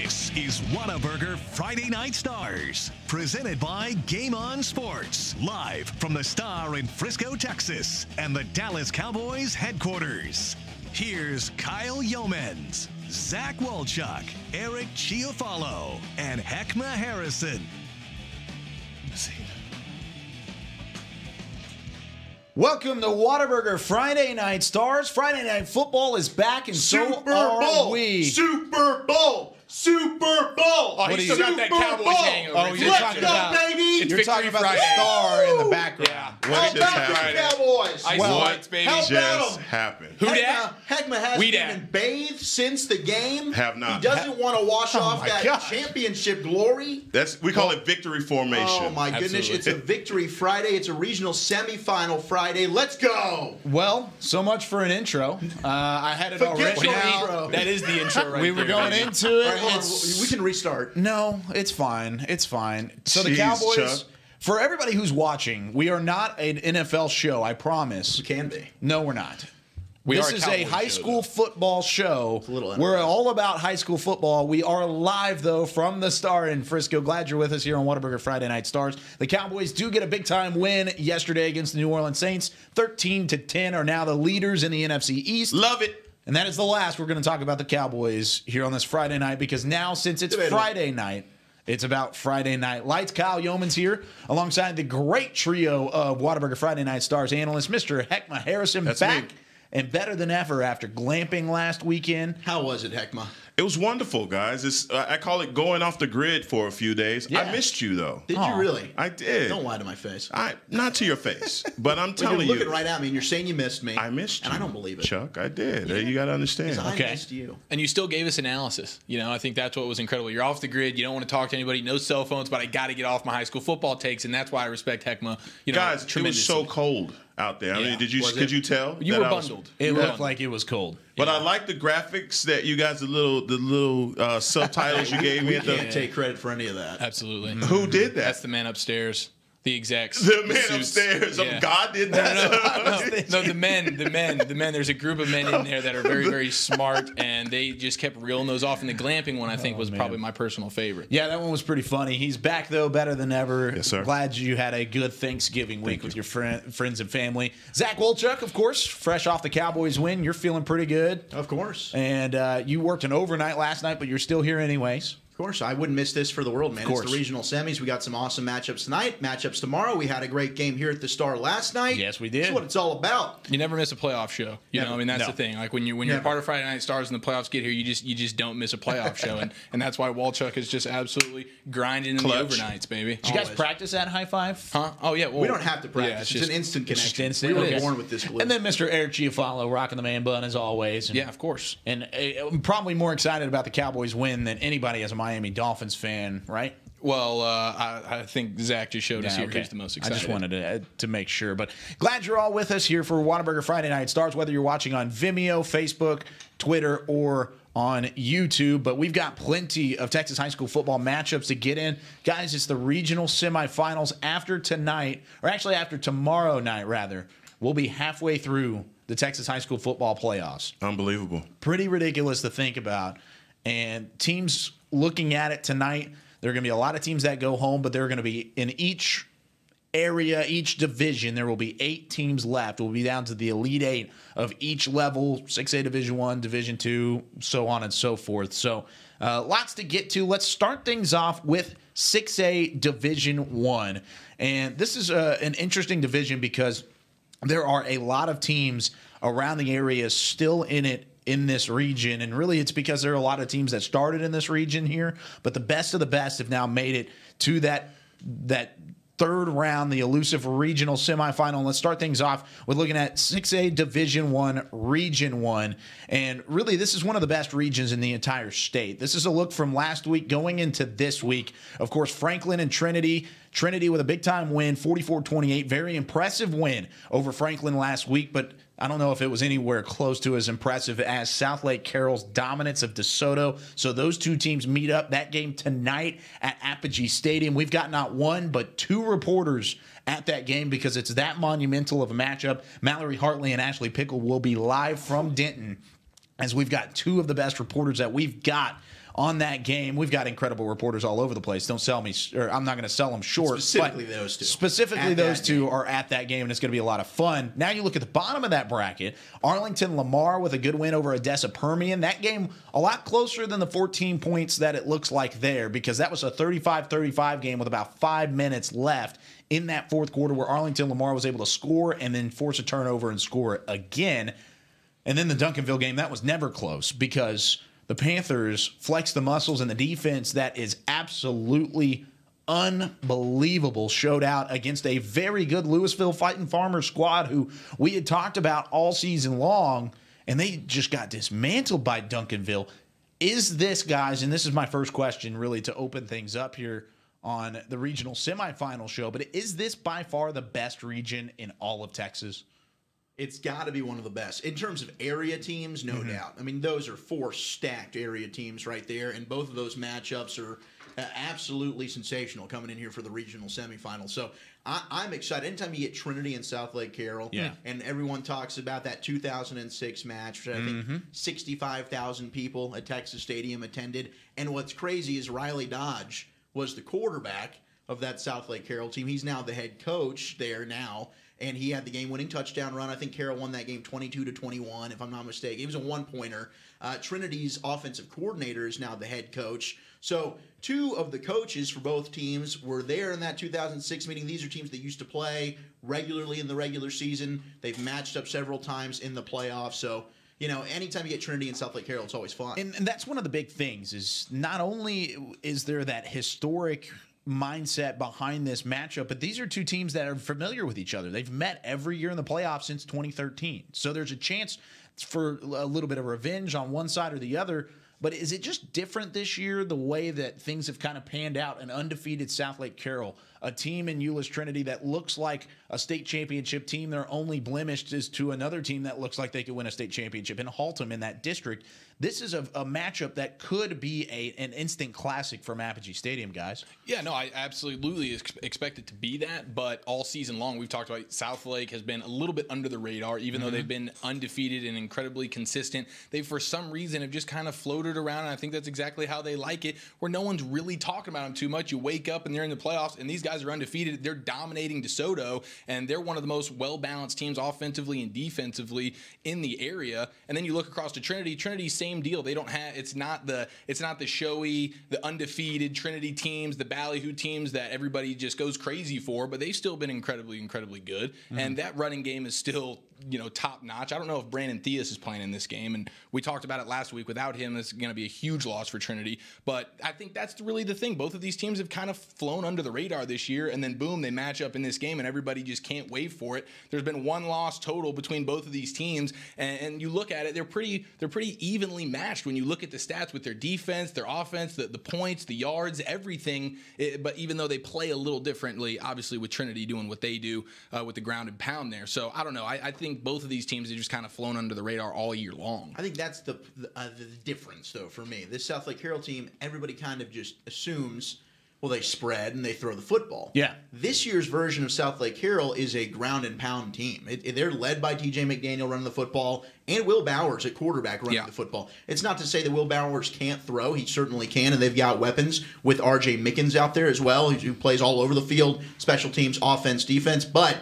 This is Whataburger Friday Night Stars, presented by Game On Sports, live from the Star in Frisco, Texas, and the Dallas Cowboys headquarters. Here's Kyle Yeomans, Zach Walchuk, Eric Chiafalo, and Heckma Harrison. Welcome to Whataburger Friday Night Stars. Friday Night Football is back, and so are we. Super Bowl! Super Bowl! Oh, he still got that Cowboys hangover. Oh, you're Let's talking go, about, baby! you're talking about Friday. the star in the background. Yeah. How about the Cowboys? Ice Well, Whites, baby. how about Just them? happened. Who dat? Heckma hasn't We dat. even bathed since the game. Have not. He doesn't want to wash off my that God. championship glory. We call it victory formation. Oh, my goodness. Absolutely. It's a victory Friday. It's a regional semifinal Friday. Let's go! Well, so much for an intro. I had it all Forget written your out. intro. That is the intro right We were there, going baby. into it. All right, hold on. It's- We can restart. No, it's fine. It's fine. So the Jeez, Cowboys, Chuck. for everybody who's watching, we are not an NFL show, I promise. We can be. No, we're not. We This are a is a Cowboys high show, school football show. a little We're NFL. all about high school football. We are live, though, from the Star in Frisco. Glad you're with us here on Whataburger Friday Night Stars. The Cowboys do get a big-time win yesterday against the New Orleans Saints. 13-10 are now the leaders in the NFC East. Love it. And that is the last we're going to talk about the Cowboys here on this Friday night, because now, since it's Debatable. Friday night, it's about Friday Night Lights. Kyle Yeomans here, alongside the great trio of Whataburger Friday Night Stars analysts, Mr. Heckma Harrison, That's back me. and better than ever after glamping last weekend. How was it, Heckma? It was wonderful, guys. I call it going off the grid for a few days. Yeah. I missed you, though. Did Aw. you really? I did. Don't lie to my face. Not to your face, but I'm But telling you're looking you. right at me and you're saying you missed me. I missed you. And I don't believe it. Chuck, I did. You got to understand. I Okay. missed you. And you still gave us analysis. You know, I think that's what was incredible. You're off the grid. You don't want to talk to anybody. No cell phones, but I got to get off my high school football takes, and that's why I respect Heckma. You know, Guys, it was tremendously. so cold out there. I Yeah. mean, could Was you it? tell? You that were I was- bundled. It You were looked bundled. like it was cold. But I like the graphics that you guys, the little subtitles you gave me. We At the, can't take credit for any of that. Absolutely. Who did that? That's the man upstairs. The execs. The man suits. upstairs. Yeah. God did that. No, the men. There's a group of men in there that are very, very smart, and they just kept reeling those off. And the glamping one, I think, was probably my personal favorite. Yeah, that one was pretty funny. He's back, though, better than ever. Yes, sir. Glad you had a good Thanksgiving week with your friends and family. Zach Walchuk, of course, fresh off the Cowboys win. You're feeling pretty good. Of course. And you worked an overnight last night, but you're still here anyways. Of course, I wouldn't miss this for the world, man. Of course. It's the regional semis. We got some awesome matchups tonight, matchups tomorrow. We had a great game here at the Star last night. Yes, we did. That's what it's all about. You never miss a playoff show. You know, I mean, that's No. the thing. Like when you're Never. part of Friday Night Stars and the playoffs get here, you just don't miss a playoff show, and that's why Walchuk is just absolutely grinding in Clutch. the overnights, baby. Did you guys Always. practice that high five? Huh? Oh yeah. Well, We don't have to practice. Yeah, it's just an instant It's connection. just instant. We were Okay. born with this glue. And then Mr. Eric Chiafalo rocking the man bun as always. And, yeah, of course. And I'm probably more excited about the Cowboys win than anybody as a Miami Dolphins fan, right? Well, I think Zach just showed us Yeah, here okay. who's the most I excited. just wanted to make sure. But glad you're all with us here for Whataburger Friday Night Stars, whether you're watching on Vimeo, Facebook, Twitter, or on YouTube. But we've got plenty of Texas high school football matchups to get in. Guys, it's the regional semifinals after tonight, or actually after tomorrow night, rather. We'll be halfway through the Texas high school football playoffs. Unbelievable. Pretty ridiculous to think about. And teams looking at it tonight, there are going to be a lot of teams that go home, but there are going to be in each area, each division, there will be 8 teams left. We'll be down to the Elite 8 of each level, 6A Division 1, Division 2, so on and so forth. So lots to get to. Let's start things off with 6A Division 1. And this is an interesting division because there are a lot of teams around the area still in it in this region, and really it's because there are a lot of teams that started in this region here, but the best of the best have now made it to that third round, the elusive regional semifinal. Let's start things off with looking at 6A Division 1, Region 1. And really, this is one of the best regions in the entire state. This is a look from last week going into this week. Of course, Franklin and Trinity. Trinity with a big-time win, 44-28. Very impressive win over Franklin last week, but I don't know if it was anywhere close to as impressive as South Lake Carroll's dominance of DeSoto. So those two teams meet up. That game tonight at Apogee Stadium. We've got not one but 2 reporters at that game because it's that monumental of a matchup. Mallory Hartley and Ashley Pickle will be live from Denton, as we've got 2 of the best reporters that we've got on that game. We've got incredible reporters all over the place. Don't sell me, or I'm not going to sell them short. Specifically those two. Specifically those two are at that game, and it's going to be a lot of fun. Now you look at the bottom of that bracket. Arlington Lamar with a good win over Odessa Permian. That game a lot closer than the 14 points that it looks like there, because that was a 35-35 game with about 5 minutes left in that fourth quarter, where Arlington Lamar was able to score and then force a turnover and score again. And then the Duncanville game, that was never close, because the Panthers flexed the muscles, and the defense that is absolutely unbelievable showed out against a very good Louisville Fighting Farmers squad who we had talked about all season long, and they just got dismantled by Duncanville. Is this, guys, and this is my first question really to open things up here on the regional semifinal show, but is this by far the best region in all of Texas? It's got to be one of the best. In terms of area teams, no doubt. I mean, those are 4 stacked area teams right there, and both of those matchups are absolutely sensational coming in here for the regional semifinal. So I'm excited. Anytime you get Trinity and South Lake Carroll, and everyone talks about that 2006 match, which I think 65,000 people at Texas Stadium attended. And what's crazy is Riley Dodge was the quarterback of that South Lake Carroll team. He's now the head coach there now, and he had the game-winning touchdown run. I think Carroll won that game 22-21, if I'm not mistaken. It was a one-pointer. Trinity's offensive coordinator is now the head coach. So 2 of the coaches for both teams were there in that 2006 meeting. These are teams that used to play regularly in the regular season. They've matched up several times in the playoffs. So, you know, anytime you get Trinity and South Lake Carroll, it's always fun. And that's one of the big things, is not only is there that historic mindset behind this matchup, but these are 2 teams that are familiar with each other. They've met every year in the playoffs since 2013. So there's a chance for a little bit of revenge on one side or the other. But is it just different this year, the way that things have kind of panned out? An undefeated South Lake Carroll, a team in Euless Trinity that looks like a state championship team. Their only blemish is to another team that looks like they could win a state championship in Haltom in that district. This is a matchup that could be an instant classic from Apogee Stadium, guys. Yeah, no, I absolutely expect it to be that. But all season long, we've talked about South Lake has been a little bit under the radar, even though they've been undefeated and incredibly consistent. They, for some reason, have just kind of floated around, and I think that's exactly how they like it, where no one's really talking about them too much. You wake up and they're in the playoffs, and these guys are undefeated. They're dominating DeSoto, and they're one of the most well-balanced teams offensively and defensively in the area. And then you look across to Trinity. Trinity, same deal. They don't have, it's not the showy, the undefeated Trinity teams, the ballyhoo teams that everybody just goes crazy for, but they've still been incredibly good. And that running game is still, you know, top notch. I don't know if Brandon Theus is playing in this game, and we talked about it last week. Without him, it's going to be a huge loss for Trinity. But I think that's really the thing. Both of these teams have kind of flown under the radar this year, and then boom, they match up in this game, and everybody just can't wait for it. There's been 1 loss total between both of these teams, and you look at it, they're pretty evenly matched when you look at the stats with their defense, their offense, the points, the yards, everything. But even though they play a little differently, obviously with Trinity doing what they do with the ground and pound there. So I don't know. I think both of these teams have just kind of flown under the radar all year long. I think that's the difference, though, for me. This South Lake Carroll team, everybody kind of just assumes, well, they spread and they throw the football. Yeah. This year's version of South Lake Carroll is a ground and pound team. They're led by TJ McDaniel running the football and Will Bowers at quarterback running the football. It's not to say that Will Bowers can't throw. He certainly can, and they've got weapons with R.J. Mickens out there as well, who plays all over the field, special teams, offense, defense. But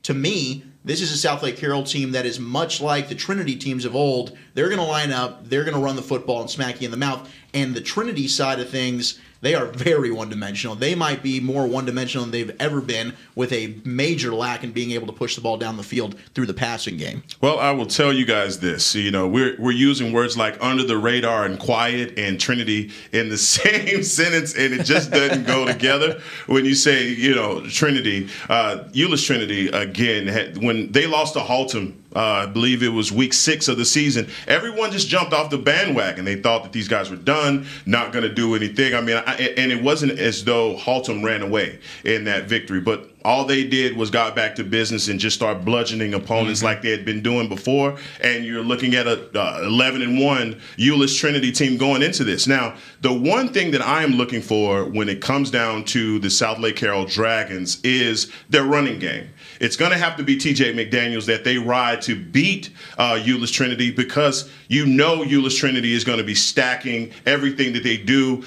to me, this is a South Lake Carroll team that is much like the Trinity teams of old. They're going to line up, they're going to run the football and smack you in the mouth. And the Trinity side of things, they are very one-dimensional. They might be more one-dimensional than they've ever been, with a major lack in being able to push the ball down the field through the passing game. Well, I will tell you guys this. You know, we're using words like under the radar and quiet and Trinity in the same sentence, and it just doesn't go together. When you say, you know, Trinity, Euless Trinity, again, when they lost to Haltom, I believe it was week 6 of the season, everyone just jumped off the bandwagon. They thought that these guys were done, not going to do anything. I mean, and it wasn't as though Haltom ran away in that victory. But All they did was got back to business and just start bludgeoning opponents like they had been doing before. And you're looking at a 11-1 Euless Trinity team going into this. Now, the one thing that I am looking for when it comes down to the South Lake Carroll Dragons is their running game. It's going to have to be TJ McDaniels that they ride to beat Euless Trinity, because you know Euless Trinity is going to be stacking everything that they do.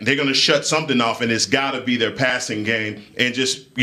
They're going to shut something off, and it's got to be their passing game, and just,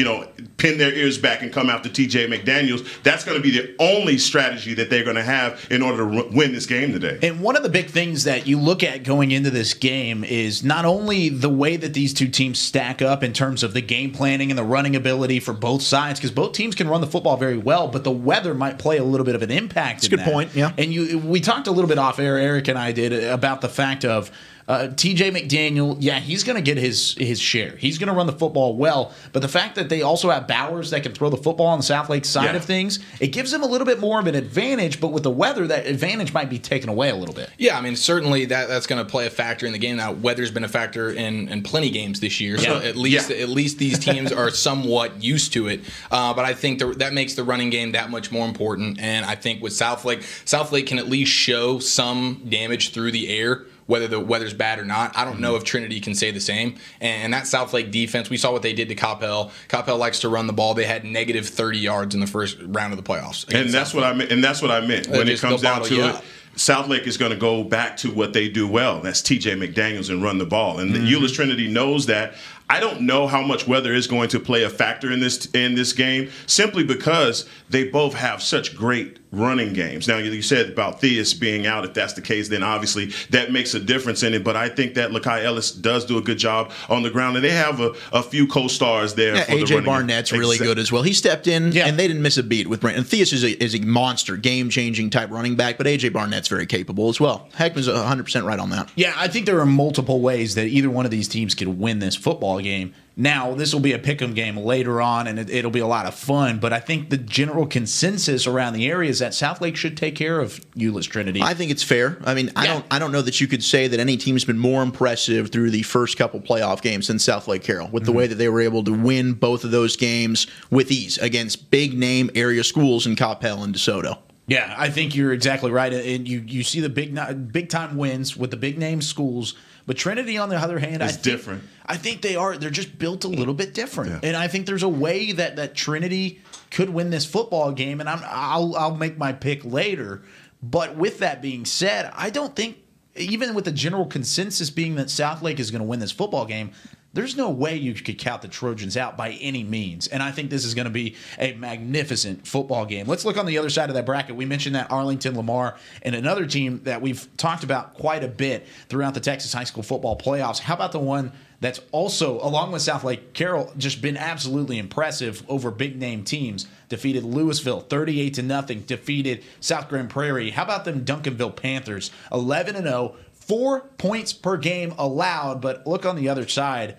pin their ears back and come after TJ McDaniels. That's going to be the only strategy that they're going to have in order to win this game today. And one of the big things that you look at going into this game is not only the way that these two teams stack up in terms of the game planning and the running ability for both sides, because both teams can run the football very well, but the weather might play a little bit of an impact. That's a good point, yeah. And we talked a little bit off air, Eric and I did, about the fact of TJ McDaniel, he's going to get his share. He's going to run the football well. But the fact that they also have Bowers that can throw the football on the South Lake side of things, it gives them a little bit more of an advantage. But with the weather, that advantage might be taken away a little bit. Yeah, I mean, certainly that's going to play a factor in the game. Now, weather's been a factor in plenty games this year. So at least these teams are somewhat used to it. But I think that makes the running game that much more important. And I think with South Lake can at least show some damage through the air, whether the weather's bad or not. I don't know if Trinity can say the same. And that South Lake defense, we saw what they did to Coppell. Coppell likes to run the ball. They had negative 30 yards in the first round of the playoffs. And that's what I meant. And that's what I meant. When it comes down to it, South Lake is going to go back to what they do well. That's TJ McDaniels and run the ball. And the Euless Trinity knows that. I don't know how much weather is going to play a factor in this game, simply because they both have such great running games. Now, you said about Theus being out. If that's the case, then obviously that makes a difference in it. But I think that Lakai Ellis does do a good job on the ground, and they have a few co-stars there. Yeah, for the AJ Barnett's really good as well. He stepped in, and they didn't miss a beat with Brandon. And Theus is a monster, game-changing type running back, but AJ Barnett's very capable as well. Heckman's 100% right on that. Yeah, I think there are multiple ways that either one of these teams could win this football game. Now, this will be a pick'em game later on, and it'll be a lot of fun. But I think the general consensus around the area is that South Lake should take care of Euless Trinity. I think it's fair. I mean, I don't know that you could say that any team's been more impressive through the first couple playoff games than South Lake Carroll, with the way that they were able to win both of those games with ease against big-name area schools in Coppell and DeSoto. Yeah, I think you're exactly right. And you see the big-time wins with the big-name schools. But Trinity, on the other hand, I think they're just built a little bit different. Yeah. And I think there's a way that Trinity could win this football game, and I'll make my pick later. But with that being said, I don't think, even with the general consensus being that South Lake is going to win this football game, there's no way you could count the Trojans out by any means. And I think this is going to be a magnificent football game. Let's look on the other side of that bracket. We mentioned that Arlington Lamar, and another team that we've talked about quite a bit throughout the Texas high school football playoffs. How about the one that's also, along with South Lake Carroll, just been absolutely impressive over big-name teams? Defeated Louisville 38-0, defeated South Grand Prairie. How about them Duncanville Panthers, 11-0, 4 points per game allowed, but look on the other side.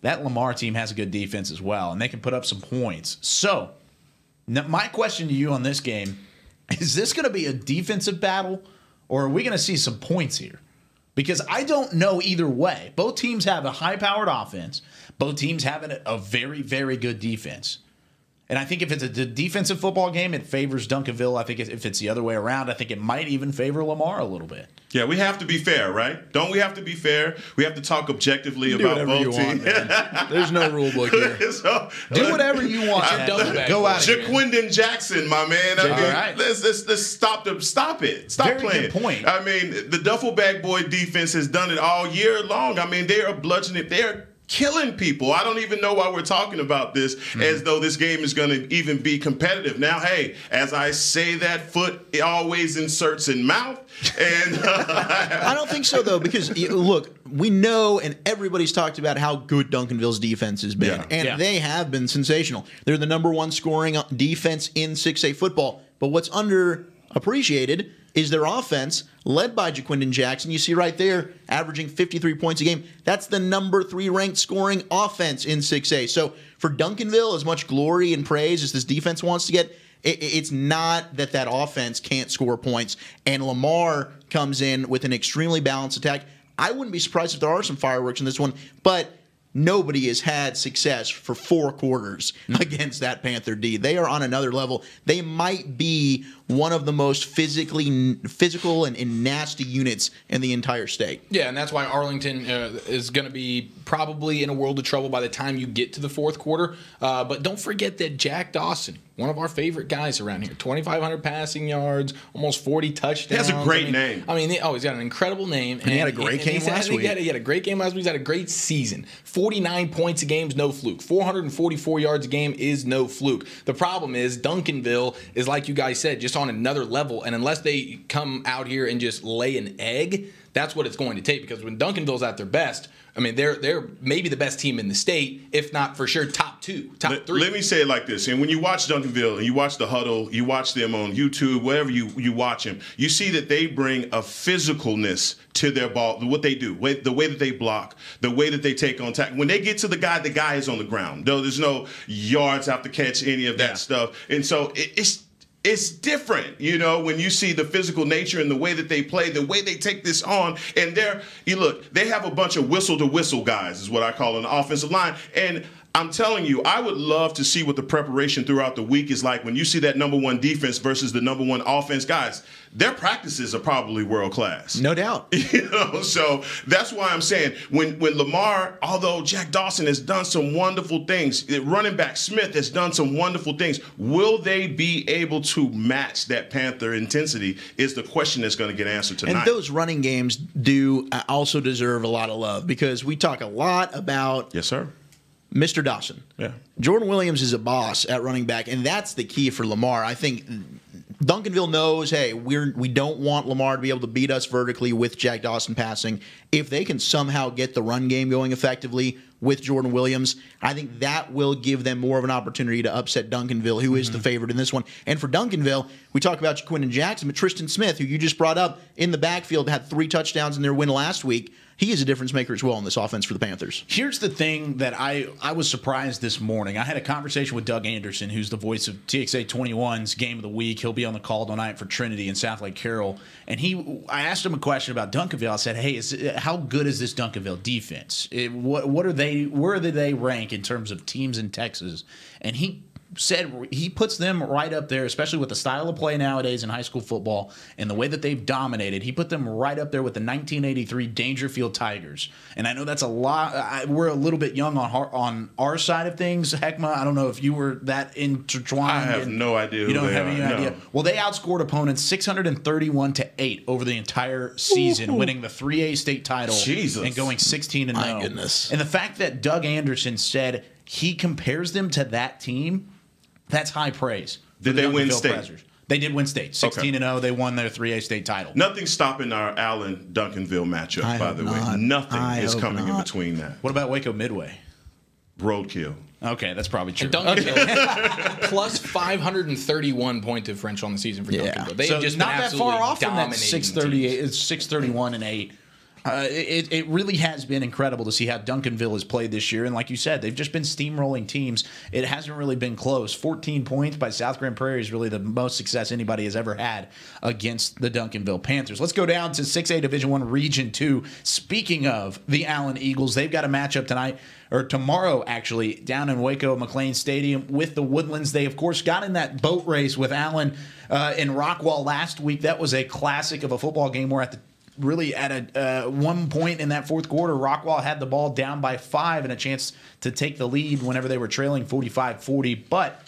That Lamar team has a good defense as well, and they can put up some points. So, my question to you on this game, is this going to be a defensive battle, or are we going to see some points here? Because I don't know either way. Both teams have a high-powered offense. Both teams have a very, very good defense. And I think if it's a defensive football game, it favors Duncanville. I think if it's the other way around, I think it might even favor Lamar a little bit. Yeah, we have to be fair, right? Don't we have to be fair? We have to talk objectively about both teams. There's no rule book here. Do whatever you want. Go out. Jaquindon Jackson, my man. I mean, right. Let's stop it. Stop Very playing. Good point. I mean, the Duffel Bag Boy defense has done it all year long. I mean, they are bludgeoning. They're killing people. I don't even know why we're talking about this as though this game is going to even be competitive. Now, hey, as I say that, foot always inserts in mouth. And I don't think so, though, because, look, we know and everybody's talked about how good Duncanville's defense has been. They have been sensational. They're the #1 scoring defense in 6A football. But what's underappreciated is their offense, led by Jaquindon Jackson. You see right there, averaging 53 points a game. That's the #3 ranked scoring offense in 6A. So for Duncanville, as much glory and praise as this defense wants to get, it's not that offense can't score points. And Lamar comes in with an extremely balanced attack. I wouldn't be surprised if there are some fireworks in this one, but nobody has had success for 4 quarters against that Panther D. They are on another level. They might be one of the most physical and nasty units in the entire state. Yeah, and that's why Arlington is going to be probably in a world of trouble by the time you get to the fourth quarter. But don't forget that Jack Dawson, one of our favorite guys around here, 2,500 passing yards, almost 40 touchdowns. He has a great name. I mean, he's got an incredible name. And he had a great game last week. He had a great game last week. He's had a great season. 49 points a game is no fluke. 444 yards a game is no fluke. The problem is Duncanville is, like you guys said, just on another level. And unless they come out here and just lay an egg, that's what it's going to take. Because when Duncanville's at their best, I mean, they're maybe the best team in the state, if not for sure top 3. Let me say it like this. And when you watch Duncanville and you watch the huddle, you watch them on YouTube, wherever you watch them, you see that they bring a physicalness to their ball, what they do, the way that they block, the way that they take on tackle. When they get to the guy is on the ground. There's no yards after catch, any of that stuff. And so it's different, when you see the physical nature and the way that they play, the way they take this on. And they have a bunch of whistle-to-whistle guys, is what I call an offensive line. And I'm telling you, I would love to see what the preparation throughout the week is like when you see that number 1 defense versus the number 1 offense. Guys, their practices are probably world class. No doubt. So that's why I'm saying when Lamar, although Jack Dawson has done some wonderful things, running back Smith has done some wonderful things, will they be able to match that Panther intensity is the question that's going to get answered tonight. And those running games do also deserve a lot of love because we talk a lot about yes, sir. Mr. Dawson. Yeah. Jordan Williams is a boss at running back, and that's the key for Lamar. I think Duncanville knows, hey, we don't want Lamar to be able to beat us vertically with Jack Dawson passing. If they can somehow get the run game going effectively with Jordan Williams, I think that will give them more of an opportunity to upset Duncanville, who is the favorite in this one. And for Duncanville, we talk about Jaquindon Jackson, but Tristan Smith, who you just brought up in the backfield, had 3 touchdowns in their win last week. He is a difference maker as well in this offense for the Panthers. Here's the thing that I was surprised this morning. I had a conversation with Doug Anderson, who's the voice of TXA 21's Game of the Week. He'll be on the call tonight for Trinity and South Lake Carroll. And I asked him a question about Duncanville. I said, hey, how good is this Duncanville defense? Where do they rank in terms of teams in Texas? And he said he puts them right up there, especially with the style of play nowadays in high school football and the way that they've dominated. He put them right up there with the 1983 Dangerfield Tigers. And I know that's a lot. We're a little bit young on our side of things. Heckma, I don't know if you were that intertwined. I have no idea. You don't have any idea. Well, they outscored opponents 631-8 over the entire season, winning the 3A state title and going 16-0. My goodness. And the fact that Doug Anderson said he compares them to that team, that's high praise. Did they win state? Prezzers. They did win state. 16-0. They won their 3A state title. Nothing's stopping our Allen-Duncanville matchup, by the way. Nothing is coming in between that. What about Waco Midway? Roadkill. Okay, that's probably true. And Duncanville plus 531 point differential on the season for Duncanville. They've just not that far off from that 638. It's 631-8. It really has been incredible to see how Duncanville has played this year. And like you said, they've just been steamrolling teams. It hasn't really been close. 14 points by South Grand Prairie is really the most success anybody has ever had against the Duncanville Panthers. Let's go down to 6A Division I Region 2. Speaking of the Allen Eagles, they've got a matchup tonight, or tomorrow actually, down in Waco McLean Stadium with the Woodlands. They, of course, got in that boat race with Allen in Rockwall last week. That was a classic of a football game where at one point in that fourth quarter, Rockwall had the ball down by 5 and a chance to take the lead whenever they were trailing 45-40. But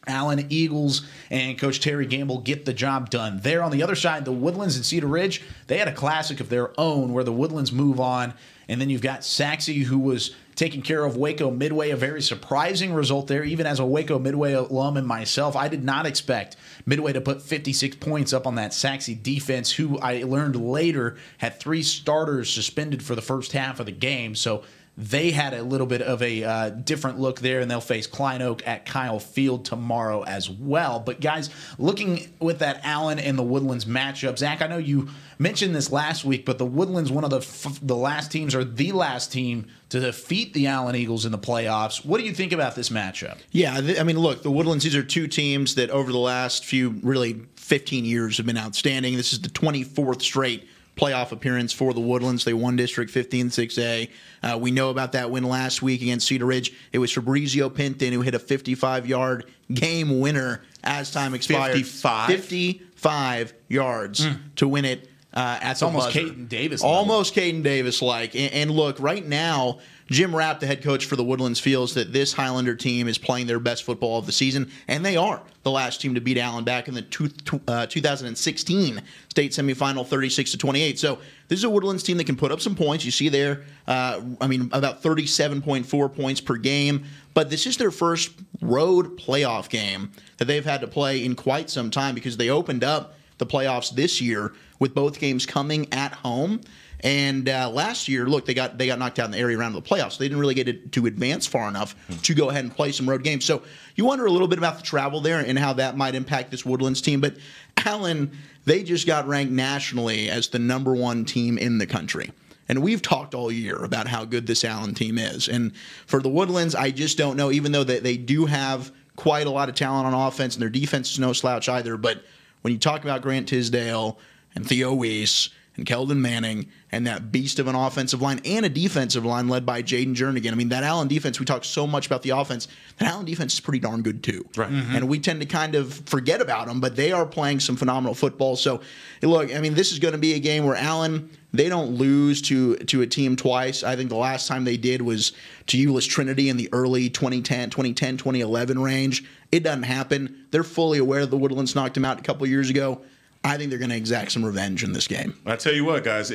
Allen Eagles and Coach Terry Gamble get the job done. There on the other side, the Woodlands and Cedar Ridge, they had a classic of their own where the Woodlands move on. And then you've got Saxe, who was taking care of Waco Midway, a very surprising result there. Even as a Waco Midway alum and myself, I did not expect Midway to put 56 points up on that Saxe defense, who I learned later had 3 starters suspended for the first half of the game. So they had a little bit of a different look there, and they'll face Klein Oak at Kyle Field tomorrow as well. But, guys, looking with that Allen and the Woodlands matchup, Zach, I know you mentioned this last week, but the Woodlands, one of the last teams, or the last team to defeat the Allen Eagles in the playoffs. What do you think about this matchup? Yeah, I mean, look, the Woodlands, these are 2 teams that over the last 15 years have been outstanding. This is the 24th straight playoff appearance for the Woodlands. They won District 15 6A. We know about that win last week against Cedar Ridge. It was Fabrizio Pinton who hit a 55-yard game winner as time expired. 55 yards to win it at the almost buzzer. Caden Davis. Almost Caden Davis-like. And look, right now, Jim Rapp, the head coach for the Woodlands, feels that this Highlander team is playing their best football of the season, and they are the last team to beat Allen back in the 2016 state semifinal, 36-28. So this is a Woodlands team that can put up some points. You see there, about 37.4 points per game. But this is their first road playoff game that they've had to play in quite some time, because they opened up the playoffs this year with both games coming at home. And last year, look, they got knocked out in the area round of the playoffs. They didn't really get to advance far enough to go ahead and play some road games. So you wonder a little bit about the travel there and how that might impact this Woodlands team. But Allen, they just got ranked nationally as the #1 team in the country. And we've talked all year about how good this Allen team is. And for the Woodlands, I just don't know, even though they do have quite a lot of talent on offense, and their defense is no slouch either. But when you talk about Grant Tisdale and Theo Weiss and Keldon Manning and that beast of an offensive line and a defensive line led by Jaden Jernigan. I mean, that Allen defense, we talk so much about the offense. That Allen defense is pretty darn good too. Right. Mm-hmm. And we tend to kind of forget about them, but they are playing some phenomenal football. So, look, I mean, this is going to be a game where Allen, they don't lose to a team twice. I think the last time they did was to Euless Trinity in the early 2011 range. It doesn't happen. They're fully aware that the Woodlands knocked them out a couple years ago. I think they're going to exact some revenge in this game. I tell you what, guys,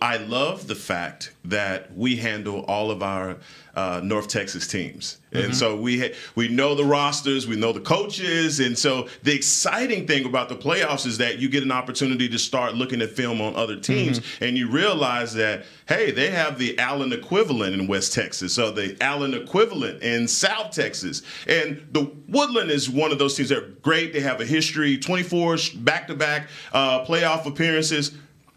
I love the fact that we handle all of our North Texas teams. And so we know the rosters, we know the coaches, and so the exciting thing about the playoffs is that you get an opportunity to start looking at film on other teams, and you realize that, hey, they have the Allen equivalent in West Texas, so the Allen equivalent in South Texas. And the Woodland is one of those teams that are great. They have a history, 24 back-to-back playoff appearances.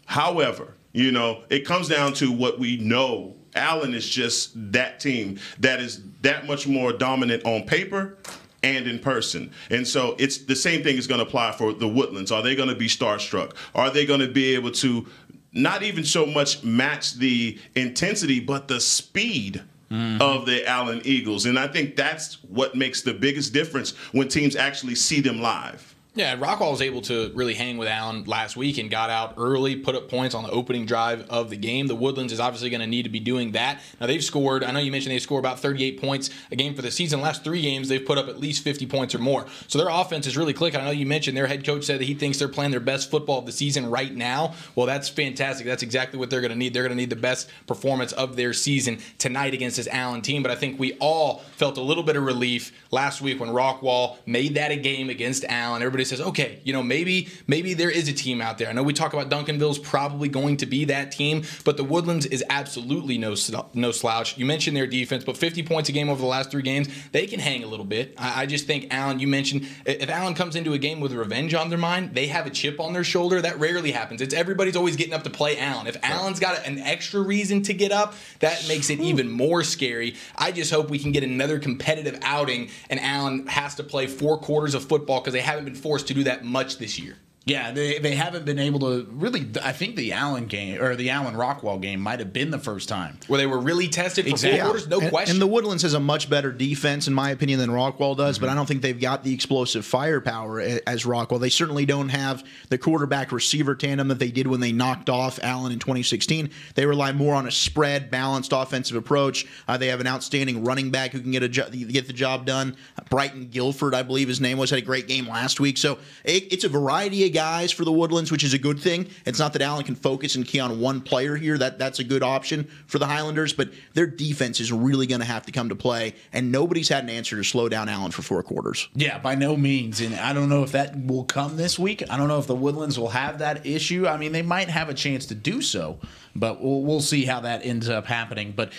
However, it comes down to what we know. Allen is just that team that is that much more dominant on paper and in person. And so it's the same thing is going to apply for the Woodlands. Are they going to be starstruck? Are they going to be able to not even so much match the intensity, but the speed of the Allen Eagles? And I think that's what makes the biggest difference when teams actually see them live. Yeah, Rockwall was able to really hang with Allen last week and got out early, put up points on the opening drive of the game. The Woodlands is obviously going to need to be doing that. Now, they've scored, I know you mentioned they score about 38 points a game for the season. The last 3 games, they've put up at least 50 points or more. So their offense is really clicking. I know you mentioned their head coach said that he thinks they're playing their best football of the season right now. Well, that's fantastic. That's exactly what they're going to need. They're going to need the best performance of their season tonight against this Allen team. But I think we all felt a little bit of relief last week when Rockwall made that a game against Allen. Everybody says, okay, maybe there is a team out there. I know we talk about Duncanville's probably going to be that team, but the Woodlands is absolutely no slouch. You mentioned their defense, but 50 points a game over the last 3 games, they can hang a little bit. I just think Allen, you mentioned, if Allen comes into a game with revenge on their mind, they have a chip on their shoulder. That rarely happens. Everybody's always getting up to play Allen. If Allen's got an extra reason to get up, that makes it even more scary. I just hope we can get another competitive outing and Allen has to play 4 quarters of football because they haven't been forced to do that much this year. Yeah, they haven't been able to really. I think the Allen game or the Allen Rockwall game might have been the first time where they were really tested for 4 quarters, no question. And the Woodlands has a much better defense, in my opinion, than Rockwall does, but I don't think they've got the explosive firepower as Rockwall. They certainly don't have the quarterback receiver tandem that they did when they knocked off Allen in 2016. They rely more on a spread, balanced offensive approach. They have an outstanding running back who can get the job done. Brighton Guilford, I believe his name was, had a great game last week. So it's a variety of guys for the Woodlands, which is a good thing. It's not that Allen can focus and key on one player here. That's a good option for the Highlanders, but their defense is really going to have to come to play, and nobody's had an answer to slow down Allen for 4 quarters. Yeah, by no means, and I don't know if that will come this week. I don't know if the Woodlands will have that issue. I mean, they might have a chance to do so, but we'll see how that ends up happening. But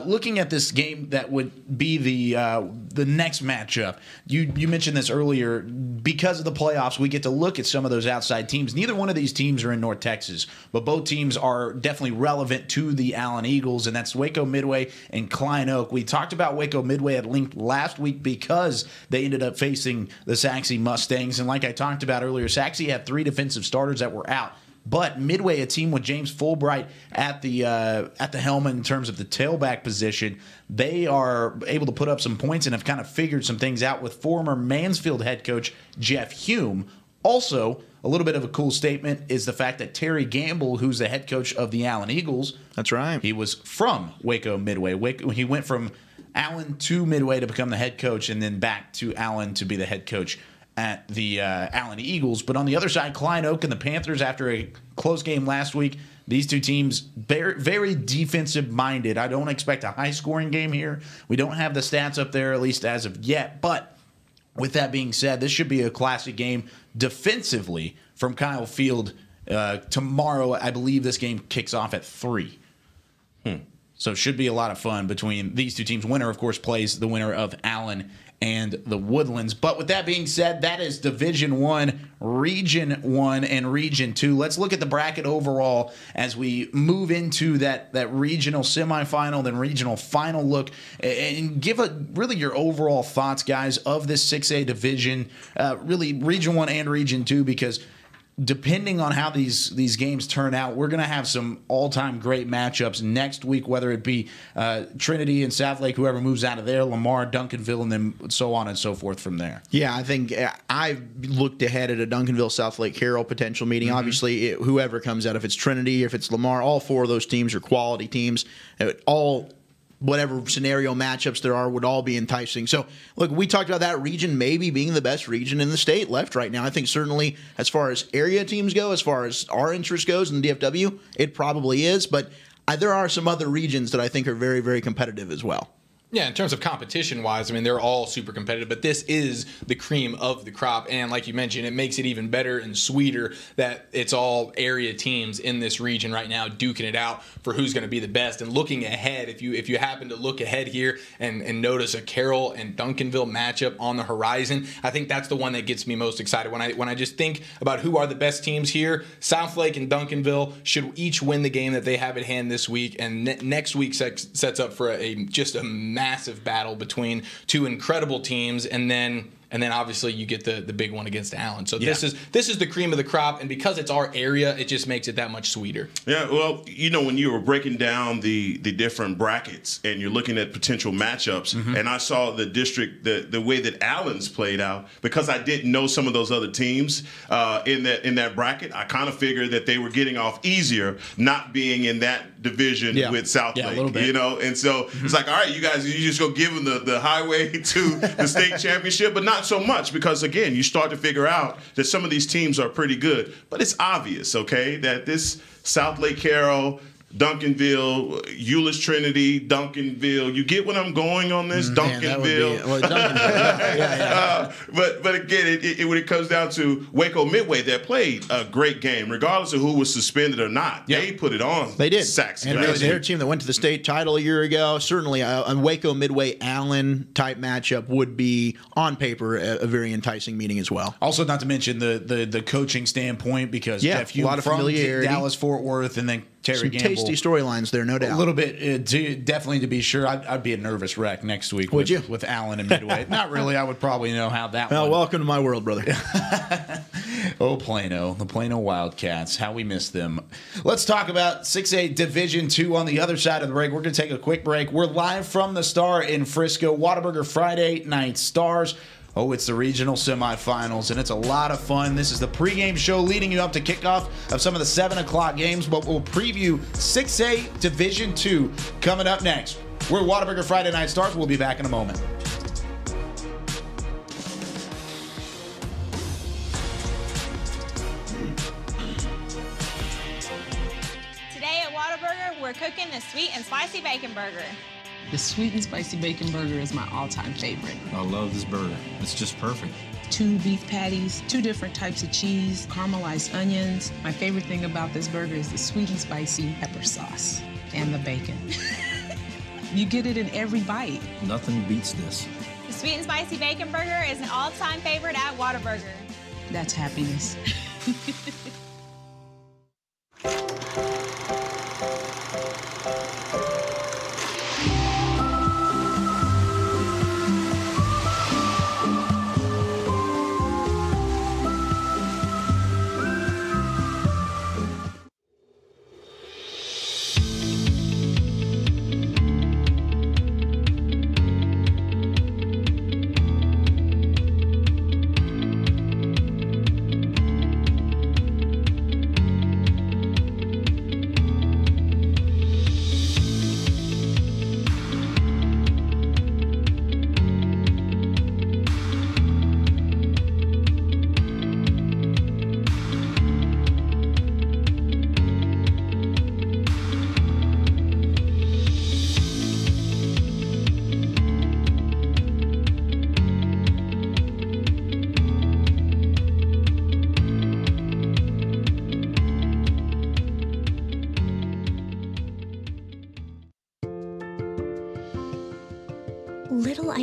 looking at this game that would be the next matchup, you mentioned this earlier. Because of the playoffs, we get to look at some of those outside teams. Neither one of these teams are in North Texas, but both teams are definitely relevant to the Allen Eagles, and that's Waco Midway and Klein Oak. We talked about Waco Midway at length last week because they ended up facing the Saxe Mustangs, and like I talked about earlier, Saxe had 3 defensive starters that were out. But Midway, a team with James Fulbright at the helm in terms of the tailback position, they are able to put up some points and have kind of figured some things out with former Mansfield head coach Jeff Hume. Also, a little bit of a cool statement is the fact that Terry Gamble, who's the head coach of the Allen Eagles, That's right. he was from Waco Midway. He went from Allen to Midway to become the head coach, and then back to Allen to be the head coach at the Allen Eagles. But on the other side, Klein Oak and the Panthers, after a close game last week, these two teams very, very defensive-minded. I don't expect a high-scoring game here. We don't have the stats up there, at least as of yet. But with that being said, this should be a classic game defensively from Kyle Field. Tomorrow, I believe this game kicks off at 3. So it should be a lot of fun between these two teams. Winner, of course, plays the winner of Allen and the Woodlands. But with that being said, that is Division 1, Region 1, and Region 2. Let's look at the bracket overall as we move into that regional semifinal, then regional final look, and give really your overall thoughts, guys, of this 6A division, really Region 1 and Region 2, because depending on how these games turn out, we're going to have some all-time great matchups next week, whether it be Trinity and Southlake, whoever moves out of there, Lamar, Duncanville, and then so on and so forth from there. Yeah, I think I've looked ahead at a Duncanville Southlake Carroll potential meeting. Obviously, whoever comes out, if it's Trinity, if it's Lamar, all 4 of those teams are quality teams. All whatever scenario matchups there are would all be enticing. So, look, we talked about that region maybe being the best region in the state left right now. I think certainly as far as area teams go, as far as our interest goes in the DFW, it probably is. But there are some other regions that I think are very, very competitive as well. Yeah, in terms of competition-wise, I mean, they're all super competitive, but this is the cream of the crop. And like you mentioned, it makes it even better and sweeter that it's all area teams in this region right now duking it out for who's going to be the best. And looking ahead, if you happen to look ahead here and notice a Carroll and Duncanville matchup on the horizon, I think that's the one that gets me most excited. When I just think about who are the best teams here, Southlake and Duncanville should each win the game that they have at hand this week. And next week sets up for just a massive battle between two incredible teams, and then obviously you get the big one against Allen. So this is the cream of the crop, and because it's our area, it just makes it that much sweeter. Yeah, well, when you were breaking down the different brackets and you're looking at potential matchups, and I saw the district, the way that Allen's played out, because I didn't know some of those other teams in that bracket, I kind of figured that they were getting off easier not being in that division with Southlake. Yeah, a little bit. And so it's like, all right, you just go give them the highway to the state championship, but not so much, because again, you start to figure out that some of these teams are pretty good. But it's obvious, okay, that this Southlake Carroll, Duncanville, Euless Trinity, Duncanville. You get what I'm going on this? Duncanville. But again, when it comes down to Waco Midway, that played a great game, regardless of who was suspended or not. Yeah. They put it on. They did. Saxon. And really, they're a team that went to the state title a year ago. Certainly, a Waco Midway Allen type matchup would be on paper a very enticing meeting as well. Also, not to mention the coaching standpoint, because Jeff Hume a lot of from familiarity. Dallas Fort Worth, and then Terry Some Gamble. tasty storylines there, no doubt. A little bit, definitely to be sure. I'd be a nervous wreck next week with Allen and Midway. Not really. I would probably know how that Well, one. welcome to my world, brother. Oh, Plano. The Plano Wildcats. How we miss them. Let's talk about 6A Division 2 on the other side of the break. We're going to take a quick break. We're live from the Star in Frisco. Whataburger Friday Night Stars. Oh, it's the regional semifinals, and it's a lot of fun. This is the pregame show leading you up to kickoff of some of the 7 o'clock games, but we'll preview 6A Division 2 coming up next. We're Whataburger Friday Night Stars. We'll be back in a moment. Today at Whataburger, we're cooking the sweet and spicy bacon burger. The sweet and spicy bacon burger is my all-time favorite. I love this burger. It's just perfect. 2 beef patties, 2 different types of cheese, caramelized onions. My favorite thing about this burger is the sweet and spicy pepper sauce and the bacon. You get it in every bite. Nothing beats this. The sweet and spicy bacon burger is an all-time favorite at Whataburger. That's happiness.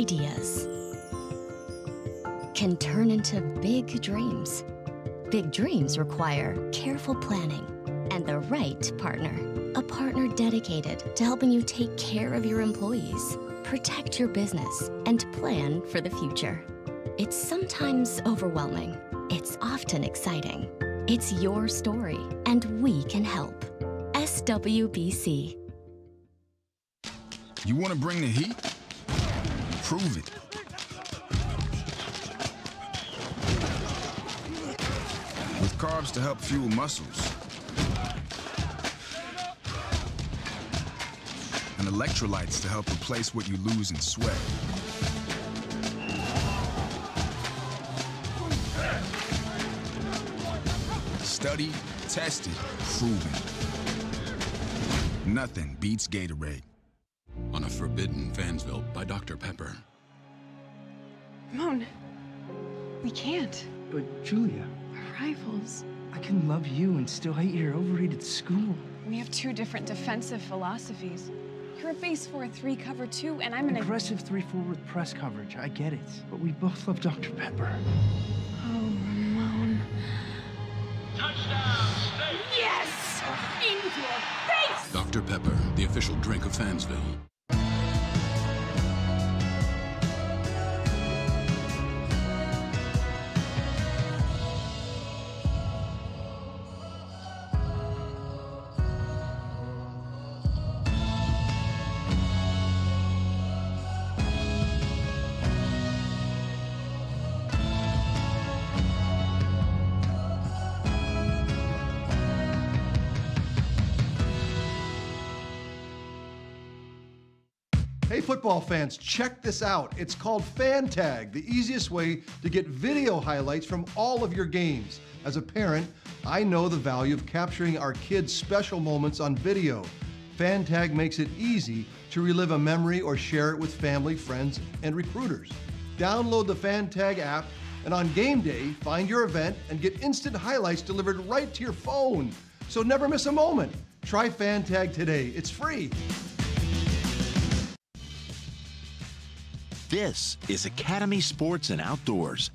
ideas can turn into big dreams. Big dreams require careful planning and the right partner. A partner dedicated to helping you take care of your employees, protect your business, and plan for the future. It's sometimes overwhelming. It's often exciting. It's your story, and we can help. SWBC. You want to bring the heat? Prove it. With carbs to help fuel muscles. And electrolytes to help replace what you lose in sweat. Studied, tested, proven. Nothing beats Gatorade. On a Forbidden Fansville by Dr. Pepper. Ramon, we can't. But Julia, We're rivals. I can love you and still hate your overrated school. We have two different defensive philosophies. You're a base 4-3 cover 2, and I'm an aggressive 3-4 with press coverage. I get it, but we both love Dr. Pepper. Oh, Ramon. Touchdown, State! Yes! In your face! Dr. Pepper, the official drink of Fansville. Hey football fans, check this out. It's called Fan Tag, the easiest way to get video highlights from all of your games. As a parent, I know the value of capturing our kids' special moments on video. Fan Tag makes it easy to relive a memory or share it with family, friends, and recruiters. Download the Fan Tag app, and on game day, find your event and get instant highlights delivered right to your phone. So never miss a moment. Try Fan Tag today. It's free. This is Academy Sports and Outdoors.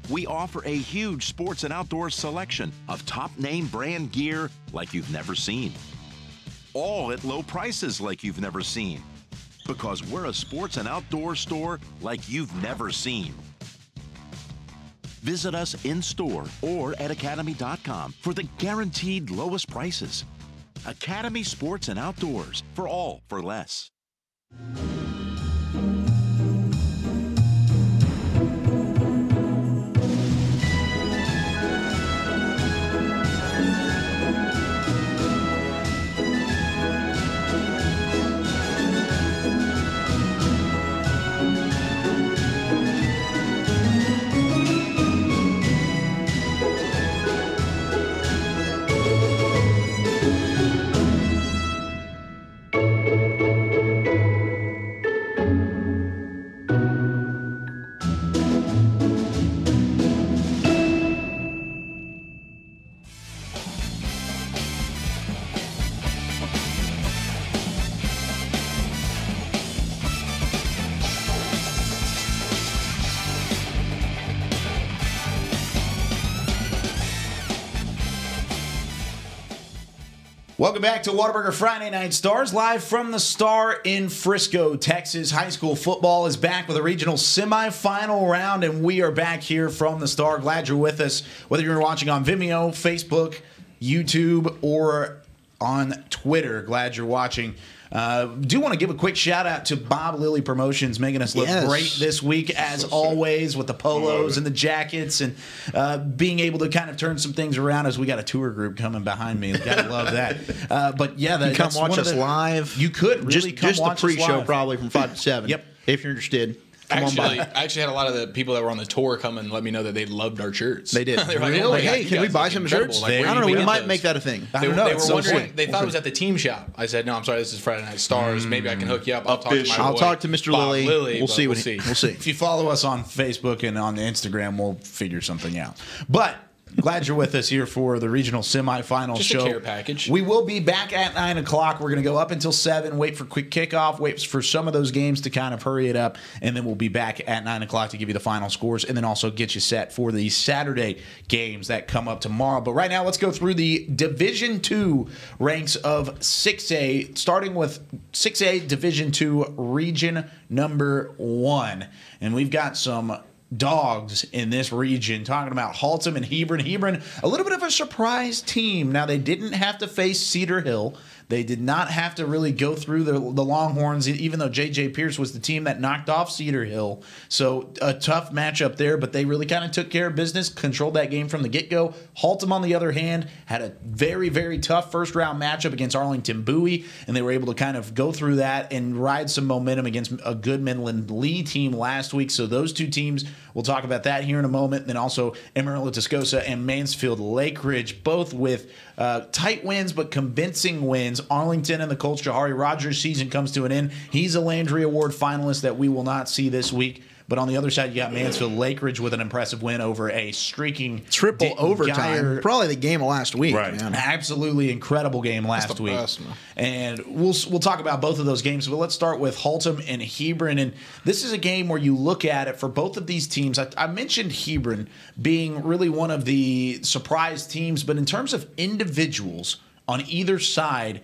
We offer a huge sports and outdoors selection of top name brand gear like you've never seen. All at low prices like you've never seen. Because we're a sports and outdoor store like you've never seen. Visit us in store or at academy.com for the guaranteed lowest prices. Academy Sports and Outdoors, for all for less. Welcome back to Whataburger Friday Night Stars, live from the Star in Frisco, Texas. High school football is back with a regional semifinal round, and we are back here from the Star. Glad you're with us, whether you're watching on Vimeo, Facebook, YouTube, or on Twitter. Glad you're watching. Do want to give a quick shout out to Bob Lilly Promotions, making us look great this week, as always, with the polos and the jackets, and being able to kind of turn some things around as we got a tour group coming behind me. Gotta love that. But yeah, you come watch us live. You could really come watch the pre-show, live. probably from 5 to 7. Yep, if you're interested. I actually had a lot of the people that were on the tour come and let me know that they loved our shirts. They did. They were really? like, oh hey, can we buy some shirts? Like, I don't know. We might make that a thing. They were wondering. They thought it was at the team shop. I said, no, I'm sorry. This is Friday Night Stars. Maybe I can hook you up. I'll talk to my boy, I'll talk to Mr. Bob Lilly. We'll see. We'll see. If you follow us on Facebook and on Instagram, we'll figure something out. But Glad you're with us here for the regional semifinal Just show. a care package. We will be back at 9 o'clock. We're going to go up until 7, wait for quick kickoff, wait for some of those games to kind of hurry it up, and then we'll be back at 9 o'clock to give you the final scores and then also get you set for the Saturday games that come up tomorrow. But right now, let's go through the Division II ranks of 6A, starting with 6A Division II Region number 1. And we've got some dogs in this region, talking about Haltom and Hebron. Hebron, a little bit of a surprise team. Now, they didn't have to face Cedar Hill. They did not have to really go through the Longhorns, even though J.J. Pierce was the team that knocked off Cedar Hill. So a tough matchup there, but they really kind of took care of business, controlled that game from the get-go. Haltom, on the other hand, had a very, very tough first-round matchup against Arlington Bowie, and they were able to kind of go through that and ride some momentum against a good Midland Lee team last week. So those two teams, we'll talk about that here in a moment. And then also Amarillo Tascosa and Mansfield Lake Ridge, both with tight wins but convincing wins. Arlington and the Colts, Jahari Rogers' season comes to an end. He's a Landry Award finalist that we will not see this week. But on the other side, you got Mansfield Lake Ridge with an impressive win over a streaking triple overtime. Probably the game of last week. Right. Man. Absolutely incredible game last week. And we'll talk about both of those games. But let's start with Haltom and Hebron. And this is a game where you look at it for both of these teams. I mentioned Hebron being really one of the surprise teams. But in terms of individuals on either side,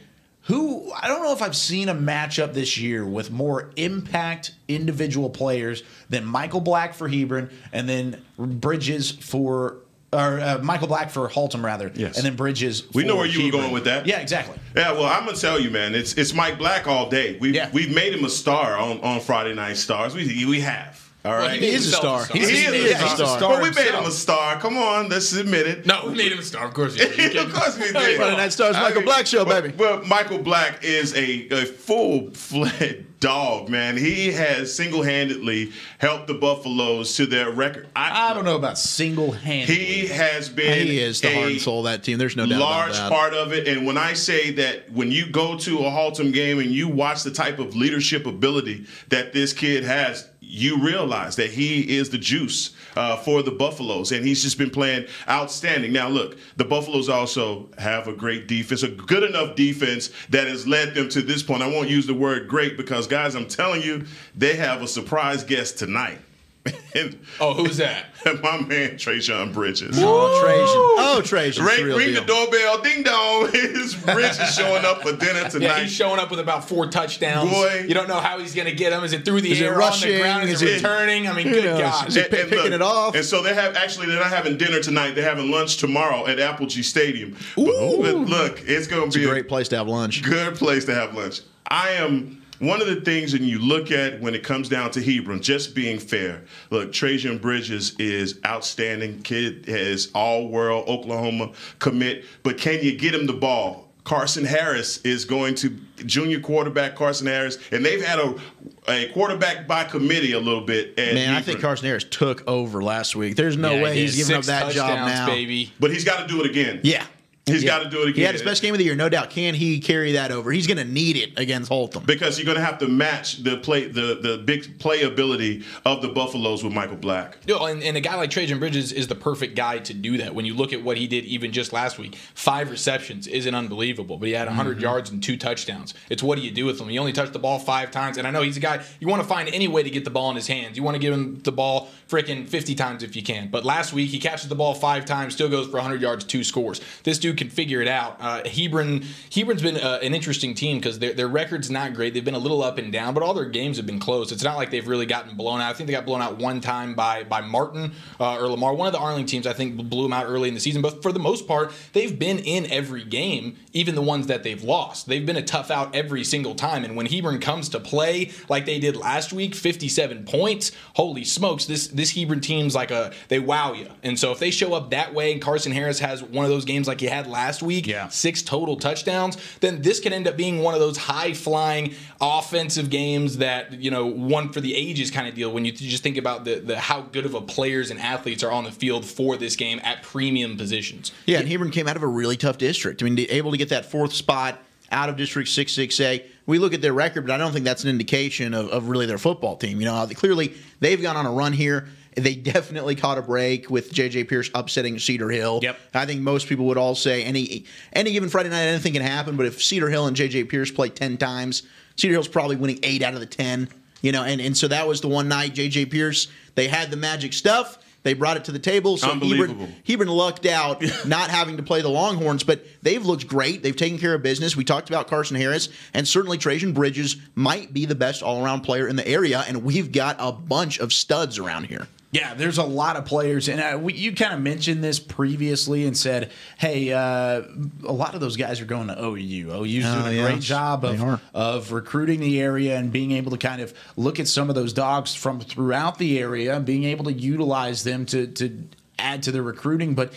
I don't know if I've seen a matchup this year with more impact individual players than Michael Black for Hebron and then Bridges for Michael Black for Haltom, rather. Yes. And then Bridges for We know where you Hebron. were going with that. Yeah, exactly. Yeah, well, I'm going to tell you, man, it's Mike Black all day. We've made him a star on Friday Night Stars. We have. All right. Well, he is a star. He is a star. But we made him a star. Come on, let's admit it. No, we made him a star. Of course we did. Of course we did. Friday Night Stars, Michael Black show, baby. Well, Michael Black is a full-fledged dog, man. He has single-handedly helped the Buffaloes to their record. I don't know about single-handedly. He has been He is the heart and soul of that team. There's no doubt about that. Large part of it. And when I say that when you go to a Haltom game and you watch the type of leadership ability that this kid has, you realize that he is the juice for the Buffaloes, and he's just been playing outstanding. Now, look, the Buffaloes also have a great defense, a good enough defense that has led them to this point. I won't use the word great because, guys, I'm telling you, they have a surprise guest tonight. Who's that? My man, Trajan Bridges. Trajan. Ring the doorbell. Ding dong. His Bridges showing up for dinner tonight. Yeah, he's showing up with about 4 touchdowns. Boy. You don't know how he's going to get them. Is it through the air, rushing? on the ground? Is it returning? I mean, good God. Is he picking it off? And so they're not having dinner tonight. They're having lunch tomorrow at Applegreen Stadium. But look, it's going to be a great place to have lunch. Good place to have lunch. One of the things that you look at when it comes down to Hebron, just being fair, look, Trajan Bridges is outstanding. Kid has all-world Oklahoma commit, but can you get him the ball? Carson Harris is going to junior quarterback Carson Harris, and they've had a quarterback by committee a little bit. Man, I think Carson Harris took over last week. There's no way he's giving up that job now. Baby. But he's got to do it again. Yeah. He's got to do it again. He had his best game of the year, no doubt. Can he carry that over? He's going to need it against Haltom. Because you're going to have to match the big playability of the Buffaloes with Michael Black. And a guy like Trajan Bridges is the perfect guy to do that. When you look at what he did even just last week, 5 receptions isn't unbelievable, but he had 100 yards and 2 touchdowns. It's what do you do with him? He only touched the ball 5 times, and I know he's a guy, you want to find any way to get the ball in his hands. You want to give him the ball frickin' 50 times if you can. But last week, he catches the ball 5 times, still goes for 100 yards, 2 scores. This dude can figure it out. Hebron's been an interesting team because their record's not great. They've been a little up and down, but all their games have been close. It's not like they've really gotten blown out. I think they got blown out one time by Martin or Lamar. One of the Arling teams, I think, blew them out early in the season. But for the most part, they've been in every game, even the ones that they've lost. They've been a tough out every single time. And when Hebron comes to play like they did last week, 57 points, holy smokes, this Hebron team's like they wow you. And so if they show up that way and Carson Harris has one of those games like he had last week, 6 total touchdowns, then this can end up being one of those high-flying offensive games that, one for the ages kind of deal when you just think about the how good of a players and athletes are on the field for this game at premium positions. Yeah, and Hebron came out of a really tough district. I mean, able to get that 4th spot out of District 6A. We look at their record, but I don't think that's an indication of really their football team. Clearly they've gone on a run here. They definitely caught a break with J.J. Pierce upsetting Cedar Hill. Yep. I think most people would all say any given Friday night, anything can happen. But if Cedar Hill and J.J. Pierce play 10 times, Cedar Hill's probably winning 8 out of the 10. And so that was the one night J.J. Pierce, they had the magic stuff. They brought it to the table. So Hebron lucked out not having to play the Longhorns, but they've looked great. They've taken care of business. We talked about Carson Harris, and certainly Trajan Bridges might be the best all-around player in the area, and we've got a bunch of studs around here. Yeah, there's a lot of players, and you kind of mentioned this previously and said, hey, a lot of those guys are going to OU. OU's doing a great job of recruiting the area and being able to kind of look at some of those dogs from throughout the area and being able to utilize them to add to their recruiting. But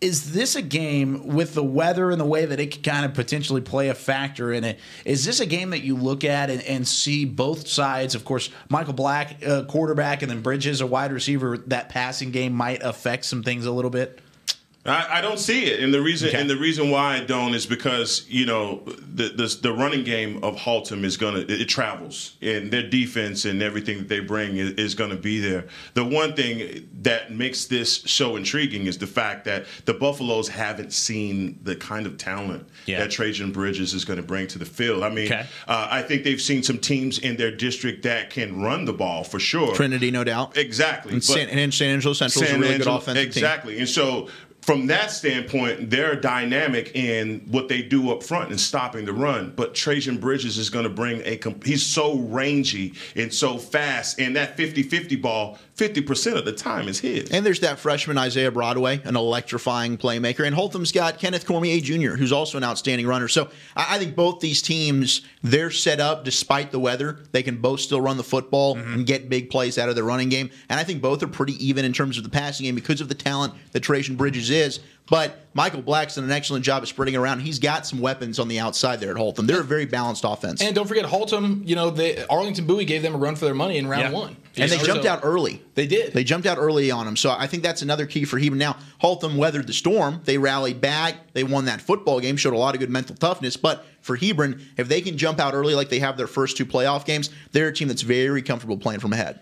is this a game with the weather and the way that it could kind of potentially play a factor in it? Is this a game that you look at and see both sides? Of course, Michael Black, quarterback, and then Bridges, a wide receiver, that passing game might affect some things a little bit? I don't see it, and the reason why I don't is because the running game of Haltom is it travels, and their defense and everything that they bring is going to be there. The one thing that makes this so intriguing is the fact that the Buffaloes haven't seen the kind of talent that Trajan Bridges is going to bring to the field. I mean, I think they've seen some teams in their district that can run the ball for sure. Trinity, no doubt. Exactly, and San Angelo Central is a really good offensive team. Exactly, and so. From that standpoint, they're dynamic in what they do up front and stopping the run. But Trajan Bridges is going to bring he's so rangy and so fast. And that 50-50 ball, 50% of the time is his. And there's that freshman Isaiah Broadway, an electrifying playmaker. And Haltom's got Kenneth Cormier Jr., who's also an outstanding runner. So I think both these teams, they're set up despite the weather. They can both still run the football and get big plays out of their running game. And I think both are pretty even in terms of the passing game because of the talent that Trajan Bridges is. But Michael Black's done an excellent job of spreading around. He's got some weapons on the outside there at Haltom. They're a very balanced offense. And don't forget, Haltom, Arlington Bowie gave them a run for their money in round one. And they jumped out early. They did. They jumped out early on them. So I think that's another key for Hebron. Now, Haltom weathered the storm. They rallied back. They won that football game, showed a lot of good mental toughness. But for Hebron, if they can jump out early like they have their first 2 playoff games, they're a team that's very comfortable playing from ahead.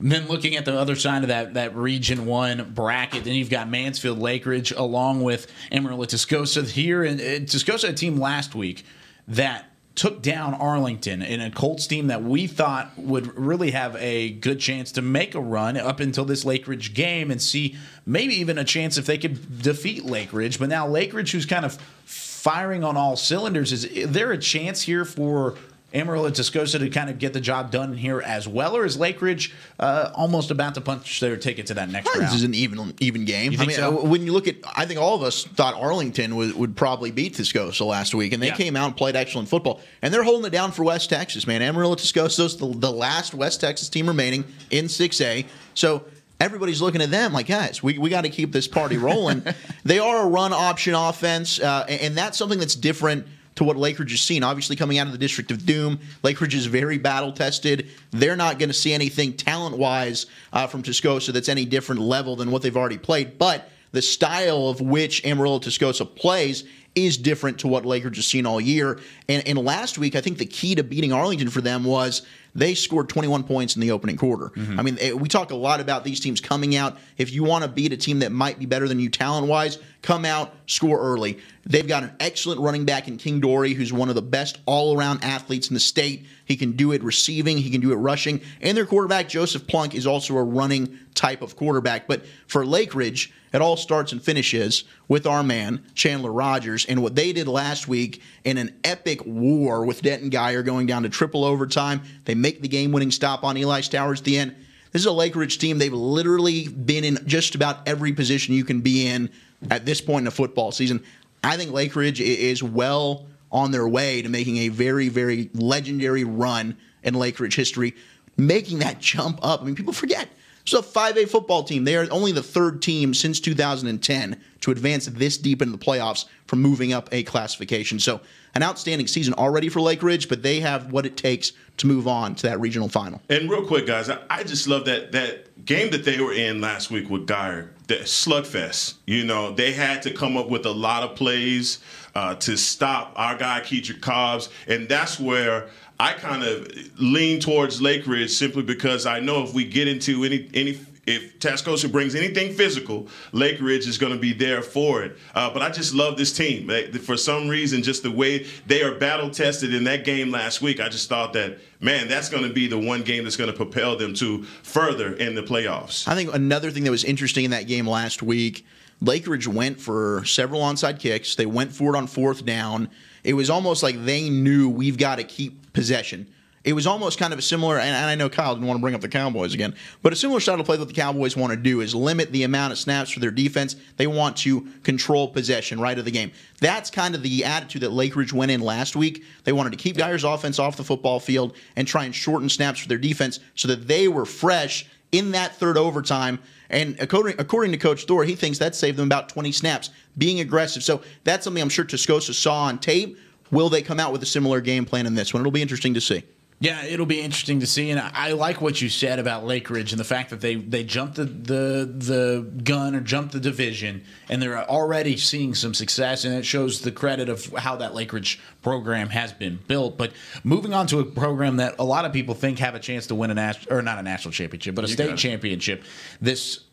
And then looking at the other side of that Region 1 bracket, then you've got Mansfield Lakeridge along with Amarillo Tascosa here. And Tascosa, a team last week that took down Arlington in a Colts team that we thought would really have a good chance to make a run up until this Lakeridge game and see maybe even a chance if they could defeat Lakeridge. But now Lakeridge, who's kind of firing on all cylinders, is there a chance here for Amarillo and Tascosa to kind of get the job done here as well, or is Lakeridge almost about to punch their ticket to that next round? This is an even game. You think so? When you look at, I think all of us thought Arlington would probably beat Tascosa last week, and they came out and played excellent football, and they're holding it down for West Texas, man. Amarillo Tascosa's the last West Texas team remaining in 6A, so everybody's looking at them like, guys, we got to keep this party rolling. They are a run option offense, and that's something that's different to what Lakeridge has seen. Obviously, coming out of the District of Doom, Lakeridge is very battle-tested. They're not going to see anything talent-wise from Tascosa that's any different level than what they've already played. But the style of which Amarillo Tascosa plays is different to what Lakeridge has seen all year. And last week, I think the key to beating Arlington for them was they scored 21 points in the opening quarter. I mean, we talk a lot about these teams coming out. If you want to beat a team that might be better than you talent-wise, come out, score early. They've got an excellent running back in King Dory, who's one of the best all-around athletes in the state. He can do it receiving. He can do it rushing. And their quarterback, Joseph Plunk, is also a running type of quarterback. But for Lakeridge, it all starts and finishes with our man, Chandler Rogers, and what they did last week in an epic war with Denton Geyer going down to triple overtime. They make the game-winning stop on Eli Stowers at the end. This is a Lakeridge team. They've literally been in just about every position you can be in at this point in the football season. I think Lakeridge is well on their way to making a very, very legendary run in Lakeridge history, making that jump up. I mean, people forget. It's a 5A football team. They are only the 3rd team since 2010 to advance this deep into the playoffs from moving up a classification. So an outstanding season already for Lakeridge, but they have what it takes to move on to that regional final. And real quick, guys, I just love that game that they were in last week with Geyer, the slugfest. You know, they had to come up with a lot of plays to stop our guy, Keedrick Cobbs, and that's where I kind of lean towards Lake Ridge simply because I know if we get into if Tascosa brings anything physical, Lake Ridge is going to be there for it. But I just love this team. For some reason, just the way they are battle tested in that game last week, I just thought that, man, that's going to be the one game that's going to propel them to further in the playoffs. I think another thing that was interesting in that game last week, Lake Ridge went for several onside kicks. They went for it on 4th down. It was almost like they knew we've got to keep possession. It was almost kind of a similar, and I know Kyle didn't want to bring up the Cowboys again, but a similar style of play that the Cowboys want to do is limit the amount of snaps for their defense. They want to control possession right of the game. That's kind of the attitude that Lake Ridge went in last week. They wanted to keep Dyer's offense off the football field and try and shorten snaps for their defense so that they were fresh in that third overtime. And according to Coach Thor, he thinks that saved them about 20 snaps, being aggressive. So that's something I'm sure Tascosa saw on tape. Will they come out with a similar game plan in this one? It'll be interesting to see. Yeah, it'll be interesting to see, and I like what you said about Lake Ridge and the fact that they jumped the gun or jumped the division, and they're already seeing some success, and it shows the credit of how that Lake Ridge program has been built. But moving on to a program that a lot of people think have a chance to win not a national championship, but a state championship this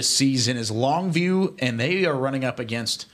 season is Longview, and they are running up against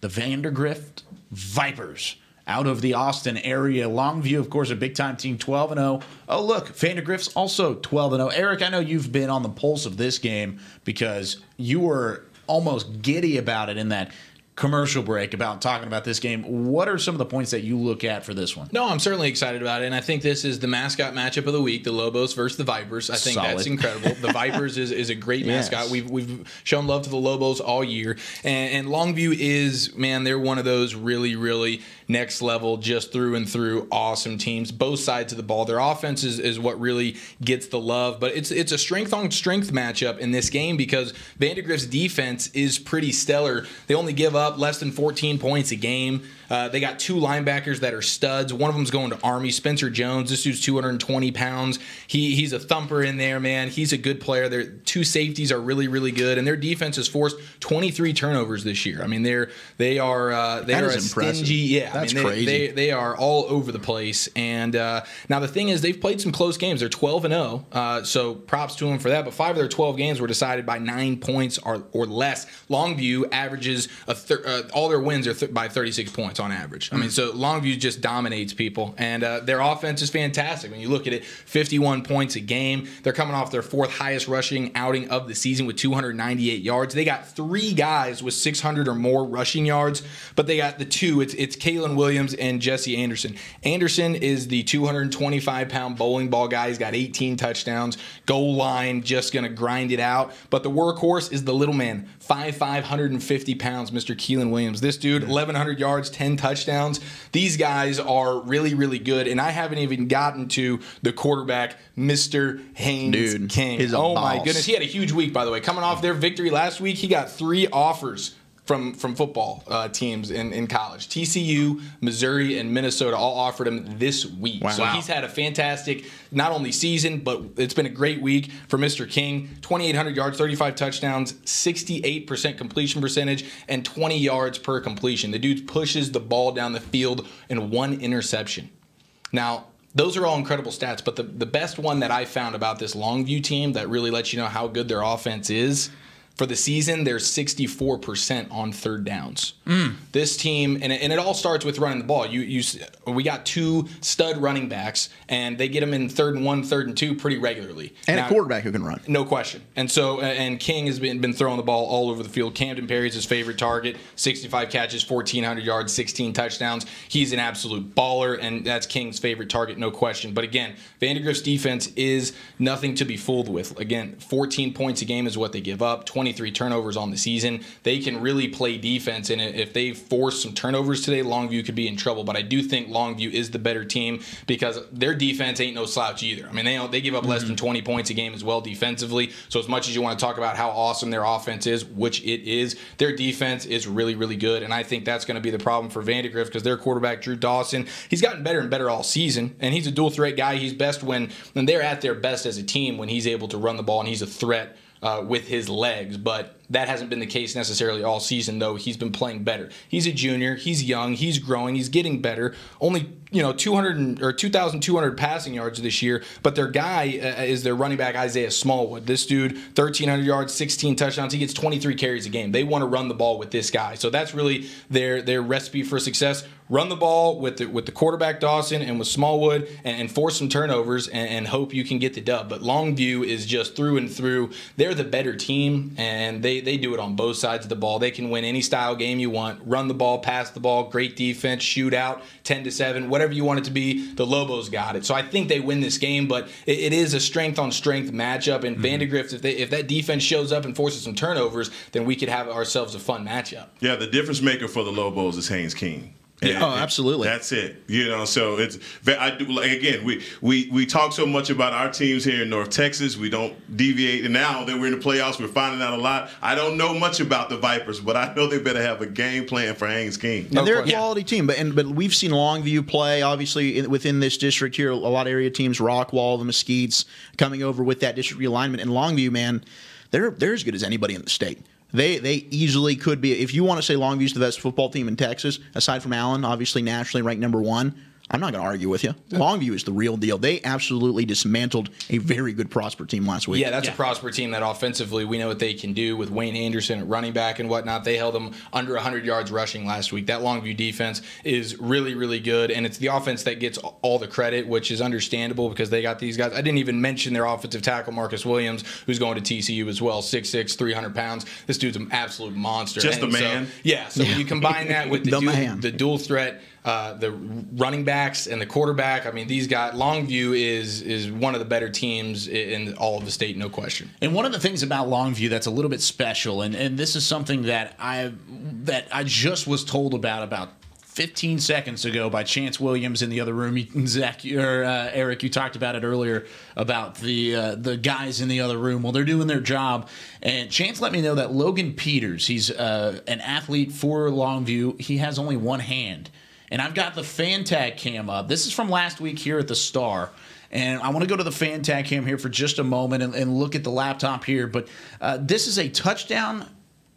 the Vandergrift Vipers out of the Austin area. Longview, of course, a big-time team, 12-0. Oh, look, Vandergrift's also 12-0. Eric, I know you've been on the pulse of this game because you were almost giddy about it in that commercial break about talking about this game. What are some of the points that you look at for this one? No, I'm certainly excited about it, and I think this is the mascot matchup of the week, the Lobos versus the Vipers. I think that's incredible. The Vipers is a great mascot. We've shown love to the Lobos all year, and Longview is, man, they're one of those really, really next level, just through and through awesome teams, both sides of the ball. Their offense is what really gets the love, but it's a strength-on-strength matchup in this game because Vandergrift's defense is pretty stellar. They only give up less than 14 points a game. They got 2 linebackers that are studs. One of them's going to Army, Spencer Jones. This dude's 220 pounds. He's a thumper in there, man. He's a good player. Their 2 safeties are really, really good, and their defense has forced 23 turnovers this year. I mean, they are a stingy. Yeah, that's crazy. They are all over the place. And now the thing is, they've played some close games. They're 12-0, so props to them for that. But 5 of their 12 games were decided by 9 points or less. Longview averages all their wins are by 36 points on average. I mean, so Longview just dominates people, and their offense is fantastic. When you look at it, 51 points a game. They're coming off their 4th highest rushing outing of the season with 298 yards. They got 3 guys with 600 or more rushing yards, but they got the 2. It's Kalen Williams and Jesse Anderson. Anderson is the 225-pound bowling ball guy. He's got 18 touchdowns. Goal line, just going to grind it out. But the workhorse is the little man, 5'5", 150 pounds, Mr. Keelan Williams. This dude, 1,100 yards, 10 touchdowns. These guys are really, really good, and I haven't even gotten to the quarterback, Mr. Haynes King. Oh, my goodness. He had a huge week, by the way. Coming off their victory last week, he got 3 offers from football teams in college. TCU, Missouri, and Minnesota all offered him this week. Wow. So he's had a fantastic, not only season, but it's been a great week for Mr. King. 2,800 yards, 35 touchdowns, 68% completion percentage, and 20 yards per completion. The dude pushes the ball down the field in 1 interception. Now, those are all incredible stats, but the best one that I found about this Longview team that really lets you know how good their offense is, for the season, they're 64% on 3rd downs. This team, and it all starts with running the ball. We got 2 stud running backs, and they get them in 3rd and 1, 3rd and 2 pretty regularly. And a quarterback who can run. No question. And so, and King has been throwing the ball all over the field. Camden Perry's his favorite target. 65 catches, 1,400 yards, 16 touchdowns. He's an absolute baller, and that's King's favorite target, no question. But again, Vandergrift's defense is nothing to be fooled with. Again, 14 points a game is what they give up. 23 turnovers on the season. They can really play defense, and if they force some turnovers today, Longview could be in trouble. But I do think Longview is the better team because their defense ain't no slouch either. I mean, they give up less than 20 points a game as well defensively. So as much as you want to talk about how awesome their offense is, which it is, their defense is really, really good. And I think that's going to be the problem for Vandergrift because their quarterback, Drew Dawson, he's gotten better and better all season, and he's a dual threat guy. He's best when they're at their best as a team when he's able to run the ball and he's a threat with his legs, but that hasn't been the case necessarily all season, though. He's been playing better. He's a junior. He's young. He's growing. He's getting better. Only 2,200 passing yards this year, but their guy is their running back, Isaiah Smallwood. This dude, 1,300 yards, 16 touchdowns. He gets 23 carries a game. They want to run the ball with this guy. So that's really their recipe for success. Run the ball with the quarterback Dawson and with Smallwood and force some turnovers and hope you can get the dub. But Longview is just through and through. They're the better team, and they do it on both sides of the ball. They can win any style game you want. Run the ball, pass the ball, great defense, shootout, 10-7, whatever you want it to be. The Lobos got it. So I think they win this game, but it is a strength-on-strength matchup. And Vandegrift, if that defense shows up and forces some turnovers, then we could have ourselves a fun matchup. Yeah, the difference maker for the Lobos is Haynes King. Yeah, absolutely. That's it. So it's again, we talk so much about our teams here in North Texas. We don't deviate, and now that we're in the playoffs, we're finding out a lot. I don't know much about the Vipers, but I know they better have a game plan for Haynes King. And they're a quality team, but we've seen Longview play obviously within this district here. A lot of area teams, Rockwall, the Mesquites, coming over with that district realignment. And Longview, man, they're as good as anybody in the state. They easily could be. If you want to say Longview's the best football team in Texas, aside from Allen, obviously nationally ranked #1, I'm not going to argue with you. Longview is the real deal. They absolutely dismantled a very good Prosper team last week. Yeah, that's a Prosper team that offensively we know what they can do with Wayne Anderson at running back and whatnot. They held them under 100 yards rushing last week. That Longview defense is really, really good, and it's the offense that gets all the credit, which is understandable because they got these guys. I didn't even mention their offensive tackle, Marcus Williams, who's going to TCU as well, 6'6", 300 pounds. This dude's an absolute monster. Just a man. So when you combine that with the dual threat, the running backs and the quarterback. I mean, these guys. Longview is one of the better teams in all of the state, no question. And one of the things about Longview that's a little bit special, and this is something that I just was told about 15 seconds ago by Chance Williams in the other room. Eric, you talked about it earlier about the guys in the other room. Well, they're doing their job. And Chance let me know that Logan Peters, he's an athlete for Longview. He has only one hand. And I've got the fan tag cam up. This is from last week here at the Star. And I want to go to the fan tag cam here for just a moment and look at the laptop here. But this is a touchdown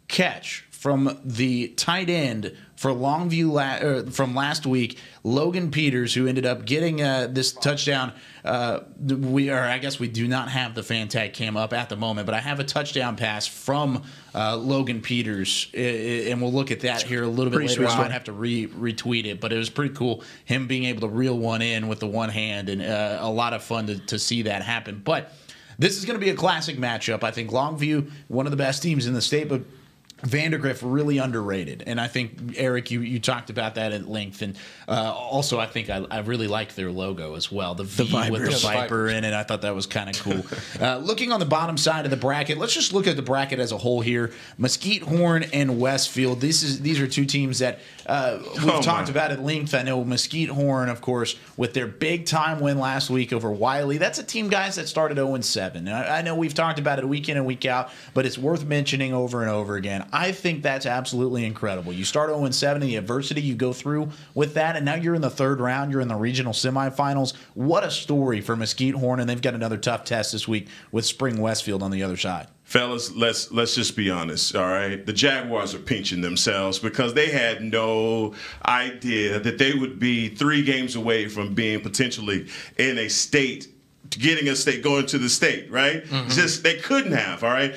catch from the tight end for Longview from last week, Logan Peters, who ended up getting this touchdown. I guess we do not have the fan tag cam up at the moment, but I have a touchdown pass from Logan Peters, and we'll look at that here a little bit later. I might have to retweet it, but it was pretty cool, him being able to reel one in with the one hand, and a lot of fun to see that happen. But this is going to be a classic matchup. I think Longview, one of the best teams in the state, but Vandegrift really underrated, and I think Eric, you talked about that at length, and also I think I really like their logo as well, the V with the Viper in it. I thought that was kind of cool. Looking on the bottom side of the bracket, let's just look at the bracket as a whole here. Mesquite Horn and Westfield. These are two teams that we've talked about at length. I know Mesquite Horn, of course, with their big time win last week over Wiley. That's a team, guys, that started 0-7. I know we've talked about it week in and week out, but it's worth mentioning over and over again. I think that's absolutely incredible. You start 0-7 in the adversity you go through with that, and now you're in the third round. You're in the regional semifinals. What a story for Mesquite Horn, and they've got another tough test this week with Spring Westfield on the other side. Fellas, let's just be honest, all right? The Jaguars are pinching themselves because they had no idea that they would be 3 games away from being potentially in a state, getting a state, going to the state, right? Mm-hmm. Just they couldn't have, all right?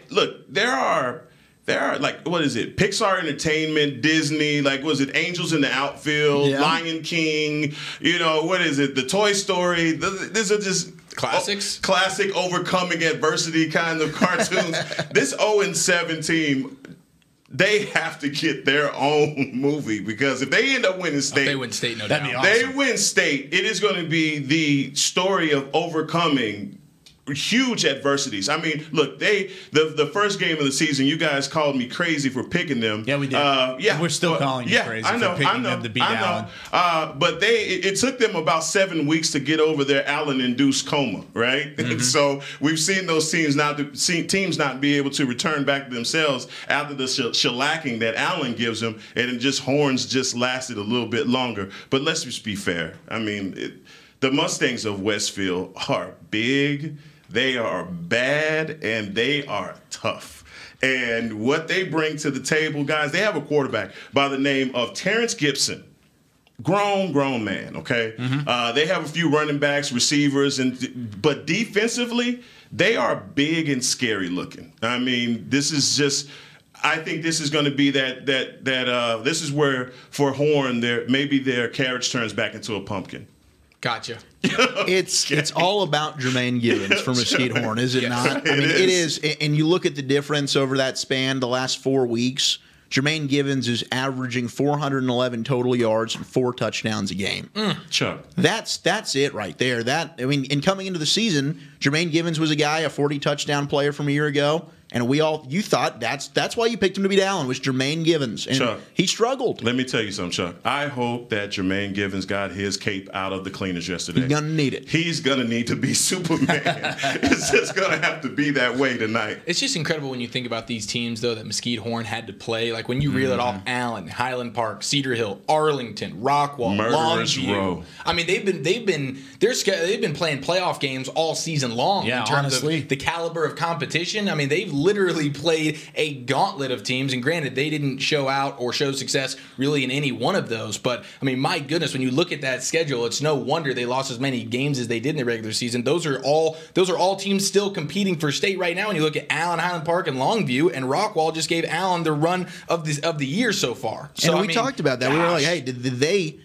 Look, there are like, what is it? Pixar Entertainment, Disney, like, was it Angels in the Outfield, Lion King, what is it? The Toy Story. These are just classics. Classic overcoming adversity kind of cartoons. This 0-7 team, they have to get their own movie because if they end up winning state, they win state, no doubt. Awesome. They win state, it is going to be the story of overcoming huge adversities. I mean, look, the first game of the season, you guys called me crazy for picking them. Yeah, we did. We're still calling you crazy for picking them to beat Allen. But it took them about 7 weeks to get over their Allen-induced coma, right? Mm-hmm. So we've seen those teams not be able to return back to themselves after the shellacking that Allen gives them, and Horns just lasted a little bit longer. But let's just be fair. I mean, the Mustangs of Westfield are big. They are bad and they are tough. And what they bring to the table, guys, they have a quarterback by the name of Terrence Gibson. Grown man, okay? They have a few running backs, receivers, but defensively, they are big and scary looking. I mean, I think this is going to be this is where, for Horn, maybe their carriage turns back into a pumpkin. Gotcha. It's all about Jermaine Givens for Mesquite Horn, is it not? I mean, it is. And you look at the difference over that span, the last 4 weeks. Jermaine Givens is averaging 411 total yards and 4 touchdowns a game. Chuck. That's it right there. And coming into the season, Jermaine Givens was a 40 touchdown player from a year ago. And you thought that's why you picked him to beat Allen, was Jermaine Givens. And Chuck, he struggled. Let me tell you something, Chuck. I hope that Jermaine Givens got his cape out of the cleaners yesterday. He's going to need it. He's going to need to be Superman. It's just going to have to be that way tonight. It's just incredible when you think about these teams, though, that Mesquite Horn had to play. Like when you reel it off, Allen, Highland Park, Cedar Hill, Arlington, Rockwall, Murderers Longview. Row. I mean, they've been playing playoff games all season long in terms of the caliber of competition. I mean, they've literally played a gauntlet of teams, and granted, they didn't show out or show success really in any one of those. But I mean, my goodness, when you look at that schedule, it's no wonder they lost as many games as they did in the regular season. Those are all teams still competing for state right now. When you look at Allen, Highland Park, and Longview, and Rockwall just gave Allen the run of the year so far. So, and we talked about that. We were like, hey, did they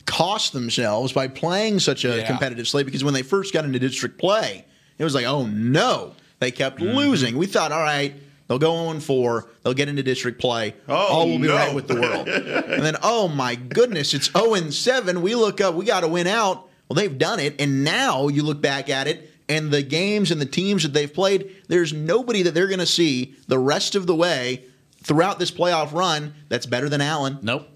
cost themselves by playing such a competitive slate? Because when they first got into district play, it was like, oh no, they kept losing. We thought, all right, they'll go 0-4. They'll get into district play. All will be right with the world. And then, oh my goodness, it's 0-7. We look up, we got to win out. Well, they've done it. And now you look back at it, and the games and the teams that they've played, there's nobody that they're going to see the rest of the way throughout this playoff run that's better than Allen. Nope.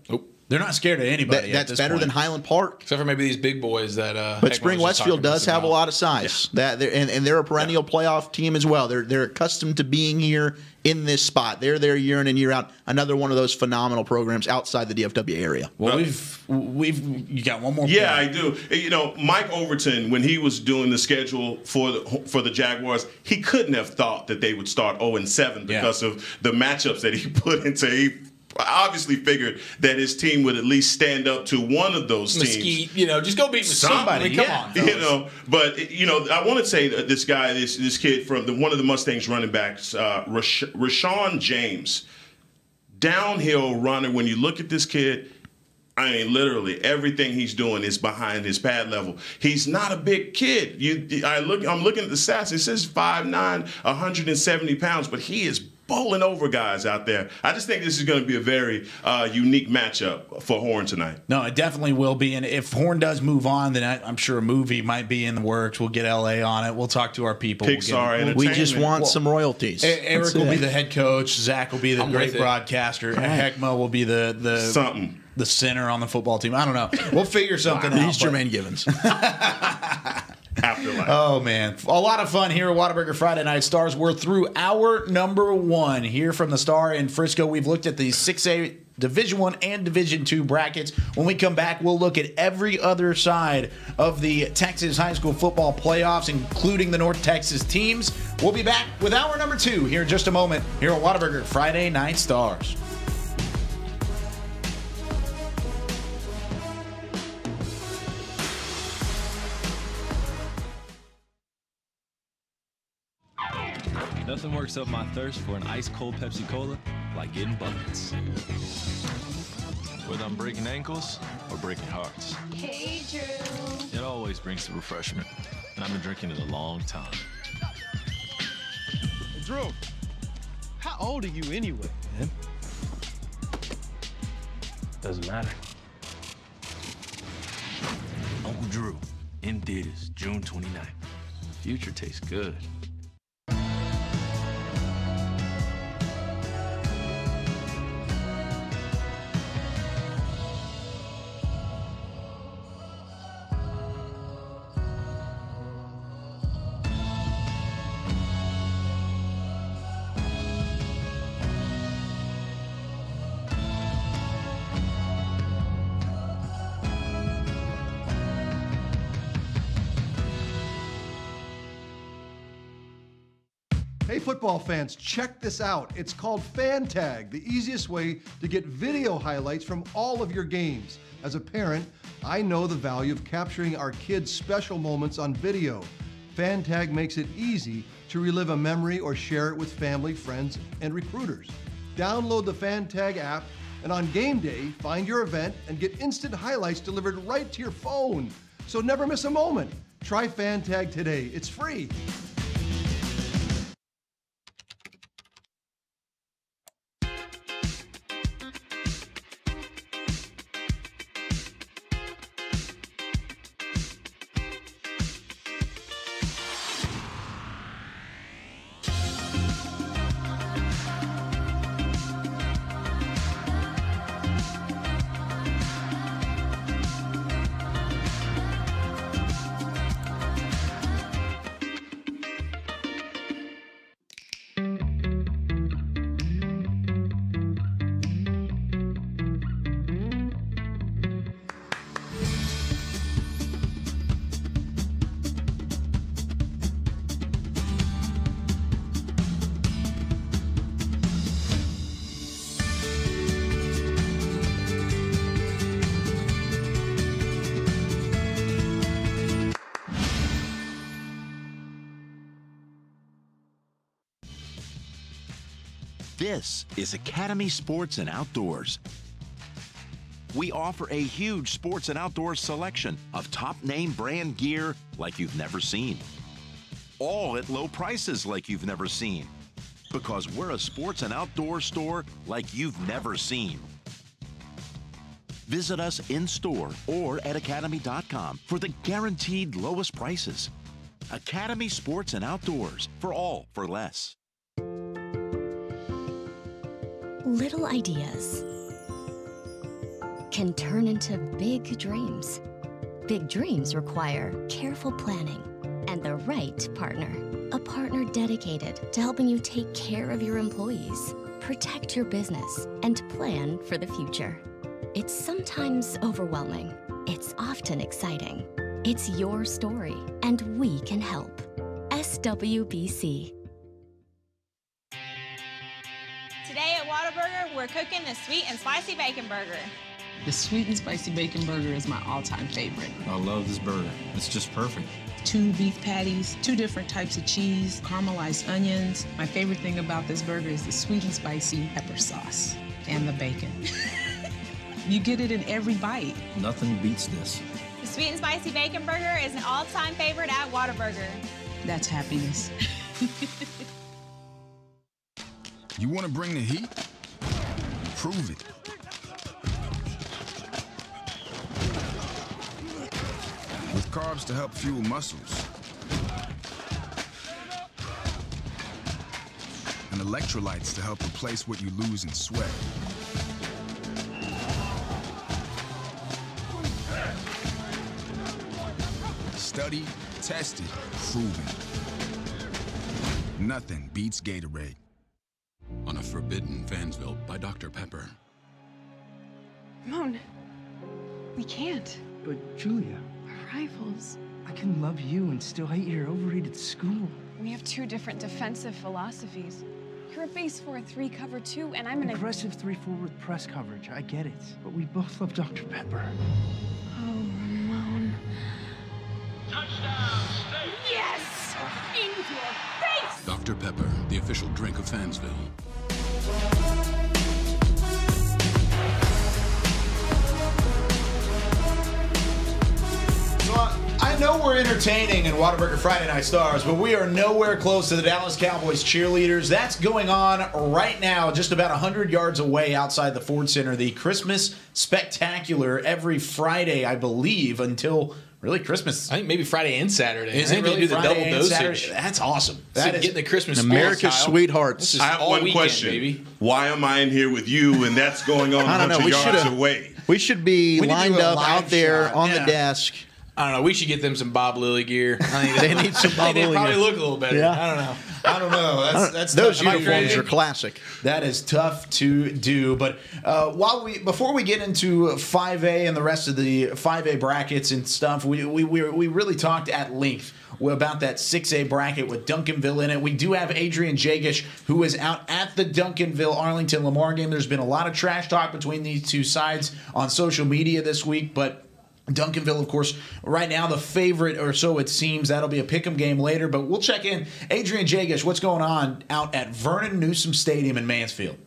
They're not scared of anybody. That's better than Highland Park, except for maybe these big boys that. But Spring Westfield does have a lot of size. Yeah. And they're a perennial playoff team as well. They're accustomed to being here in this spot. They're there year in and year out. Another one of those phenomenal programs outside the DFW area. Well, you got one more. Yeah, I do. You know, Mike Overton, when he was doing the schedule for the Jaguars, he couldn't have thought that they would start 0-7 because of the matchups that he put into. He obviously figured that his team would at least stand up to one of those teams. Mesquite, just go beat somebody. Come on, fellas. But I want to say that this guy, this kid from one of the Mustangs running backs, Rashawn James, downhill runner. When you look at this kid, I mean, literally everything he's doing is behind his pad level. He's not a big kid. I'm looking at the stats. It says 5'9", 170 pounds, but he is bowling over guys out there. I just think this is going to be a very unique matchup for Horn tonight. No, it definitely will be. And if Horn does move on, then I'm sure a movie might be in the works. We'll get LA on it. We'll talk to our people. Pixar Entertainment. We just want some royalties. Eric will be the head coach. Zach will be the great broadcaster. And Heckma will be the center on the football team. I don't know. We'll figure something out. He's Jermaine Givens. Afterlife. Oh, man. A lot of fun here at Whataburger Friday Night Stars. We're through hour number 1 here from the Star in Frisco. We've looked at the 6A Division I and Division II brackets. When we come back, we'll look at every other side of the Texas high school football playoffs, including the North Texas teams. We'll be back with hour number 2 here in just a moment here at Whataburger Friday Night Stars. Nothing works up my thirst for an ice-cold Pepsi Cola like getting buckets. Whether I'm breaking ankles or breaking hearts. Hey, Drew. It always brings the refreshment, and I've been drinking it a long time. Drew, how old are you anyway? Yeah. Doesn't matter. Uncle Drew, in theaters, June 29th. Future tastes good. Hey, football fans, check this out. It's called FanTag, the easiest way to get video highlights from all of your games. As a parent, I know the value of capturing our kids' special moments on video. FanTag makes it easy to relive a memory or share it with family, friends, and recruiters. Download the FanTag app, and on game day, find your event and get instant highlights delivered right to your phone. So never miss a moment. Try FanTag today. It's free. This is Academy Sports and Outdoors. We offer a huge sports and outdoors selection of top name brand gear like you've never seen. All at low prices like you've never seen. Because we're a sports and outdoor store like you've never seen. Visit us in store or at academy.com for the guaranteed lowest prices. Academy Sports and Outdoors, for all for less. Little ideas can turn into big dreams. Big dreams require careful planning and the right partner. A partner dedicated to helping you take care of your employees, protect your business, and plan for the future. It's sometimes overwhelming. It's often exciting. It's your story, and we can help. SWBC. Today at Whataburger, we're cooking the sweet and spicy bacon burger. The sweet and spicy bacon burger is my all-time favorite. I love this burger. It's just perfect. 2 beef patties, 2 different types of cheese, caramelized onions. My favorite thing about this burger is the sweet and spicy pepper sauce and the bacon. You get it in every bite. Nothing beats this. The sweet and spicy bacon burger is an all-time favorite at Whataburger. That's happiness. You want to bring the heat? Prove it. With carbs to help fuel muscles. And electrolytes to help replace what you lose in sweat. Studied, tested, proven. Nothing beats Gatorade. On a forbidden Fansville by Dr. Pepper. Ramon, we can't. But Julia, We're rivals. I can love you and still hate your overrated school. We have 2 different defensive philosophies. You're a base 4-3 cover 2, and I'm an aggressive 3-4 with press coverage. I get it, but we both love Dr. Pepper. Oh, Ramon. Touchdown, State! Yes! In your face! Dr. Pepper, the official drink of Fansville. I know we're entertaining in Whataburger Friday Night Stars, but we are nowhere close to the Dallas Cowboys cheerleaders. That's going on right now, just about 100 yards away outside the Ford Center. The Christmas Spectacular every Friday, I believe, until really Christmas. I think maybe Friday and Saturday. Is it They really do the Friday double and dosage. Saturday? That's awesome. So That is getting the Christmas America's style. sweethearts. This is I have all one weekend, question. baby. Why am I in here with you and that's going on I don't know. 100 We yards shoulda- away? We should be We need to lined do a up live out there shot. on Yeah. the desk. I don't know. We should get them some Bob Lilly gear. I think They need some Bob They Lilly probably gear. look a little better. Yeah. I don't know. I don't know. That's those tough. uniforms are classic. That is tough to do. But before we get into 5A and the rest of the 5A brackets and stuff, we really talked at length about that 6A bracket with Duncanville in it. We do have Adrian Jagish, who is out at the Duncanville-Arlington-Lamar game. There's been a lot of trash talk between these two sides on social media this week, but Duncanville, of course, right now the favorite, or so it seems. That'll be a pick'em game later, but we'll check in. Adrian Jagish, what's going on out at Vernon Newsom Stadium in Mansfield?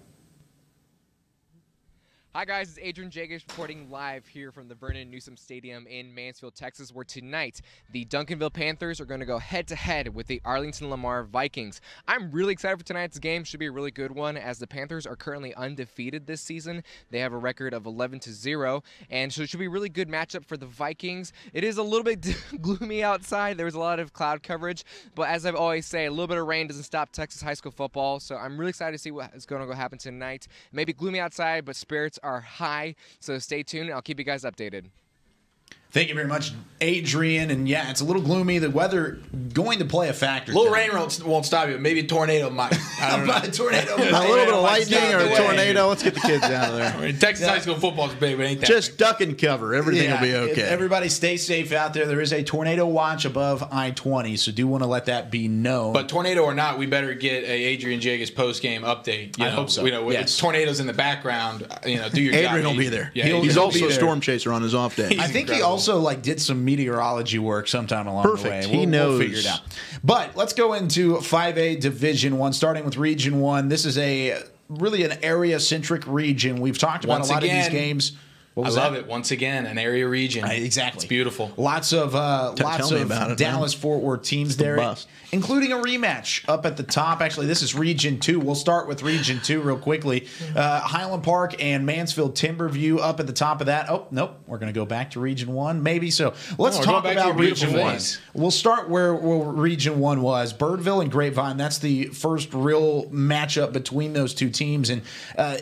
Hi guys, it's Adrian Jagish reporting live here from the Vernon Newsom Stadium in Mansfield, Texas, where tonight the Duncanville Panthers are going to go head-to-head with the Arlington Lamar Vikings. I'm really excited for tonight's game. Should be a really good one, as the Panthers are currently undefeated this season. They have a record of 11-0, and so it should be a really good matchup for the Vikings. It is a little bit gloomy outside. There was a lot of cloud coverage, but as I always say, a little bit of rain doesn't stop Texas high school football, so I'm really excited to see what is going to go happen tonight. Maybe gloomy outside, but spirits are high, so stay tuned. I'll keep you guys updated. Thank you very much, Adrian. And yeah, it's a little gloomy. The weather going to play a factor. A little rain won't stop you. Maybe a tornado might. I don't know. A tornado a little bit of lightning or a tornado. Let's get the kids out of there. I mean, Texas high school football's big, but ain't that just duck and cover. Everything will be okay. Everybody stay safe out there. There is a tornado watch above I-20, so do want to let that be known. But tornado or not, we better get a Adrian Jagish post-game update. I hope so. With Yes. tornadoes in the background, do your job. Adrian will be there. Yeah, he's also a storm chaser on his off day. I think he also did some meteorology work sometime along the way. He knows. We'll figure it out. But let's go into 5A Division 1, starting with Region 1. This is really an area-centric region. We've talked about a lot of these games. I love it. Once again, an area region. Exactly. It's beautiful. Lots of Dallas-Fort Worth teams there, including a rematch up at the top. Actually, this is Region 2. We'll start with Region 2 real quickly. Highland Park and Mansfield Timberview up at the top of that. Oh, nope. We're going to go back to Region 1. Maybe so. Let's talk about Region 1. We'll start where Region 1 was. Birdville and Grapevine. That's the first real matchup between those two teams. And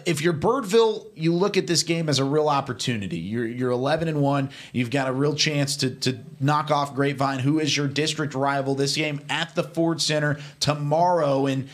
if you're Birdville, you look at this game as a real opportunity. You're 11-1. You've got a real chance to knock off Grapevine, who is your district rival. This game at the Ford Center tomorrow, and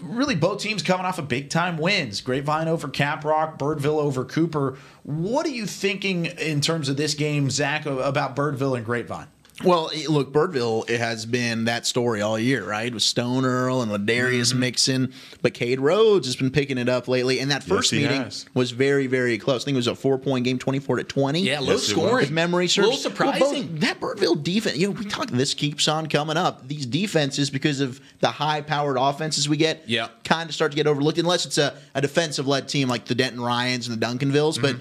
really both teams coming off of big-time wins. Grapevine over Caprock, Birdville over Cooper. What are you thinking in terms of this game, Zach, about Birdville and Grapevine? Well, look, Birdville, it has been that story all year, right? With Stone Earl and Ladarius Mixon. But Cade Rhodes has been picking it up lately. And that first meeting was very, very close. I think it was a 4-point game, 24-20. Yeah, low scoring. If memory serves. A little surprising. Well, that Birdville defense, we talk, this keeps on coming up. These defenses, because of the high-powered offenses we get, kind of start to get overlooked, unless it's a defensive-led team like the Denton Ryans and the Duncanvilles. But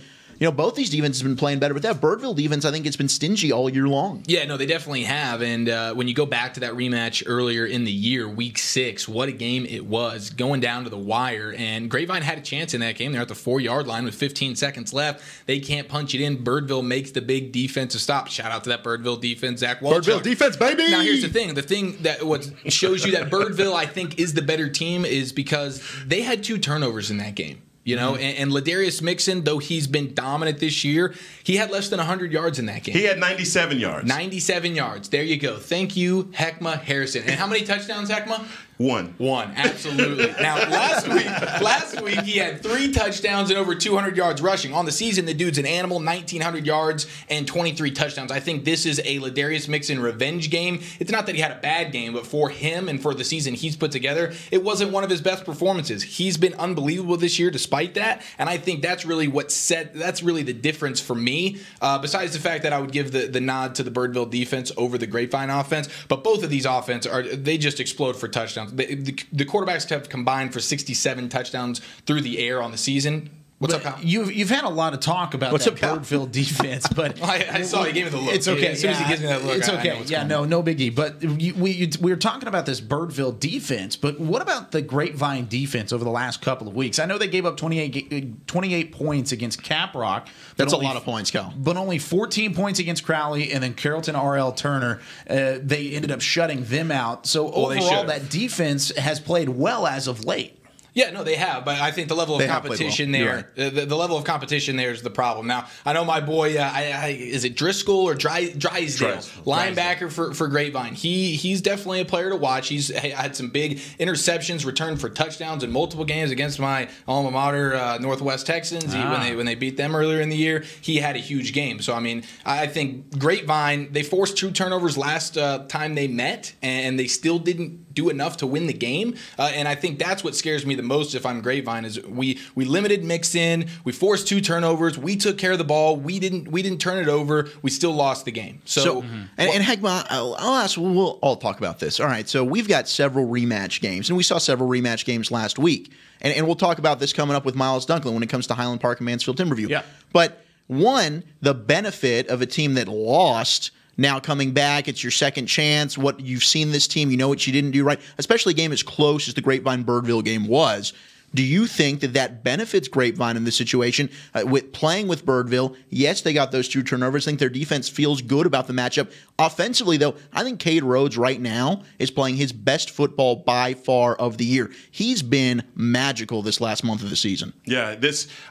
both these defenses have been playing better, but that Birdville defense, I think it's been stingy all year long. Yeah, no, they definitely have. And when you go back to that rematch earlier in the year, Week 6, what a game it was, going down to the wire. And Grapevine had a chance in that game. They're at the 4-yard line with 15 seconds left. They can't punch it in. Birdville makes the big defensive stop. Shout out to that Birdville defense, Zach Walchuk. Birdville defense, baby! Now, here's the thing. The thing that what shows you that Birdville, I think, is the better team is because they had 2 turnovers in that game. And Ladarius Mixon, though he's been dominant this year, he had less than 100 yards in that game. He had 97 yards. 97 yards. There you go. Thank you, Heckma Harrison. And how many touchdowns, Heckma? One, absolutely. Now, last week he had 3 touchdowns and over 200 yards rushing. On the season, the dude's an animal, 1,900 yards and 23 touchdowns. I think this is a Ladarius Mixon revenge game. It's not that he had a bad game, but for him and for the season he's put together, it wasn't one of his best performances. He's been unbelievable this year despite that, and I think that's really that's really the difference for me, besides the fact that I would give the nod to the Birdville defense over the Grapevine offense. But both of these they just explode for touchdowns. The quarterbacks have combined for 67 touchdowns through the air on the season. What's up, Kyle? You've had a lot of talk about Birdville defense, but I saw he gave me the look. It's okay. As soon as he gives me that look, it's okay. I know no biggie. But we were talking about this Birdville defense, but what about the Grapevine defense over the last couple of weeks? I know they gave up 28 points against Caprock. That's a lot of points, Cal. But only 14 points against Crowley, and then Carrollton R.L. Turner. They ended up shutting them out. So overall, that defense has played well as of late. Yeah, no, they have, but I think the level of competition there, the level of competition there is the problem. Now, I know my boy, is it Driscoll or Drysdale, linebacker for Grapevine. He's definitely a player to watch. He's had some big interceptions, returned for touchdowns in multiple games against my alma mater, Northwest Texans. When they beat them earlier in the year, he had a huge game. So, I mean, I think Grapevine, they forced 2 turnovers last time they met, and they still didn't do enough to win the game. And I think that's what scares me the most if I'm Grapevine is we limited Mixon, we forced 2 turnovers, we took care of the ball, we didn't turn it over, we still lost the game. So and Hegma, I'll ask, we'll all talk about this. All right, so we've got several rematch games, and we saw several rematch games last week. And we'll talk about this coming up with Miles Dunklin when it comes to Highland Park and Mansfield Timberview. Yeah. But one, the benefit of a team that lost now coming back, it's your second chance. What you've seen this team, you know what you didn't do right, especially a game as close as the Grapevine-Birdville game was. Do you think that benefits Grapevine in this situation with playing with Birdville? Yes, they got those 2 turnovers. I think their defense feels good about the matchup. Offensively, though, I think Cade Rhodes right now is playing his best football by far of the year. He's been magical this last month of the season. Yeah,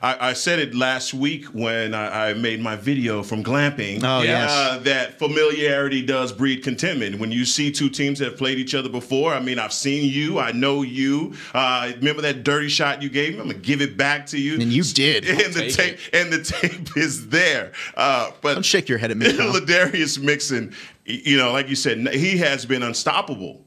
I said it last week when I made my video from glamping. Oh, yes. That familiarity does breed contentment. When you see 2 teams that have played each other before, I mean, I've seen you, I know you. Remember that dirty shot you gave me? I'm gonna give it back to you. And you did. And the tape is there. But don't shake your head at me. Ladarius Mixon, you know, like you said, he has been unstoppable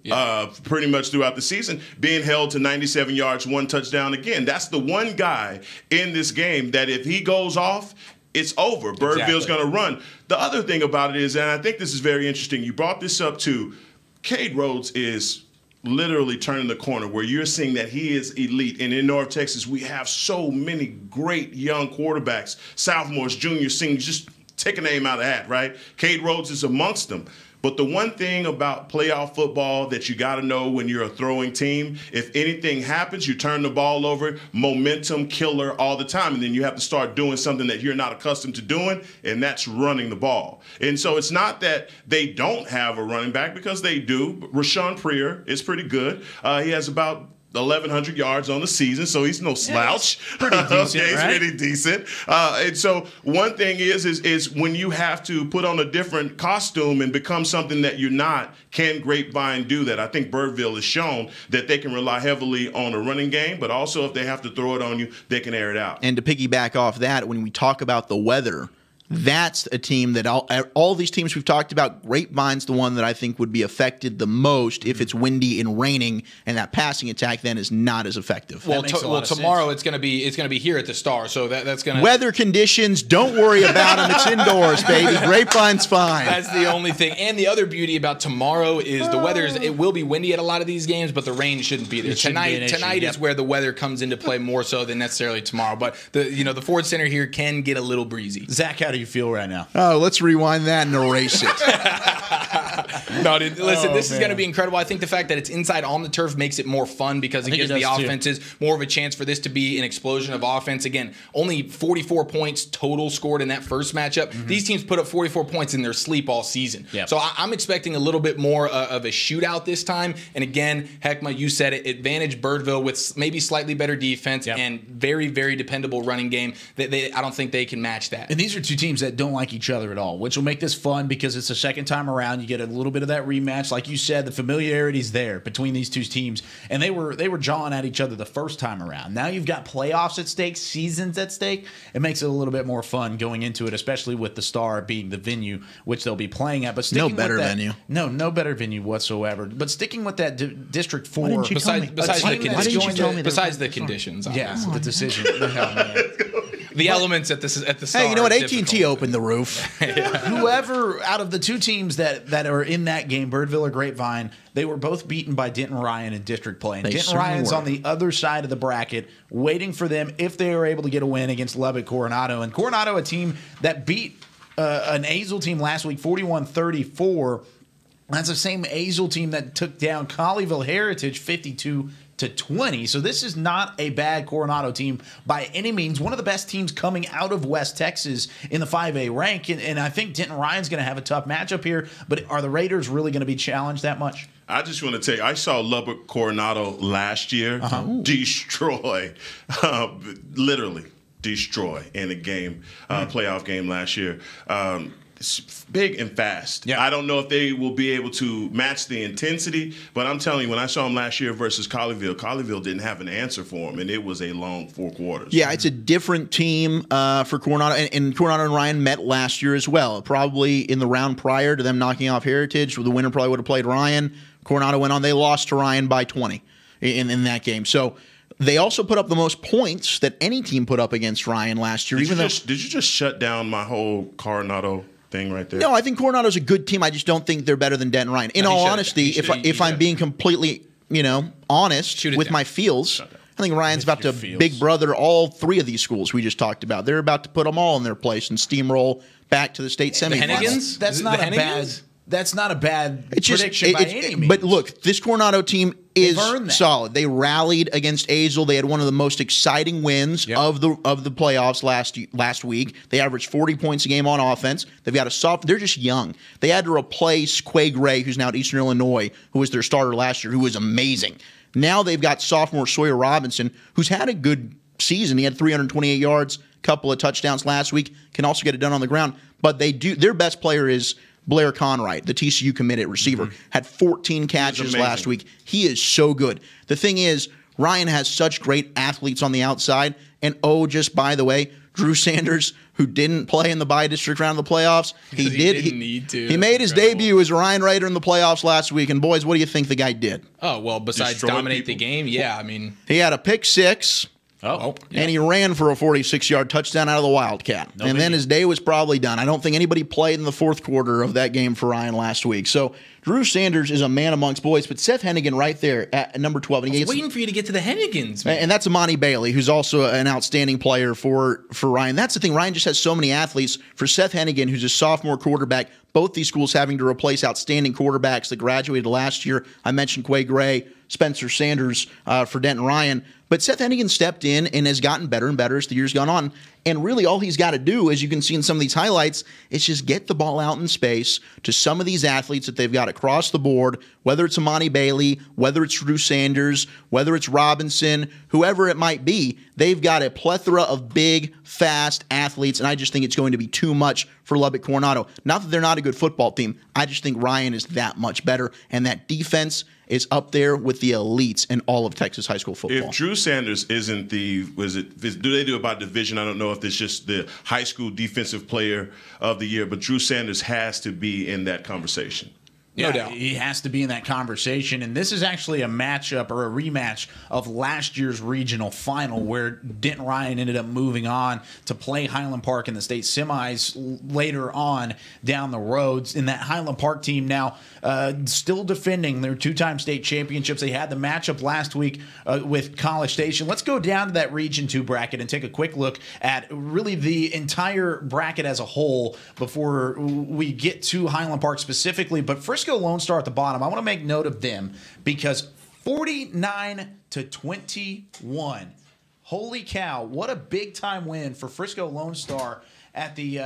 pretty much throughout the season, being held to 97 yards, 1 touchdown again. That's the one guy in this game that if he goes off, it's over. Birdville's going to run. The other thing about it is, and I think this is very interesting, you brought this up too, Cade Rhodes is literally turning the corner where you're seeing that he is elite. And in North Texas, we have so many great young quarterbacks, sophomores, juniors, seniors, just take a name out of the hat, right? Cade Rhodes is amongst them. But the one thing about playoff football that you got to know when you're a throwing team, if anything happens, you turn the ball over, momentum killer all the time. And then you have to start doing something that you're not accustomed to doing, and that's running the ball. And so it's not that they don't have a running back, because they do. Rashawn Prier is pretty good. He has about 1,100 yards on the season, so he's no slouch. Yeah, pretty decent, okay, right? He's pretty decent. And so one thing is when you have to put on a different costume and become something that you're not, can Grapevine do that? I think Birdville has shown that they can rely heavily on a running game, but also if they have to throw it on you, they can air it out. And to piggyback off that, when we talk about the weather, that's a team that all these teams we've talked about, Grapevine's the one that I think would be affected the most if it's windy and raining, and that passing attack then is not as effective. Well, tomorrow it's going to be here at the Star, so that's going to weather conditions. Don't worry about them. It's indoors, baby. Grapevine's fine. That's the only thing. And the other beauty about tomorrow is the weather. It will be windy at a lot of these games, but the rain shouldn't be there. Tonight is where the weather comes into play more so than necessarily tomorrow. But the Ford Center here can get a little breezy. Zach, how do you feel right now? Oh, let's rewind that and erase it. No, dude, listen, this is going to be incredible. I think the fact that it's inside on the turf makes it more fun because it gives the offenses more of a chance for this to be an explosion of offense. Again, only 44 points total scored in that first matchup. Mm-hmm. These teams put up 44 points in their sleep all season. Yep. So I'm expecting a little bit more of a shootout this time. And again, Heckma, you said it, advantage Birdville with maybe slightly better defense and very, very dependable running game. I don't think they can match that. And these are two teams that don't like each other at all, which will make this fun because it's the second time around. You get a little bit of that rematch. Like you said, the familiarity's there between these two teams. And they were jawing at each other the first time around. Now you've got playoffs at stake, seasons at stake. It makes it a little bit more fun going into it, especially with the Star being the venue which they'll be playing at. But sticking no better with that, venue. No better venue whatsoever. But sticking with that District 4. Besides the conditions. Yes, the decision. The elements at the Star. Hey, you know what? AT&T opened the roof. Whoever out of the two teams that are in that game, Birdville or Grapevine, they were both beaten by Denton Ryan in district play. And Denton Ryan's on the other side of the bracket, waiting for them if they are able to get a win against Lubbock Coronado. And Coronado, a team that beat an Azle team last week, 41-34. That's the same Azle team that took down Colleyville Heritage 52-20. So this is not a bad Coronado team by any means. One of the best teams coming out of West Texas in the 5A rank. And I think Denton Ryan's going to have a tough matchup here. But are the Raiders really going to be challenged that much? I just want to tell you, I saw Lubbock Coronado last year destroy, literally destroy in a game, playoff game last year. It's big and fast. Yeah. I don't know if they will be able to match the intensity, but I'm telling you, when I saw him last year versus Colleyville didn't have an answer for him, and it was a long 4 quarters. Yeah, it's a different team for Coronado, and Coronado and Ryan met last year as well. Probably in the round prior to them knocking off Heritage, the winner probably would have played Ryan. Coronado went on. They lost to Ryan by 20 in that game. So they also put up the most points that any team put up against Ryan last year. Did you just shut down my whole Coronado thing right there? No, I think Coronado's a good team. I just don't think they're better than Denton Ryan. In all honesty, if I'm being completely, honest with my feels, I think Ryan's about to big brother all 3 of these schools we just talked about. They're about to put them all in their place and steamroll back to the state semifinals. That's not a bad prediction by any means. But look, this Coronado team is solid. They rallied against Azle. They had one of the most exciting wins of the playoffs last week. They averaged 40 points a game on offense. They've got they're just young. They had to replace Quay Gray, who's now at Eastern Illinois, who was their starter last year, who was amazing. Now they've got sophomore Sawyer Robinson, who's had a good season. He had 328 yards, a couple of touchdowns last week, can also get it done on the ground. But their best player is Blair Conwright, the TCU committed receiver, had 14 catches last week. He is so good. The thing is, Ryan has such great athletes on the outside. And just by the way, Drew Sanders, who didn't play in the bi-district round of the playoffs, he didn't need to. He made his debut as Ryan Raider in the playoffs last week. And boys, what do you think the guy did? Oh, well, besides dominate the game, he had a pick 6. And he ran for a 46-yard touchdown out of the Wildcat. Then his day was probably done. I don't think anybody played in the 4th quarter of that game for Ryan last week. So Drew Sanders is a man amongst boys, but Seth Hennigan right there at number 12. And I was waiting for you to get to the Hennigans, man. And that's Amani Bailey, who's also an outstanding player for Ryan. That's the thing. Ryan just has so many athletes. For Seth Hennigan, who's a sophomore quarterback, both these schools having to replace outstanding quarterbacks that graduated last year. I mentioned Quay Gray, Spencer Sanders for Denton Ryan. But Seth Hennigan stepped in and has gotten better and better as the year's gone on. And really all he's got to do, as you can see in some of these highlights, is just get the ball out in space to some of these athletes that they've got across the board, whether it's Amani Bailey, whether it's Drew Sanders, whether it's Robinson, whoever it might be. They've got a plethora of big, fast athletes, and I just think it's going to be too much for Lubbock Coronado. Not that they're not a good football team. I just think Ryan is that much better, and that defense is up there with the elites in all of Texas high school football. If Drew Sanders isn't do they do about division? I don't know if it's just the high school defensive player of the year, but Drew Sanders has to be in that conversation. No doubt. He has to be in that conversation. And this is actually a matchup or a rematch of last year's regional final where Denton Ryan ended up moving on to play Highland Park in the state semis later on down the roads. And that Highland Park team now still defending their 2-time state championships. They had the matchup last week with College Station. Let's go down to that Region 2 bracket and take a quick look at really the entire bracket as a whole before we get to Highland Park specifically. But Frisco Lone Star at the bottom, I want to make note of them because 49-21. Holy cow, what a big time win for Frisco Lone Star at the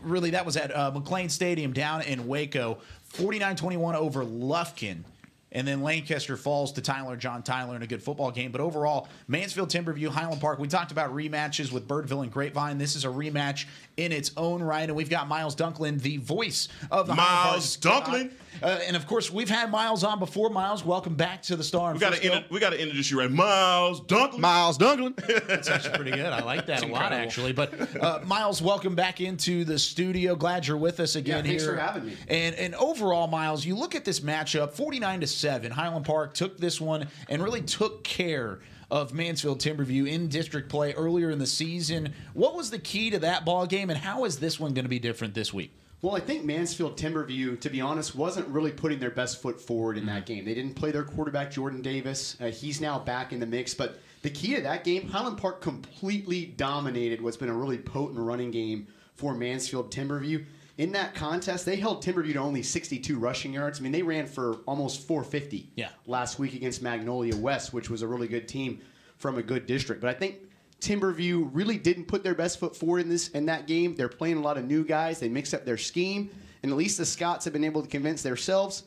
really that was at McLean Stadium down in Waco. 49-21 over Lufkin. And then Lancaster falls to John Tyler in a good football game. But overall, Mansfield, Timberview, Highland Park, we talked about rematches with Birdville and Grapevine. This is a rematch in its own right. And we've got Miles Dunklin, the voice of the Miles Dunklin. And, of course, we've had Miles on before. Miles, welcome back to the Star. We got to introduce you right. Miles Dunklin. Miles Dunklin. That's actually pretty good. I like that a lot, actually. But, Miles, welcome back into the studio. Glad you're with us again here. Thanks for having me. And overall, Miles, you look at this matchup, 49-7. Highland Park took this one and really took care of Mansfield Timberview in district play earlier in the season. What was the key to that ball game, and how is this one going to be different this week? Well, I think Mansfield Timberview, to be honest, wasn't really putting their best foot forward in that game. They didn't play their quarterback, Jordan Davis. He's now back in the mix. But the key to that game, Highland Park completely dominated what's been a really potent running game for Mansfield Timberview. In that contest, they held Timberview to only 62 rushing yards. I mean, they ran for almost 450 last week against Magnolia West, which was a really good team from a good district. But I think Timberview really didn't put their best foot forward in that game. They're playing a lot of new guys. They mixed up their scheme, and at least the Scots have been able to convince themselves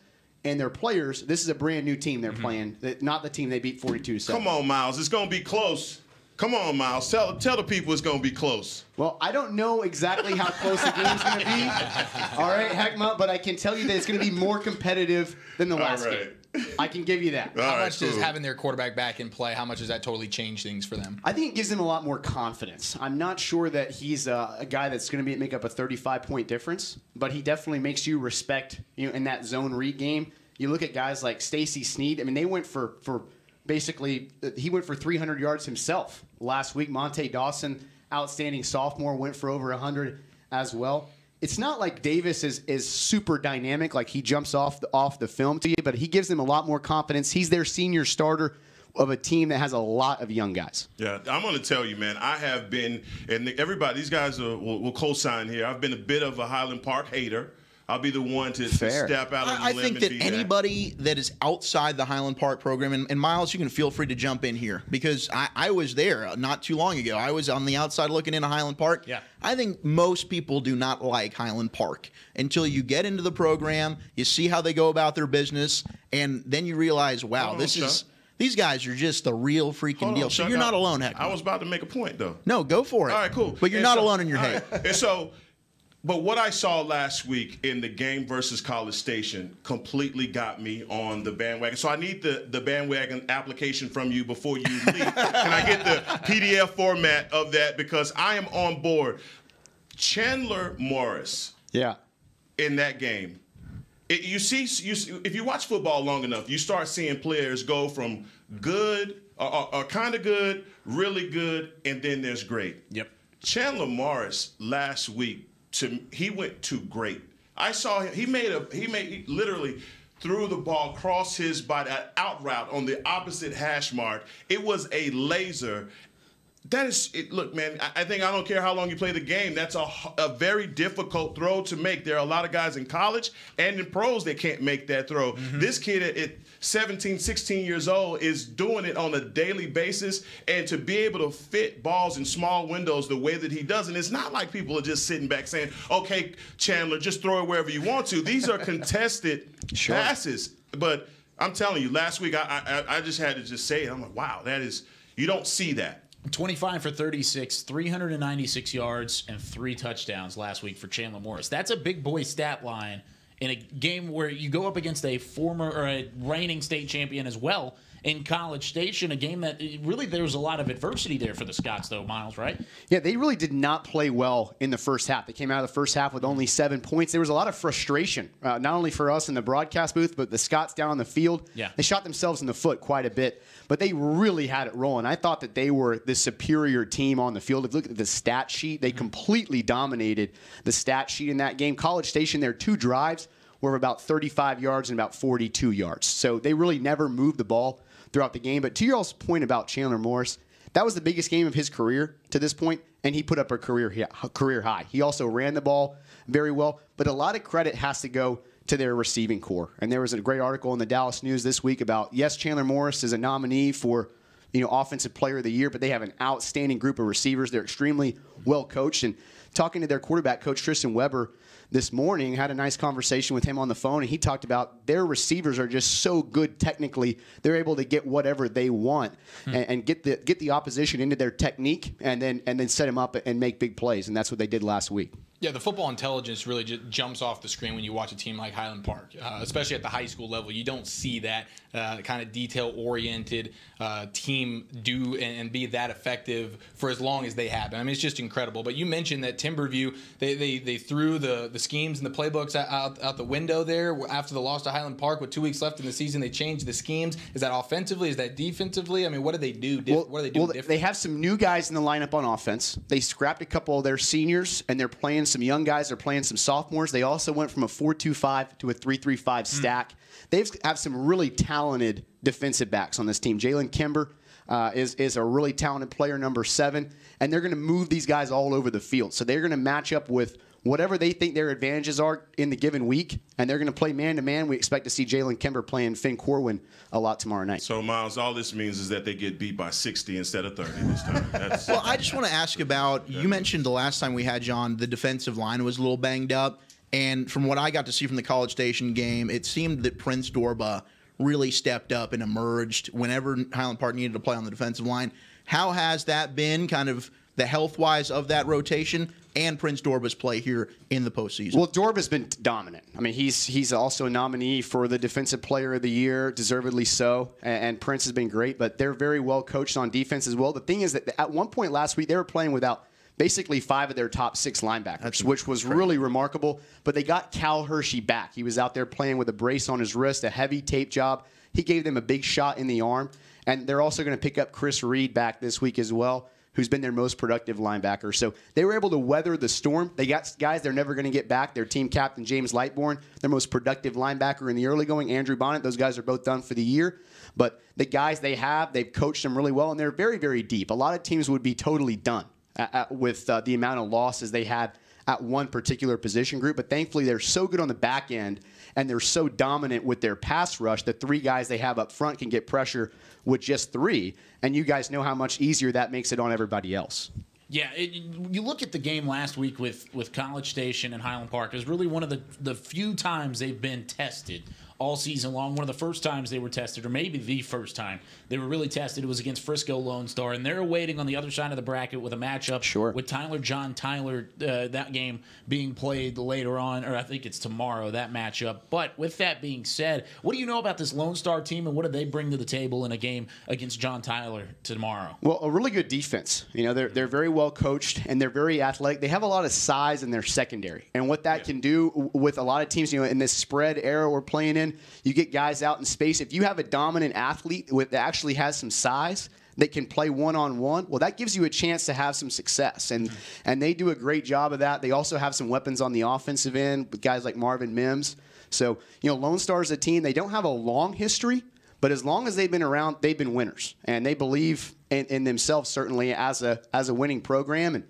and their players, this is a brand new team they're playing, not the team they beat 42-7. Come on, Miles. It's going to be close. Come on, Miles. Tell the people it's going to be close. Well, I don't know exactly how close the game's going to be. All right, Heckma, but I can tell you that it's going to be more competitive than the last game. I can give you that. How much does having their quarterback back in play, how much does that totally change things for them? I think it gives them a lot more confidence. I'm not sure that he's a guy that's going to make up a 35-point difference, but he definitely makes you respect, in that zone read game. You look at guys like Stacey Sneed. I mean, they went for basically, he went for 300 yards himself last week. Monte Dawson, outstanding sophomore, went for over 100 as well. It's not like Davis is super dynamic, like he jumps off the film to you, but he gives them a lot more confidence. He's their senior starter of a team that has a lot of young guys. Yeah, I'm going to tell you, man, I have been, and everybody, these guys will co-sign here, I've been a bit of a Highland Park hater. I'll be the one to step out on the limb. I think that anybody that is outside the Highland Park program, and Miles, you can feel free to jump in here because I was there not too long ago. I was on the outside looking into Highland Park. Yeah. I think most people do not like Highland Park until you get into the program, you see how they go about their business, and then you realize, wow, these guys are just the real freaking deal. So you're not alone, Heck. I was about to make a point, though. No, go for it. All right, cool. But you're not alone in your hate. And so, but what I saw last week in the game versus College Station completely got me on the bandwagon. So I need the bandwagon application from you before you leave. Can I get the PDF format of that? Because I am on board. Chandler Morris. Yeah. In that game. If you watch football long enough, you start seeing players go from good or kind of good, really good, and then there's great. Yep. Chandler Morris last week, he went to great. I saw him. He literally threw the ball across his body, out route on the opposite hash mark. It was a laser. That is it. Look, man, I think I don't care how long you play the game. That's a very difficult throw to make. There are a lot of guys in college and in pros that can't make that throw. Mm-hmm. This kid at 17, 16 years old is doing it on a daily basis, and to be able to fit balls in small windows the way that he does, and it's not like people are just sitting back saying, okay, Chandler, just throw it wherever you want to. These are contested passes. But I'm telling you, last week I just had to just say it. I'm like, wow, you don't see that. 25 for 36, 396 yards, and 3 touchdowns last week for Chandler Morris. That's a big boy stat line in a game where you go up against a reigning state champion as well in College Station, a game that really there was a lot of adversity there for the Scots, though, Miles, right? Yeah, they really did not play well in the first half. They came out of the first half with only 7 points. There was a lot of frustration, not only for us in the broadcast booth, but the Scots down on the field. Yeah. They shot themselves in the foot quite a bit, but they really had it rolling. I thought that they were the superior team on the field. If you look at the stat sheet, they completely dominated the stat sheet in that game. College Station, their 2 drives were about 35 yards and about 42 yards. So they really never moved the ball throughout the game. But to your point about Chandler Morris, that was the biggest game of his career to this point, and he put up a career high. He also ran the ball very well, but a lot of credit has to go to their receiving core. And there was a great article in the Dallas News this week about, yes, Chandler Morris is a nominee for Offensive Player of the Year, but they have an outstanding group of receivers. They're extremely well coached. And talking to their quarterback coach, Tristan Weber, this morning, had a nice conversation with him on the phone, and he talked about their receivers are just so good technically. They're able to get whatever they want and get the opposition into their technique and then set them up and make big plays, and that's what they did last week. Yeah, the football intelligence really just jumps off the screen when you watch a team like Highland Park, especially at the high school level. You don't see that kind of detail-oriented team do and be that effective for as long as they have. I mean, it's just incredible. But you mentioned that Timberview, they threw the schemes and the playbooks out the window there after the loss to Highland Park. With 2 weeks left in the season, they changed the schemes. Is that offensively? Is that defensively? I mean, what do they do? What are they doing different? They have some new guys in the lineup on offense. They scrapped a couple of their seniors, and they're playing some young guys. They're playing some sophomores. They also went from a 4-2-5 to a 3-3-5 stack. They have some really talented defensive backs on this team. Jalen Kimber is a really talented player, number 7, and they're going to move these guys all over the field. So they're going to match up with whatever they think their advantages are in the given week, and they're going to play man-to-man. We expect to see Jalen Kimber playing Finn Corwin a lot tomorrow night. So, Miles, all this means is that they get beat by 60 instead of 30 this time. Well, I just want to ask about, you mentioned the last time we had John, the defensive line was a little banged up. And from what I got to see from the College Station game, it seemed that Prince Dorba really stepped up and emerged whenever Highland Park needed to play on the defensive line. How has that been, kind of the health-wise of that rotation and Prince Dorba's play here in the postseason? Well, Dorba's been dominant. I mean, he's also a nominee for the Defensive Player of the Year, deservedly so. And Prince has been great, but they're very well coached on defense as well. The thing is that at one point last week, they were playing without basically 5 of their top 6 linebackers, which was really remarkable. But they got Cal Hershey back. He was out there playing with a brace on his wrist, a heavy tape job. He gave them a big shot in the arm. And they're also going to pick up Chris Reed back this week as well, who's been their most productive linebacker. So they were able to weather the storm. They got guys they're never going to get back. Their team captain, James Lightbourne, their most productive linebacker in the early going, Andrew Bonnet. Those guys are both done for the year. But the guys they have, they've coached them really well, and they're very, very deep. A lot of teams would be totally done with the amount of losses they had at one particular position group. But thankfully, they're so good on the back end, and they're so dominant with their pass rush that 3 guys they have up front can get pressure with just 3. And you guys know how much easier that makes it on everybody else. Yeah, you look at the game last week with College Station and Highland Park. It was really one of the few times they've been tested all season long. One of the first times they were tested, or maybe the first time they were really tested, it was against Frisco Lone Star, and they're waiting on the other side of the bracket with a matchup with John Tyler, that game being played later on, or I think it's tomorrow, that matchup. But with that being said, what do you know about this Lone Star team, and what do they bring to the table in a game against John Tyler tomorrow? Well, a really good defense. You know, they're very well coached, and they're very athletic. They have a lot of size in their secondary, and what that can do with a lot of teams, you know, in this spread era we're playing in, you get guys out in space. If you have a dominant athlete that actually has some size that can play one-on-one, well, that gives you a chance to have some success. And they do a great job of that. They also have some weapons on the offensive end with guys like Marvin Mims. So, you know, Lone Star is a team. They don't have a long history, but as long as they've been around, they've been winners. And they believe in themselves, certainly, as a winning program. And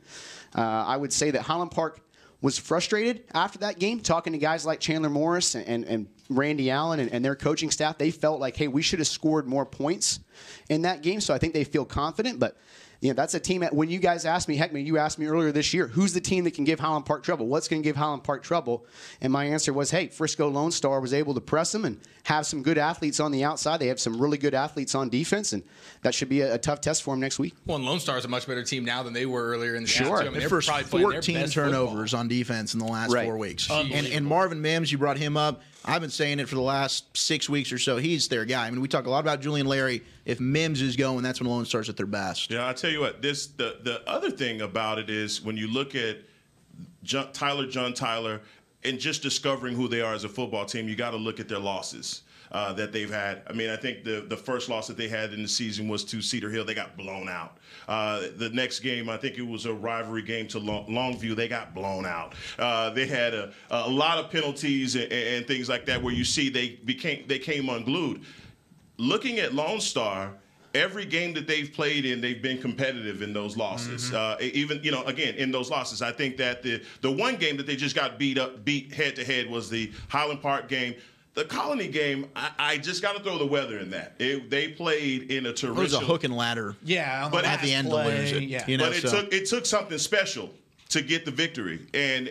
I would say that Highland Park was frustrated after that game, talking to guys like Chandler Morris and Randy Allen and their coaching staff. They felt like, hey, we should have scored more points in that game. So I think they feel confident. But, you know, that's a team that when you guys asked me, Heckman, you asked me earlier this year, who's the team that can give Highland Park trouble? What's going to give Highland Park trouble? And my answer was, hey, Frisco Lone Star was able to press them and have some good athletes on the outside. They have some really good athletes on defense, and that should be a tough test for them next week. Well, and Lone Star is a much better team now than they were earlier in the season. I mean, they're first 14 turnovers on defense in the last 4 weeks. And Marvin Mims, you brought him up. I've been saying it for the last 6 weeks or so. He's their guy. I mean, we talk a lot about Julian Larry. If Mims is going, that's when Lone Star's at their best. Yeah, I tell you what. The other thing about it is when you look at John Tyler, and just discovering who they are as a football team, you got to look at their losses that they've had. I mean, I think the first loss that they had in the season was to Cedar Hill. They got blown out. The next game, I think it was a rivalry game to Longview. They got blown out. They had a lot of penalties and things like that where you see they came unglued. Looking at Lone Star, every game that they've played in, they've been competitive in those losses. Even, you know, again, in those losses, I think that the one game that they just got beat head-to-head was the Highland Park game. The Colony game, I just got to throw the weather in that. They played in a torrential. It was a hook and ladder. Yeah, but at the end to lose it. Yeah. You know, but it took something special to get the victory, and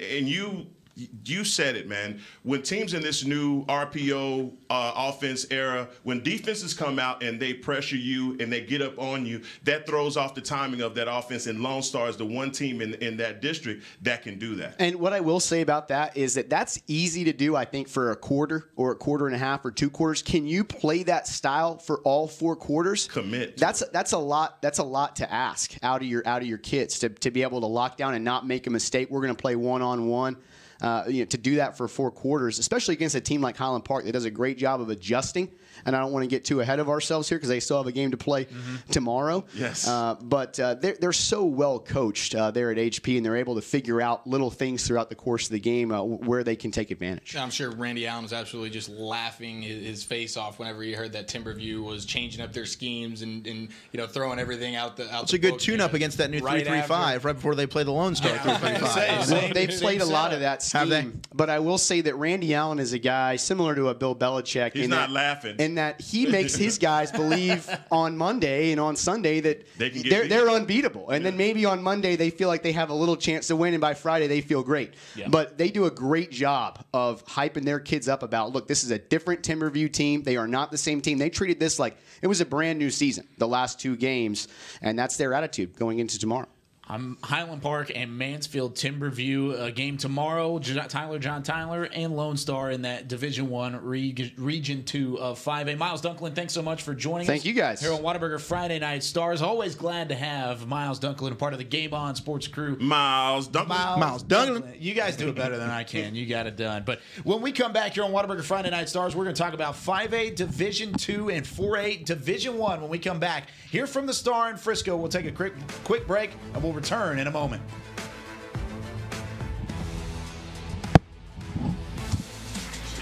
you said it, man. When teams in this new RPO offense era, when defenses come out and they pressure you and they get up on you, that throws off the timing of that offense. And Lone Star is the one team in that district that can do that. And what I will say about that is that that's easy to do, I think, for a quarter or a quarter and a half or 2 quarters. Can you play that style for all 4 quarters? Commit. That's a lot. That's a lot to ask out of your kids to be able to lock down and not make a mistake. We're going to play one-on-one. To do that for 4 quarters, especially against a team like Highland Park that does a great job of adjusting. And I don't want to get too ahead of ourselves here because they still have a game to play tomorrow. Yes. But they're so well coached there at HP, and they're able to figure out little things throughout the course of the game where they can take advantage. I'm sure Randy Allen was absolutely just laughing his face off whenever he heard that Timberview was changing up their schemes and you know, throwing everything out the. It's a good tune-up against that new 3-3-5 right before they play the Lone Star 3-3-5. Well, they've played a lot of that scheme. Have they? But I will say that Randy Allen is a guy similar to a Bill Belichick. He's not laughing. In that he makes his guys believe on Monday and on Sunday that they're unbeatable. And then maybe on Monday they feel like they have a little chance to win, and by Friday they feel great. Yeah. But they do a great job of hyping their kids up about, look, this is a different Timberview team. They are not the same team. They treated this like it was a brand new season, the last 2 games, and that's their attitude going into tomorrow. Highland Park and Mansfield Timberview, a game tomorrow. John Tyler and Lone Star in that Division I Region 2 of 5A. Miles Dunklin, thanks so much for joining us. Thank you, guys. Here on Whataburger Friday Night Stars. Always glad to have Miles Dunklin, a part of the Game On Sports crew. Miles Dunklin. You guys do it better than I can. You got it done. But when we come back here on Whataburger Friday Night Stars, we're going to talk about 5A Division 2 and 4A Division 1 when we come back. Here from the Star in Frisco, we'll take a quick break, and we'll return in a moment.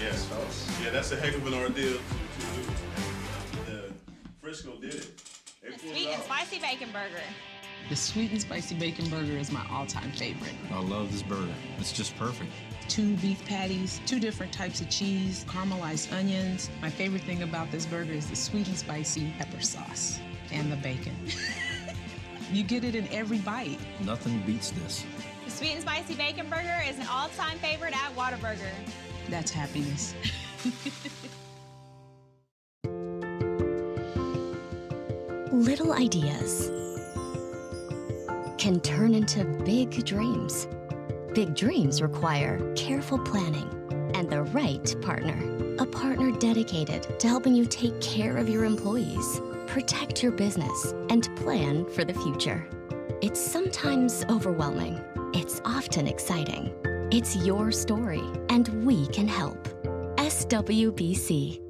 Yes, folks. Yeah, that's a heck of an ordeal. Frisco did it. The sweet and spicy bacon burger. The sweet and spicy bacon burger is my all-time favorite. I love this burger. It's just perfect. 2 beef patties, 2 different types of cheese, caramelized onions. My favorite thing about this burger is the sweet and spicy pepper sauce and the bacon. You get it in every bite. Nothing beats this. The sweet and spicy bacon burger is an all-time favorite at Whataburger. That's happiness. Little ideas can turn into big dreams. Big dreams require careful planning and the right partner. A partner dedicated to helping you take care of your employees, protect your business, and plan for the future. It's sometimes overwhelming. It's often exciting. It's your story, and we can help. SWBC.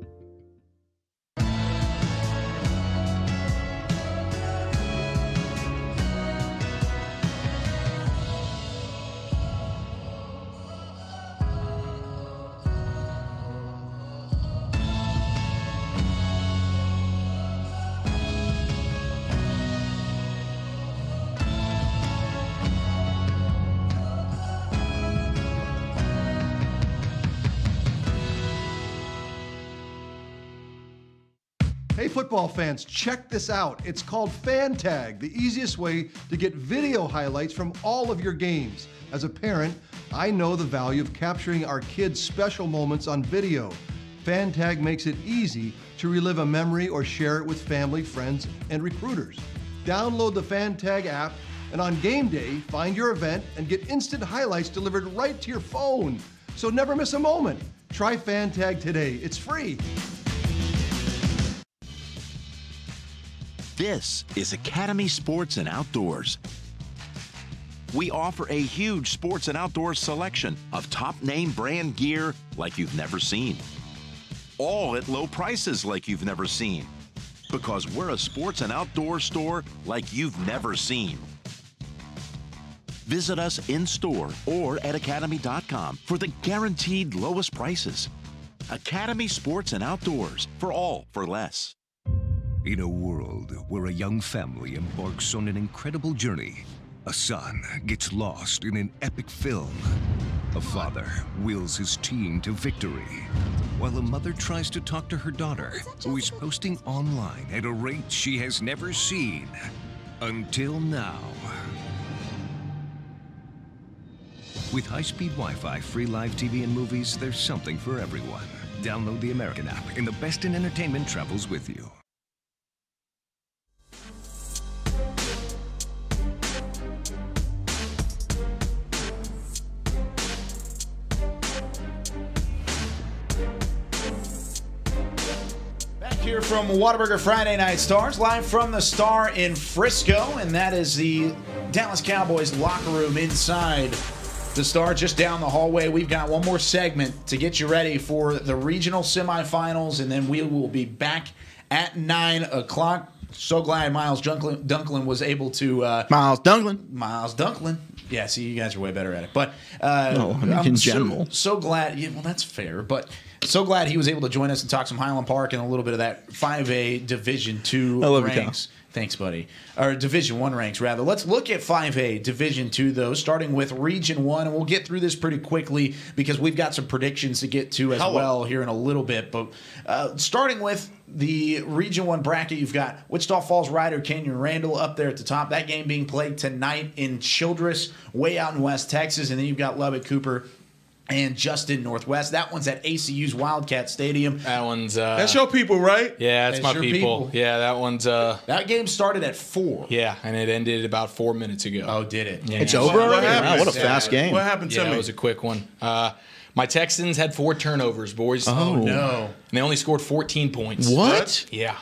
Hey football fans, check this out. It's called Fan Tag, the easiest way to get video highlights from all of your games. As a parent, I know the value of capturing our kids' special moments on video. Fan Tag makes it easy to relive a memory or share it with family, friends, and recruiters. Download the Fan Tag app, and on game day, find your event and get instant highlights delivered right to your phone. So never miss a moment. Try Fan Tag today. It's free. This is Academy Sports and Outdoors. We offer a huge sports and outdoors selection of top name brand gear like you've never seen. All at low prices like you've never seen. Because we're a sports and outdoor store like you've never seen. Visit us in store or at academy.com for the guaranteed lowest prices. Academy Sports and Outdoors, for all for less. In a world where a young family embarks on an incredible journey, a son gets lost in an epic film. A father wills his team to victory, while a mother tries to talk to her daughter, who is posting online at a rate she has never seen until now. With high-speed Wi-Fi, free live TV and movies, there's something for everyone. Download the American app, and the best in entertainment travels with you. Here from Whataburger Friday Night Stars, live from the Star in Frisco, and that is the Dallas Cowboys locker room inside the Star, just down the hallway. We've got one more segment to get you ready for the regional semifinals, and then we will be back at 9 o'clock. So glad Miles Dunklin was able to... Miles Dunklin. Yeah, see, you guys are way better at it. But in general. So glad. Yeah, well, that's fair. But so glad he was able to join us and talk some Highland Park and a little bit of that 5A Division II ranks. Thanks, buddy. Or Division 1 ranks, rather. Let's look at 5A, Division 2, though, starting with Region 1. And we'll get through this pretty quickly because we've got some predictions to get to as well here in a little bit. But starting with the Region 1 bracket, you've got Wichita Falls Rider, Canyon Randall up there at the top. That game being played tonight in Childress, way out in West Texas. And then you've got Lubbock Cooper and Justin Northwest. That one's at ACU's Wildcat Stadium. That one's that's your people, right? Yeah, that's my people. Yeah, that one's that game started at 4. Yeah, and it ended about 4 minutes ago. Oh, did it? Yeah. It's over already? Wow, what a fast game. What happened to me? It was a quick one. My Texans had 4 turnovers, boys. Oh, no. And they only scored 14 points. What? Yeah.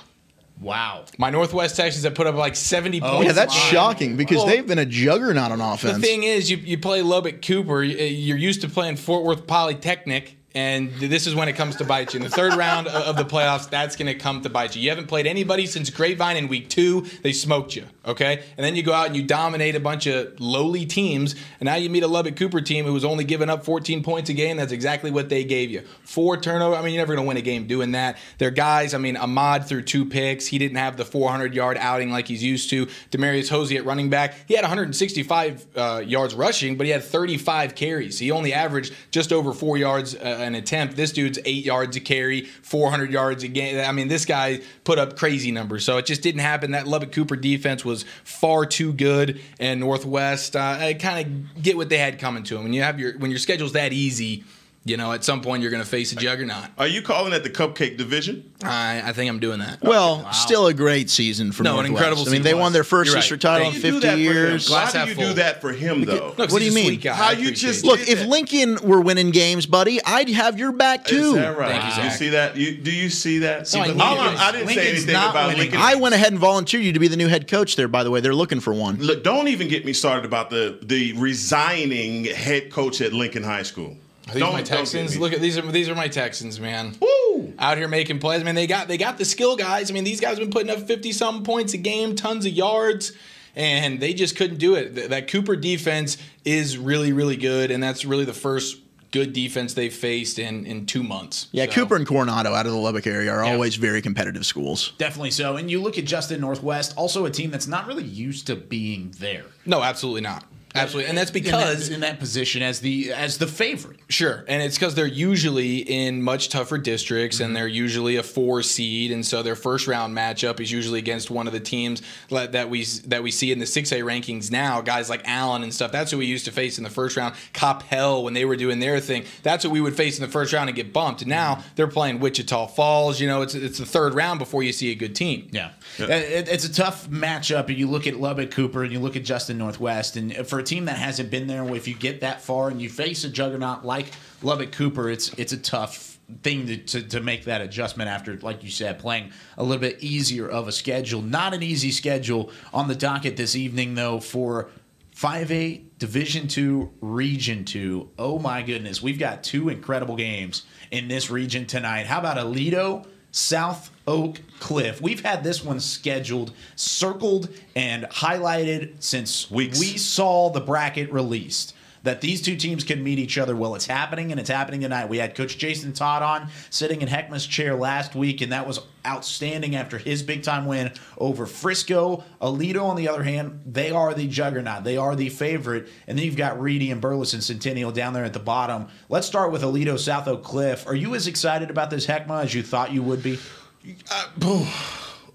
Wow. My Northwest Texans have put up like 70 points. Yeah, that's shocking because they've been a juggernaut on offense. The thing is, you play Lubbock Cooper, you're used to playing Fort Worth Polytechnic, and this is when it comes to bite you. In the third round of the playoffs, that's going to come to bite you. You haven't played anybody since Grapevine in week 2. They smoked you, okay? And then you go out and you dominate a bunch of lowly teams, and now you meet a Lubbock Cooper team who was only giving up 14 points a game. That's exactly what they gave you. 4 turnovers. I mean, you're never going to win a game doing that. Their guys, I mean, Ahmad threw 2 picks. He didn't have the 400-yard outing like he's used to. Demarius Hosey at running back. He had 165 yards rushing, but he had 35 carries. He only averaged just over 4 yards an attempt. This dude's 8 yards a carry, 400 yards a game. I mean, this guy put up crazy numbers. So it just didn't happen. That Lubbock Cooper defense was far too good, and Northwest I kind of get what they had coming to them. When your schedule's that easy, you know, at some point you're going to face a juggernaut. Are you calling it the Cupcake Division? I think I'm doing that. Well, still a great season for Northwest. An incredible season. I mean, they won their first You're district right. title in 50 years. Why do you do that for him, though? What do you mean? How you just look? did If that? Lincoln were winning games, buddy, I'd have your back too. Is that right? Thank you, see that? Do you see that? No, I didn't say anything about Lincoln. I went ahead and volunteered you to be the new head coach there. By the way, they're looking for one. Look, don't even get me started about the resigning head coach at Lincoln High School. These are my Texans. Look at these are my Texans, man. Woo! Out here making plays. I mean, they got the skill guys. I mean, these guys have been putting up 50-something points a game, tons of yards, and they just couldn't do it. That Cooper defense is really, really good, and that's really the first good defense they've faced in 2 months. Yeah, Cooper and Coronado out of the Lubbock area are always very competitive schools. Definitely so. And you look at Justin Northwest, also a team that's not really used to being there. No, absolutely not. Absolutely, and that's because in that position as the favorite. Sure, and it's because they're usually in much tougher districts, and they're usually a 4 seed, and so their first round matchup is usually against one of the teams that we see in the 6A rankings now. Guys like Allen and stuff. That's who we used to face in the first round. Coppell when they were doing their thing. That's what we would face in the first round and get bumped. And now they're playing Wichita Falls. You know, it's the third round before you see a good team. Yeah. It's a tough matchup, and you look at Lubbock Cooper and you look at Justin Northwest, and for a team that hasn't been there, if you get that far and you face a juggernaut like Lubbock Cooper, it's a tough thing to make that adjustment after, like you said, playing a little bit easier of a schedule. Not an easy schedule on the docket this evening, though, for 5A Division 2 Region 2. Oh my goodness, we've got 2 incredible games in this region tonight. How about Aledo, South Oak Cliff? We've had this one scheduled, circled, and highlighted since we saw the bracket released, that these 2 teams can meet each other. Well, it's happening, and it's happening tonight. We had Coach Jason Todd on, sitting in Heckma's chair last week, and that was outstanding after his big-time win over Frisco. Aledo, on the other hand, they are the juggernaut. They are the favorite. And then you've got Reedy and Burleson Centennial down there at the bottom. Let's start with Aledo, South Oak Cliff. Are you as excited about this Heckma as you thought you would be?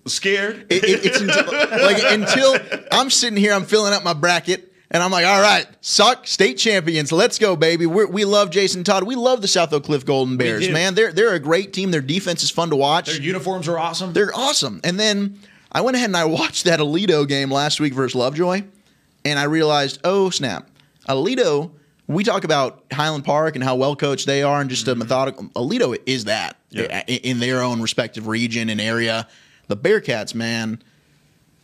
Scared? It's until I'm sitting here, I'm filling out my bracket, and I'm like, all right, suck state champions. Let's go, baby. We love Jason Todd. We love the South Oak Cliff Golden Bears, man. They're a great team. Their defense is fun to watch. Their uniforms are awesome. They're awesome. And then I went ahead and I watched that Aledo game last week versus Lovejoy, and I realized, oh, snap. Aledo, we talk about Highland Park and how well coached they are and just a methodical. Aledo is that in their own respective region and area. The Bearcats, man,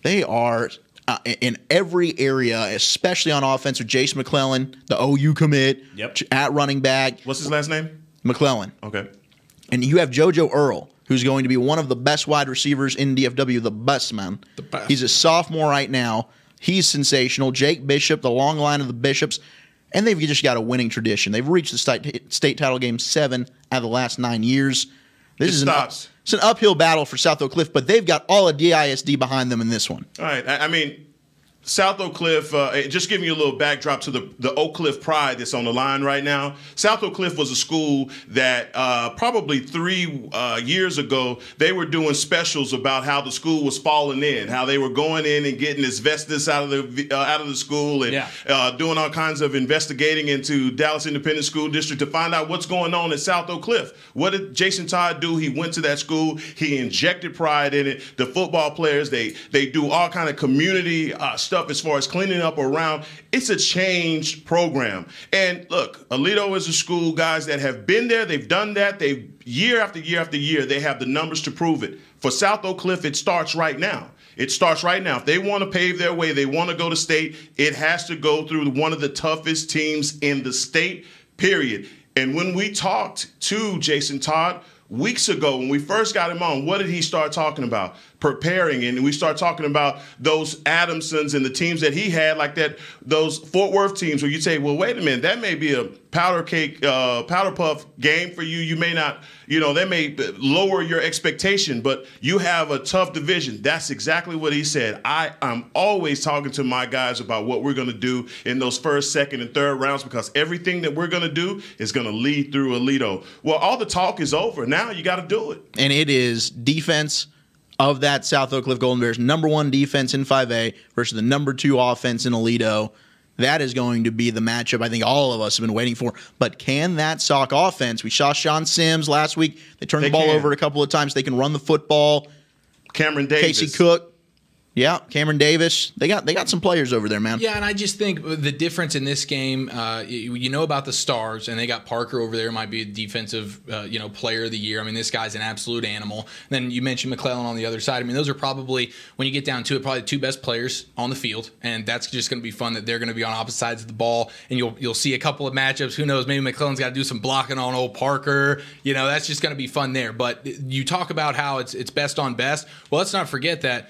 they are in every area, especially on offense, with Jace McClellan, the OU commit, at running back. What's his last name? McClellan. Okay. And you have JoJo Earl, who's going to be one of the best wide receivers in DFW, the best, man. The best. He's a sophomore right now. He's sensational. Jake Bishop, the long line of the Bishops, and they've just got a winning tradition. They've reached the state title game 7 out of the last 9 years. It's an uphill battle for South Oak Cliff, but they've got all of DISD behind them in this one. All right. I mean, South Oak Cliff, just giving you a little backdrop to the Oak Cliff pride that's on the line right now. South Oak Cliff was a school that probably 3 years ago, they were doing specials about how the school was falling in, how they were going in and getting asbestos out of the school and doing all kinds of investigating into Dallas Independent School District to find out what's going on at South Oak Cliff. What did Jason Todd do? He went to that school. He injected pride in it. The football players, they do all kind of community stuff as far as cleaning up around. It's a changed program. And look, Aledo is a school, guys, that have been there. They've done that. They've year after year after year, they have the numbers to prove it. For South Oak Cliff, it starts right now. It starts right now. If they want to pave their way, they want to go to state, it has to go through one of the toughest teams in the state, period. And when we talked to Jason Todd weeks ago, when we first got him on, what did he start talking about? Preparing, and we start talking about those Adamsons and the teams that he had, like that, those Fort Worth teams where you say, well, wait a minute, that may be a powder puff game for you. You may not, that may lower your expectation, but you have a tough division. That's exactly what he said. I'm always talking to my guys about what we're going to do in those first, second, and third rounds, because everything that we're going to do is going to lead through Aledo. Well, all the talk is over. Now you got to do it. And it is defense of that South Oak Cliff Golden Bears, #1 defense in 5A versus the #2 offense in Aledo. That is going to be the matchup I think all of us have been waiting for. But can that Sauk offense, we saw Sean Sims last week, they turned the ball over a couple of times, they can run the football. Cameron Davis. Casey Cook. Yeah, Cameron Davis. They got some players over there, man. Yeah, and I just think the difference in this game, you know about the stars, and they got Parker over there, might be a defensive, player of the year. I mean, this guy's an absolute animal. And then you mentioned McClellan on the other side. I mean, those are probably, when you get down to it, probably the 2 best players on the field, and that's just going to be fun that they're going to be on opposite sides of the ball, and you'll see a couple of matchups. Who knows? Maybe McClellan's got to do some blocking on old Parker. That's just going to be fun there. But you talk about how it's best on best. Well, let's not forget that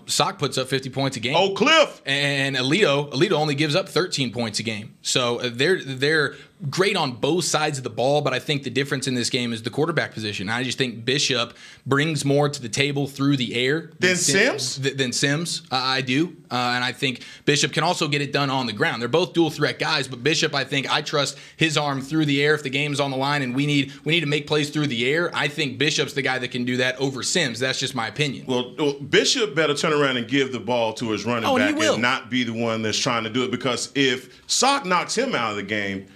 Sauk puts up 50 points a game. Oak Cliff. And Aledo only gives up 13 points a game. So they're great on both sides of the ball, but I think the difference in this game is the quarterback position. I just think Bishop brings more to the table through the air than Sims. I do. And I think Bishop can also get it done on the ground. They're both dual threat guys, but Bishop, I trust his arm through the air if the game's on the line and we need to make plays through the air. I think Bishop's the guy that can do that over Sims. That's just my opinion. Well, Bishop better turn around and give the ball to his running back and not be the one that's trying to do it, because if Sauk knocks him out of the game,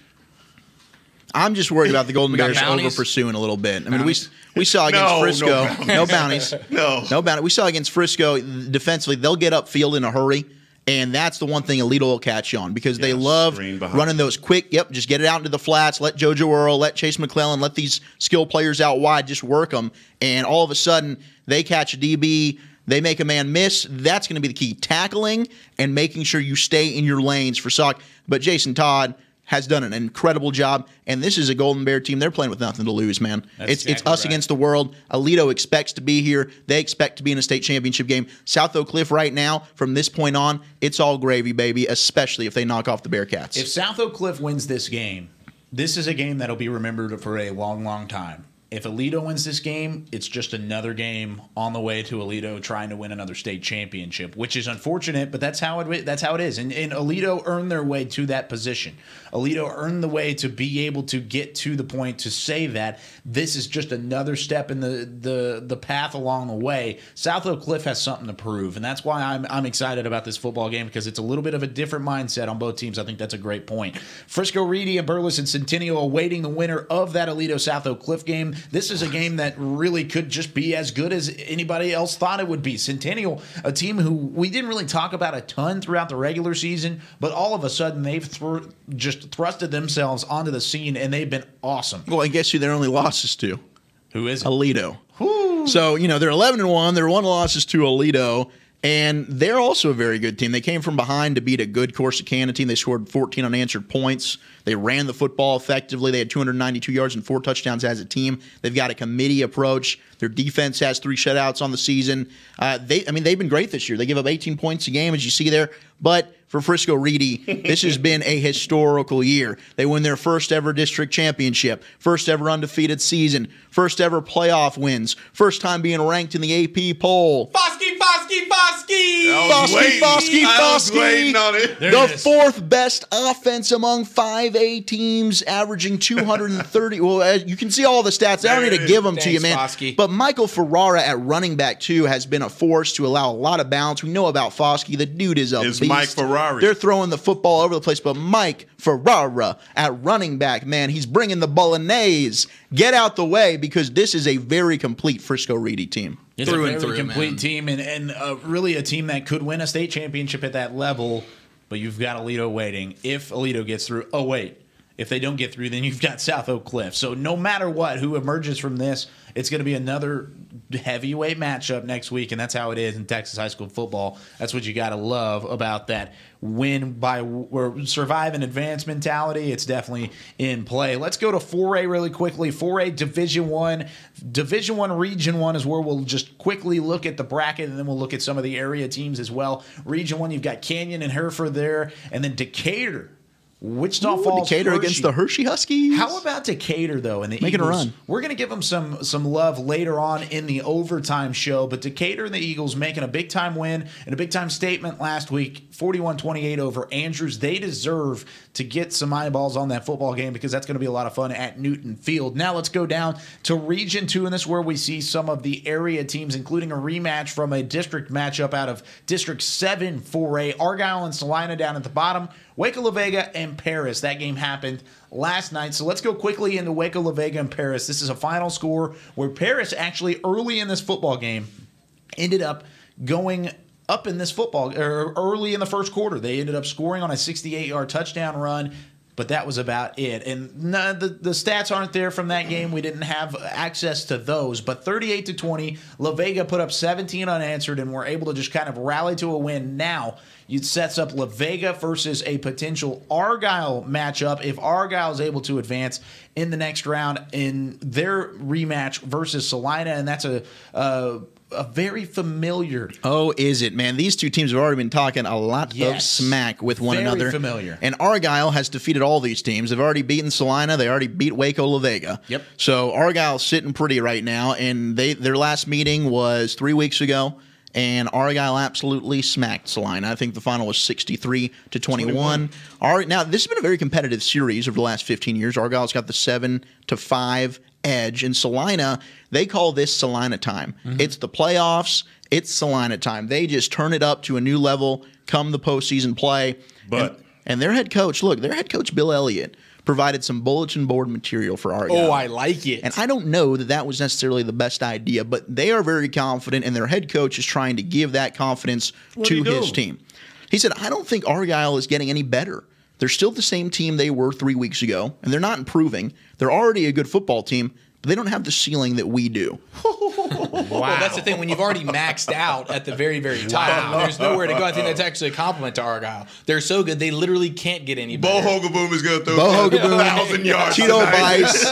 I'm just worried about the Golden Bears over pursuing a little bit. I mean, we saw against Frisco. No bounties. No bounties. We saw against Frisco defensively, they'll get upfield in a hurry, and that's the one thing Aledo will catch on, because they love running those quick, just get it out into the flats, let JoJo Earl, let Chase McClellan, let these skill players out wide, just work them, and all of a sudden they catch a DB, they make a man miss. That's going to be the key. Tackling and making sure you stay in your lanes for Sauk. But Jason Todd has done an incredible job, and this is a Golden Bear team. They're playing with nothing to lose, man. It's us against the world. Aledo expects to be here. They expect to be in a state championship game. South Oak Cliff right now, from this point on, it's all gravy, baby, especially if they knock off the Bearcats. If South Oak Cliff wins this game, this is a game that'll be remembered for a long, long time. If Aledo wins this game, it's just another game on the way to Aledo trying to win another state championship, which is unfortunate, but that's how it is. And Aledo earned their way to that position. Aledo earned the way to be able to get to the point to say that this is just another step in the path along the way. South Oak Cliff has something to prove, and that's why I'm excited about this football game, because it's a little bit of a different mindset on both teams. I think that's a great point. Frisco Reedy and Burles and Centennial awaiting the winner of that Aledo South Oak Cliff game. This is a game that really could just be as good as anybody else thought it would be. Centennial, a team who we didn't really talk about a ton throughout the regular season, but all of a sudden they've just thrusted themselves onto the scene, and they've been awesome. Well, I guess who their only losses to? Who is it? Aledo. So, they're 11-1. They're 1 losses to Aledo. And they're also a very good team. They came from behind to beat a good Corsicana team. They scored 14 unanswered points. They ran the football effectively. They had 292 yards and 4 touchdowns as a team. They've got a committee approach. Their defense has 3 shutouts on the season. They've been great this year. They give up 18 points a game, as you see there. But for Frisco Reedy, this has been a historical year. They win their first ever district championship, first ever undefeated season, first ever playoff wins, first time being ranked in the AP poll. Fosky, Fosky, Fosky! Fosky. I was waiting on it. The fourth best offense among 5A teams, averaging 230. Well, you can see all the stats. I don't need to give them to you, man. Fosky. But Michael Ferrara at running back, too, has been a force to allow a lot of balance. We know about Fosky. The dude is a beast. Mike Ferrari. They're throwing the football over the place, but Mike Ferrara at running back, man, he's bringing the bolognese. Get out the way, because this is a very complete Frisco Reedy team. It's a very complete team, and really a team that could win a state championship at that level, but you've got Aledo waiting. If Aledo gets through, if they don't get through, then you've got South Oak Cliff. So no matter what, who emerges from this, it's going to be another heavyweight matchup next week, and that's how it is in Texas high school football. That's what you got to love about that win by or survive and advance mentality. It's definitely in play. Let's go to 4A really quickly. 4A Division 1. Division 1 Region 1 is where we'll just quickly look at the bracket, and then we'll look at some of the area teams as well. Region 1, you've got Canyon and Hereford there, and then Decatur. Wichita Falls, Decatur Hershey. against the Hershey Huskies. How about Decatur, though, and the Making Eagles? a run. We're going to give them some love later on in the overtime show, but Decatur and the Eagles making a big-time win and a big-time statement last week, 41-28 over Andrews. They deserve to get some eyeballs on that football game, because that's going to be a lot of fun at Newton Field. Now let's go down to Region 2, and this is where we see some of the area teams, including a rematch from a district matchup out of District 7 4A. Argyle and Salina down at the bottom. Waco La Vega and Paris. That game happened last night. So let's go quickly into Waco La Vega and Paris. This is a final score where Paris actually early in this football game ended up going up in this football, or early in the first quarter. They ended up scoring on a 68-yard touchdown run, but that was about it. And the stats aren't there from that game. We didn't have access to those. But 38-20, La Vega put up 17 unanswered and were able to just kind of rally to a win. Now it sets up La Vega versus a potential Argyle matchup if Argyle is able to advance in the next round in their rematch versus Salina, and that's a very familiar. Oh, is it, man? These two teams have already been talking a lot of smack with one another. Very familiar. And Argyle has defeated all these teams. They've already beaten Salina. They already beat Waco La Vega. Yep. So Argyle's sitting pretty right now, and their last meeting was 3 weeks ago, and Argyle absolutely smacked Salina. I think the final was 63-21. Now, this has been a very competitive series over the last 15 years. Argyle's got the 7-5 edge. In Salina, they call this Salina time. It's the playoffs. It's Salina time. They just turn it up to a new level come the postseason play. And their head coach, Bill Elliott, provided some bulletin board material for Argyle. Oh, I like it. And I don't know that was necessarily the best idea, but they are very confident, and their head coach is trying to give that confidence to his team. He said, I don't think Argyle is getting any better. They're still the same team they were 3 weeks ago, and they're not improving. They're already a good football team, but they don't have the ceiling that we do. Well, that's the thing. When you've already maxed out at the very, very top, there's nowhere to go. I think that's actually a compliment to Argyle. They're so good, they literally can't get any better. Bo Hogaboom is going to throw Bo 1,000 yards. Tito Bice,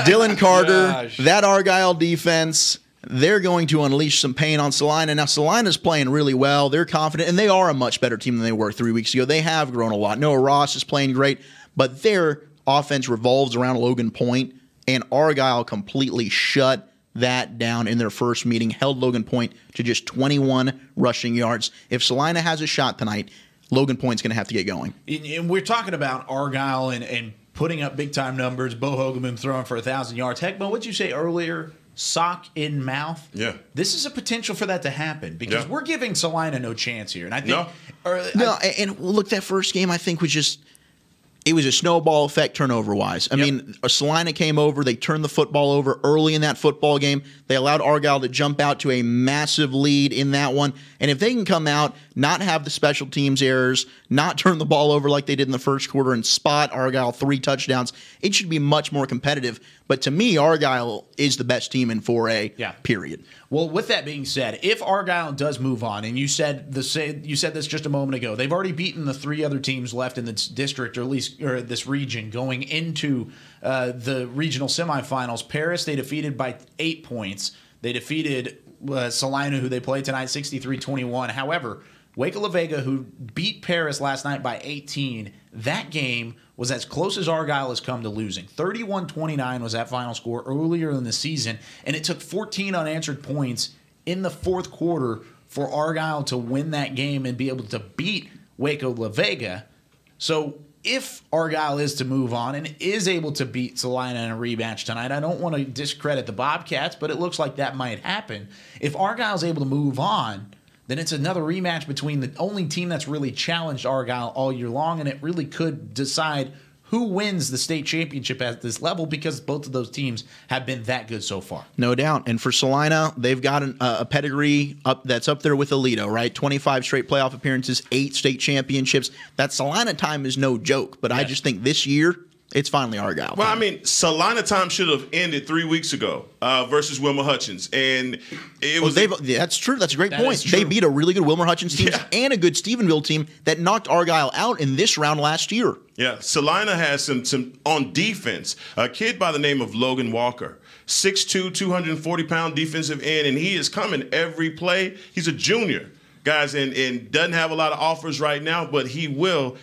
Dylan Carter, that Argyle defense, they're going to unleash some pain on Salina. Now, Salina's playing really well. They're confident, and they are a much better team than they were 3 weeks ago. They have grown a lot. Noah Ross is playing great, but their offense revolves around Logan Point, and Argyle completely shut that down in their first meeting, held Logan Point to just 21 rushing yards. If Salina has a shot tonight, Logan Point's going to have to get going. And we're talking about Argyle and putting up big-time numbers, Bo Hogaboom throwing for 1,000 yards. Heck, Bo, what'd you say earlier? Sock in mouth. Yeah. This is a potential for that to happen because we're giving Salina no chance here. And I think and look, that first game I think was just it was a snowball effect turnover-wise. I mean, Salina came over. They turned the football over early in that football game. They allowed Argyle to jump out to a massive lead in that one. And if they can come out, not have the special teams errors, not turn the ball over like they did in the first quarter and spot Argyle 3 touchdowns, it should be much more competitive. But to me, Argyle is the best team in 4A, period. Well, with that being said, if Argyle does move on, and you said this just a moment ago, they've already beaten the 3 other teams left in this district, or at least this region, going into the regional semifinals. Paris, they defeated by 8 points. They defeated Salina, who they played tonight, 63-21. However, Waco La Vega, who beat Paris last night by 18, that game was as close as Argyle has come to losing. 31-29 was that final score earlier in the season, and it took 14 unanswered points in the fourth quarter for Argyle to win that game and be able to beat Waco La Vega. So if Argyle is to move on and is able to beat Salina in a rematch tonight, I don't want to discredit the Bobcats, but it looks like that might happen. If Argyle's able to move on, then it's another rematch between the only team that's really challenged Argyle all year long, and it really could decide who wins the state championship at this level because both of those teams have been that good so far. No doubt. And for Salina, they've got a pedigree that's up there with Alito, right? 25 straight playoff appearances, 8 state championships. That Salina time is no joke, but I just think this year, it's finally Argyle. Well, I mean, Salina time should have ended 3 weeks ago versus Wilmer Hutchins, and it was. That's true. That's a great point. They beat a really good Wilmer Hutchins team and a good Stephenville team that knocked Argyle out in this round last year. Yeah, Salina has some on defense. A kid by the name of Logan Walker, 6'2", 240-pound defensive end, and he is coming every play. He's a junior. Guys, and doesn't have a lot of offers right now, but he will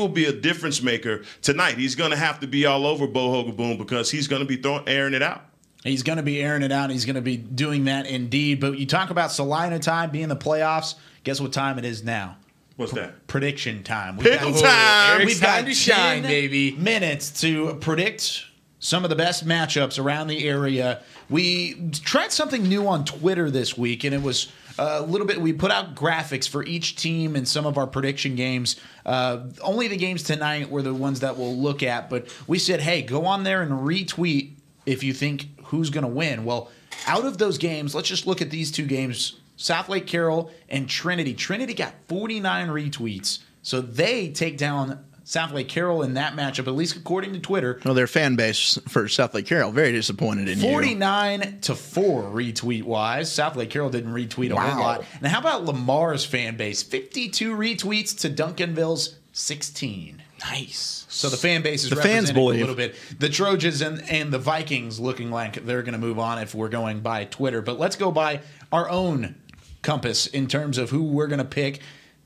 be a difference maker tonight. He's going to have to be all over Bo Hogaboom because he's going to be airing it out. He's going to be airing it out. He's going to be doing that indeed. But you talk about Salina time being the playoffs. Guess what time it is now? What's that? Prediction time. Pick'em time. We've got to shine, baby. Minutes to predict some of the best matchups around the area. We tried something new on Twitter this week, and it was a little bit. We put out graphics for each team in some of our prediction games. Only the games tonight were the ones that we'll look at, but we said, hey, go on there and retweet if you think who's going to win. Well, out of those games, let's just look at these two games, South Lake Carroll and Trinity. Trinity got 49 retweets, so they take down South Lake Carroll in that matchup, at least according to Twitter. Well, their fan base for South Lake Carroll very disappointed in 49-4 retweet-wise. South Lake Carroll didn't retweet a whole lot. Now, how about Lamar's fan base? 52 retweets to Duncanville's 16. Nice. So the fan base is representing a little bit. The Trojans and the Vikings looking like they're going to move on if we're going by Twitter. But let's go by our own compass in terms of who we're going to pick.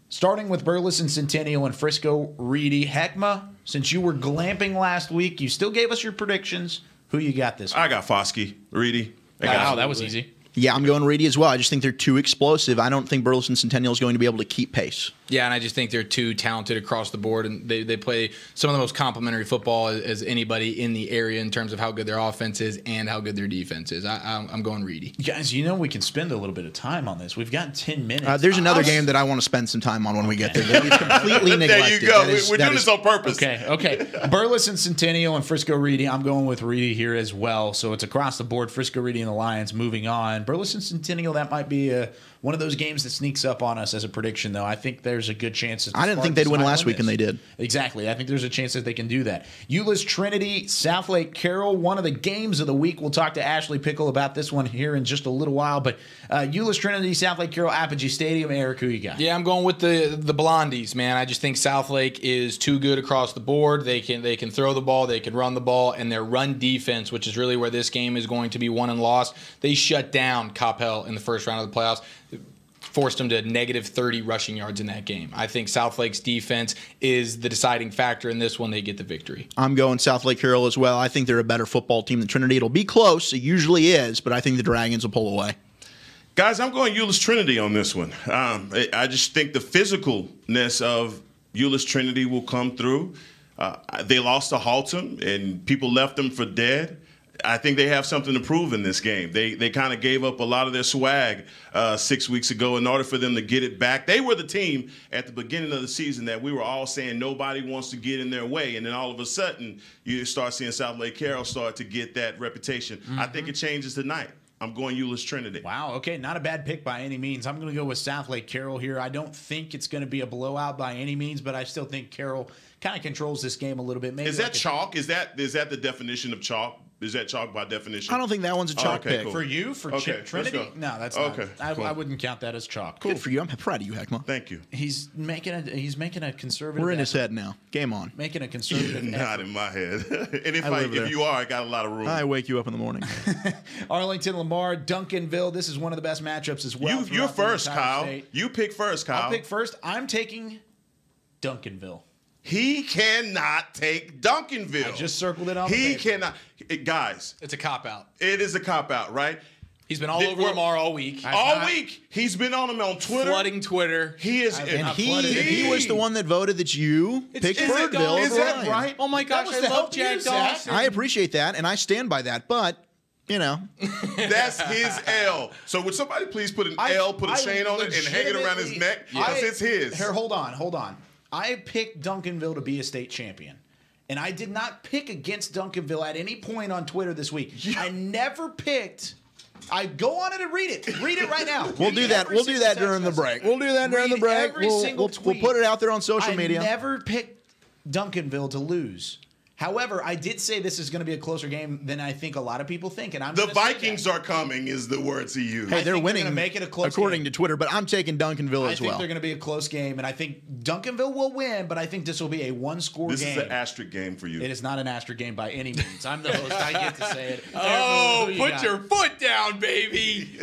Starting with Burleson Centennial and Frisco Reedy. Heckma, since you were glamping last week, you still gave us your predictions. Who you got this week? I got Foskey, Reedy. Wow, that was easy. Yeah, I'm going Reedy as well. I just think they're too explosive. I don't think Burleson Centennial is going to be able to keep pace. Yeah, and I just think they're too talented across the board, and they play some of the most complimentary football as anybody in the area in terms of how good their offense is and how good their defense is. I'm going Reedy. Guys, you know we can spend a little bit of time on this. We've got 10 minutes. There's another game that I want to spend some time on when we get there. That we've completely neglected. There you go. We're doing this on purpose. Okay. Burleson Centennial and Frisco Reedy. I'm going with Reedy here as well. So it's across the board. Frisco Reedy and the Lions moving on. Burleson Centennial, that might be one of those games that sneaks up on us as a prediction, though. I think there's a good chance that I didn't think they'd win last week, and they did. Exactly. I think there's a chance that they can do that. Euless Trinity, South Lake Carroll, one of the games of the week. We'll talk to Ashley Pickle about this one here in just a little while. But Euless Trinity, South Lake Carroll, Apogee Stadium. Eric, who you got? Yeah, I'm going with the Blondies, man. I just think South Lake is too good across the board. They can throw the ball, they can run the ball, and their run defense, which is really where this game is going to be won and lost. They shut down Coppell in the first round of the playoffs. Forced them to negative 30 rushing yards in that game. I think South Lake's defense is the deciding factor in this one. They get the victory. I'm going South Lake Carroll as well. I think they're a better football team than Trinity. It'll be close. It usually is, but I think the Dragons will pull away. Guys, I'm going Euless Trinity on this one. I just think the physicalness of Euless Trinity will come through. They lost to Haltom, and people left them for dead. I think they have something to prove in this game. They kind of gave up a lot of their swag 6 weeks ago in order for them to get it back. They were the team at the beginning of the season that we were all saying nobody wants to get in their way. And then all of a sudden, you start seeing South Lake Carroll start to get that reputation. Mm-hmm. I think it changes tonight. I'm going Euless Trinity. Wow, okay, not a bad pick by any means. I'm going to go with South Lake Carroll here. I don't think it's going to be a blowout by any means, but I still think Carroll kind of controls this game a little bit. Maybe is that chalk? Is that the definition of chalk? Is that chalk by definition? I don't think that one's a chalk pick. For you? For Trinity? No, that's not. I wouldn't count that as chalk. Good for you. I'm proud of you, Heckma. Thank you. He's making a conservative. We're in his head now. Game on. Making a conservative. Not in my head. And if you are, I got a lot of room. I wake you up in the morning. Arlington, Lamar, Duncanville. This is one of the best matchups as well. You're first, Kyle. State. You pick first, Kyle. I'll pick first. I'm taking Duncanville. He cannot take Duncanville. I just circled it on the He paper. cannot. Guys. It's a cop-out. It is a cop-out, right? He's been all over Lamar all week. All week. He's been on him on Twitter. Flooding Twitter. He is. And he was the one that voted that you picked Birdville. Is that right? Oh, my gosh. I love Jack Dawson. I appreciate that, and I stand by that, but... You know, that's his L. So would somebody please put an L, put a chain on it, and hang it around his neck? Because it's his. Here, hold on. I picked Duncanville to be a state champion. And I did not pick against Duncanville at any point on Twitter this week. I never picked. I go on it and read it. Read it right now. We'll do that. We'll do that during the break. We'll do that during the break. We'll put it out there on social media. I never picked Duncanville to lose. However, I did say this is going to be a closer game than I think a lot of people think, and the Vikings are coming is the words he used. Hey, they're winning. They're make it a close according game. to Twitter, but I'm taking Duncanville as well. I think they're going to be a close game, and I think Duncanville will win. But I think this will be a one-score game. This is an asterisk game for you. It is not an asterisk game by any means. I'm the host. I get to say it. Put your foot down, baby.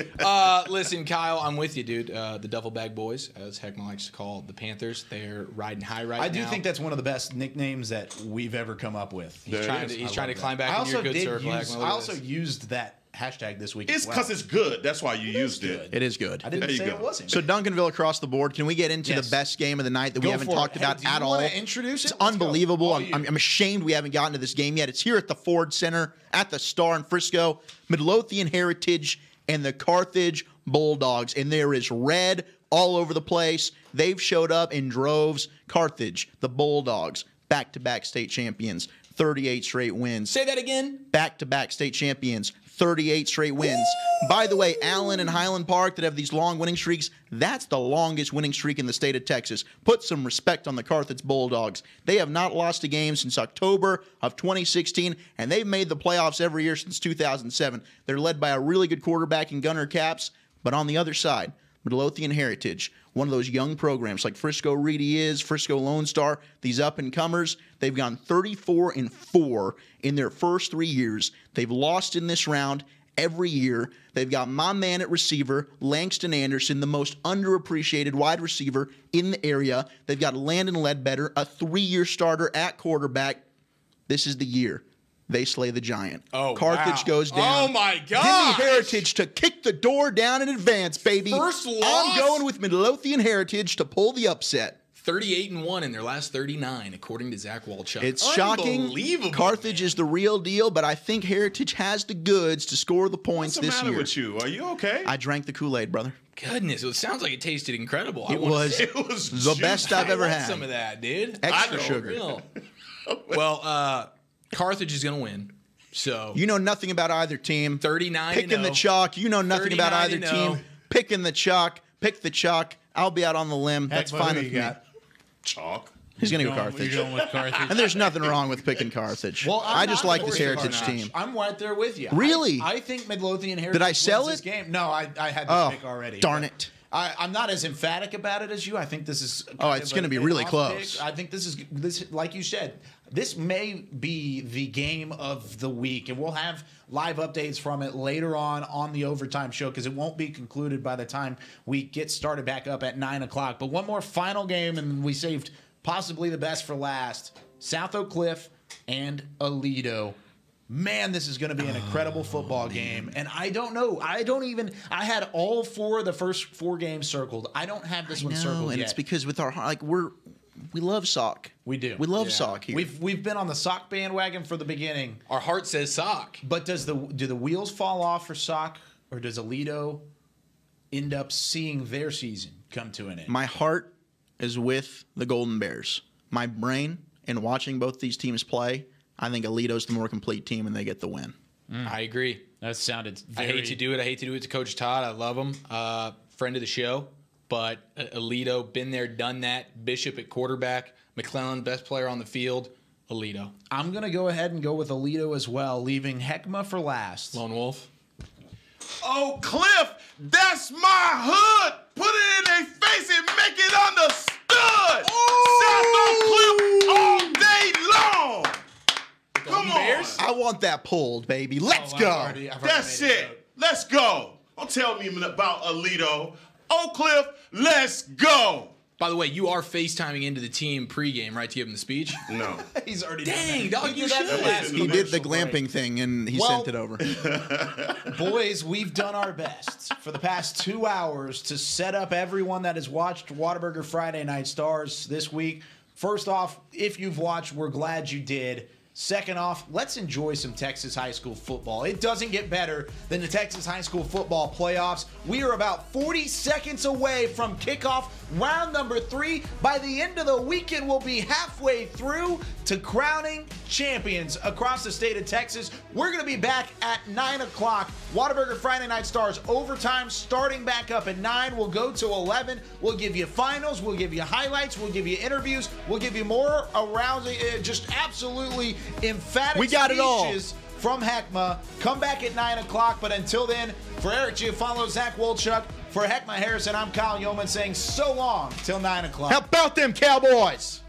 Listen, Kyle, I'm with you, dude. The Duffel Bag Boys, as Heckman likes to call the Panthers, they're riding high right now. I do think that's one of the best nicknames that we've ever come up with. He's trying to climb back into your good circle. I also used that hashtag this week. It's because it's good. That's why you used it. It is good. I didn't say it wasn't. So Duncanville across the board. Can we get into the best game of the night that we haven't talked about at all? Introduce it? It's unbelievable. I'm ashamed we haven't gotten to this game yet. It's here at the Ford Center at the Star in Frisco. Midlothian Heritage and the Carthage Bulldogs. And there is red all over the place. They've showed up in droves. Carthage, the Bulldogs, back-to-back state champions. 38 straight wins. Say that again. Back-to-back state champions. 38 straight wins. By the way, Allen and Highland Park that have these long winning streaks, that's the longest winning streak in the state of Texas. Put some respect on the Carthage Bulldogs. They have not lost a game since October of 2016, and they've made the playoffs every year since 2007. They're led by a really good quarterback in Gunnar Capps, but on the other side, Midlothian Heritage, one of those young programs like Frisco Reedy is, Frisco Lone Star, these up-and-comers. They've gone 34-4 in their first 3 years. They've lost in this round every year. They've got my man at receiver, Langston Anderson, the most underappreciated wide receiver in the area. They've got Landon Ledbetter, a 3-year starter at quarterback. This is the year they slay the giant. Oh, Carthage goes down. Oh, my God. Give me Heritage to kick the door down in advance, baby. First loss. I'm going with Midlothian Heritage to pull the upset. 38-1 in their last 39, according to Zach Walchuk. It's shocking. Carthage is the real deal, but I think Heritage has the goods to score the points What's the this matter year. with you? Are you okay? I drank the Kool-Aid, brother. Goodness, it sounds like it tasted incredible. It was the best I've ever had. Some of that, dude. Extra sugar. Real. Well, Carthage is going to win. So you know nothing about either team. 39 Picking the chalk. You know nothing about either 39-0. team. Picking the chalk. Pick the chalk. I'll be out on the limb. That's fine with me. Chalk. He's going to go Carthage. You're going with Carthage. And there's nothing wrong with picking Carthage. Well, I just like this this Heritage team. I'm right there with you. Really? I think Midlothian Heritage Did I sell wins this it? game. No, I had this pick already. Darn it. I'm not as emphatic about it as you. I think this is. It's going to be really close. Pick. I think this is like you said. This may be the game of the week, and we'll have live updates from it later on the overtime show because it won't be concluded by the time we get started back up at 9 o'clock. But one more final game, and we saved possibly the best for last. South Oak Cliff and Aledo. Man, this is going to be an incredible football game. And I don't know. I had all four of the first 4 games circled. I don't have this one circled and yet. it's because with our we love sock. We do. We love sock here. We've been on the sock bandwagon for the beginning. Our heart says sock. But do the wheels fall off for sock, or does Aledo end up seeing their season come to an end? My heart is with the Golden Bears. My brain, in watching both these teams play, I think Aledo's the more complete team, and they get the win. I agree. That sounded I hate to do it. I hate to do it to Coach Todd. I love him. Friend of the show. But Aledo, been there, done that. Bishop at quarterback. McClellan, best player on the field. Alito. I'm going to go ahead and go with Alito as well, leaving Heckma for last. Lone Wolf. Oh, Cliff, that's my hood. Put it in their face and make it understood. South on Cliff all day long. Come on. I want that pulled, baby. Let's go. That's it. Let's go. Don't tell me about Alito. Oak Cliff, let's go. By the way, you are FaceTiming into the team pregame, right, to give him the speech? No. He's already Dang, done that. dog, you should. He did the glamping thing, and he sent it over. Boys, we've done our best for the past 2 hours to set up everyone that has watched Whataburger Friday Night Stars this week. First off, if you've watched, we're glad you did. Second off, let's enjoy some Texas high school football. It doesn't get better than the Texas high school football playoffs. We are about 40 seconds away from kickoff round number 3. By the end of the weekend, we'll be halfway through to crowning champions across the state of Texas. We're going to be back at 9 o'clock. Whataburger Friday Night Stars overtime starting back up at 9. We'll go to 11. We'll give you finals. We'll give you highlights. We'll give you interviews. We'll give you more arousing, just absolutely emphatic we got speeches it all from Heckma. Come back at 9 o'clock. But until then, for Eric Giafalo, Zach Wolchuk, for Heckma Harrison, I'm Kyle Yeoman saying so long till 9 o'clock. How about them Cowboys?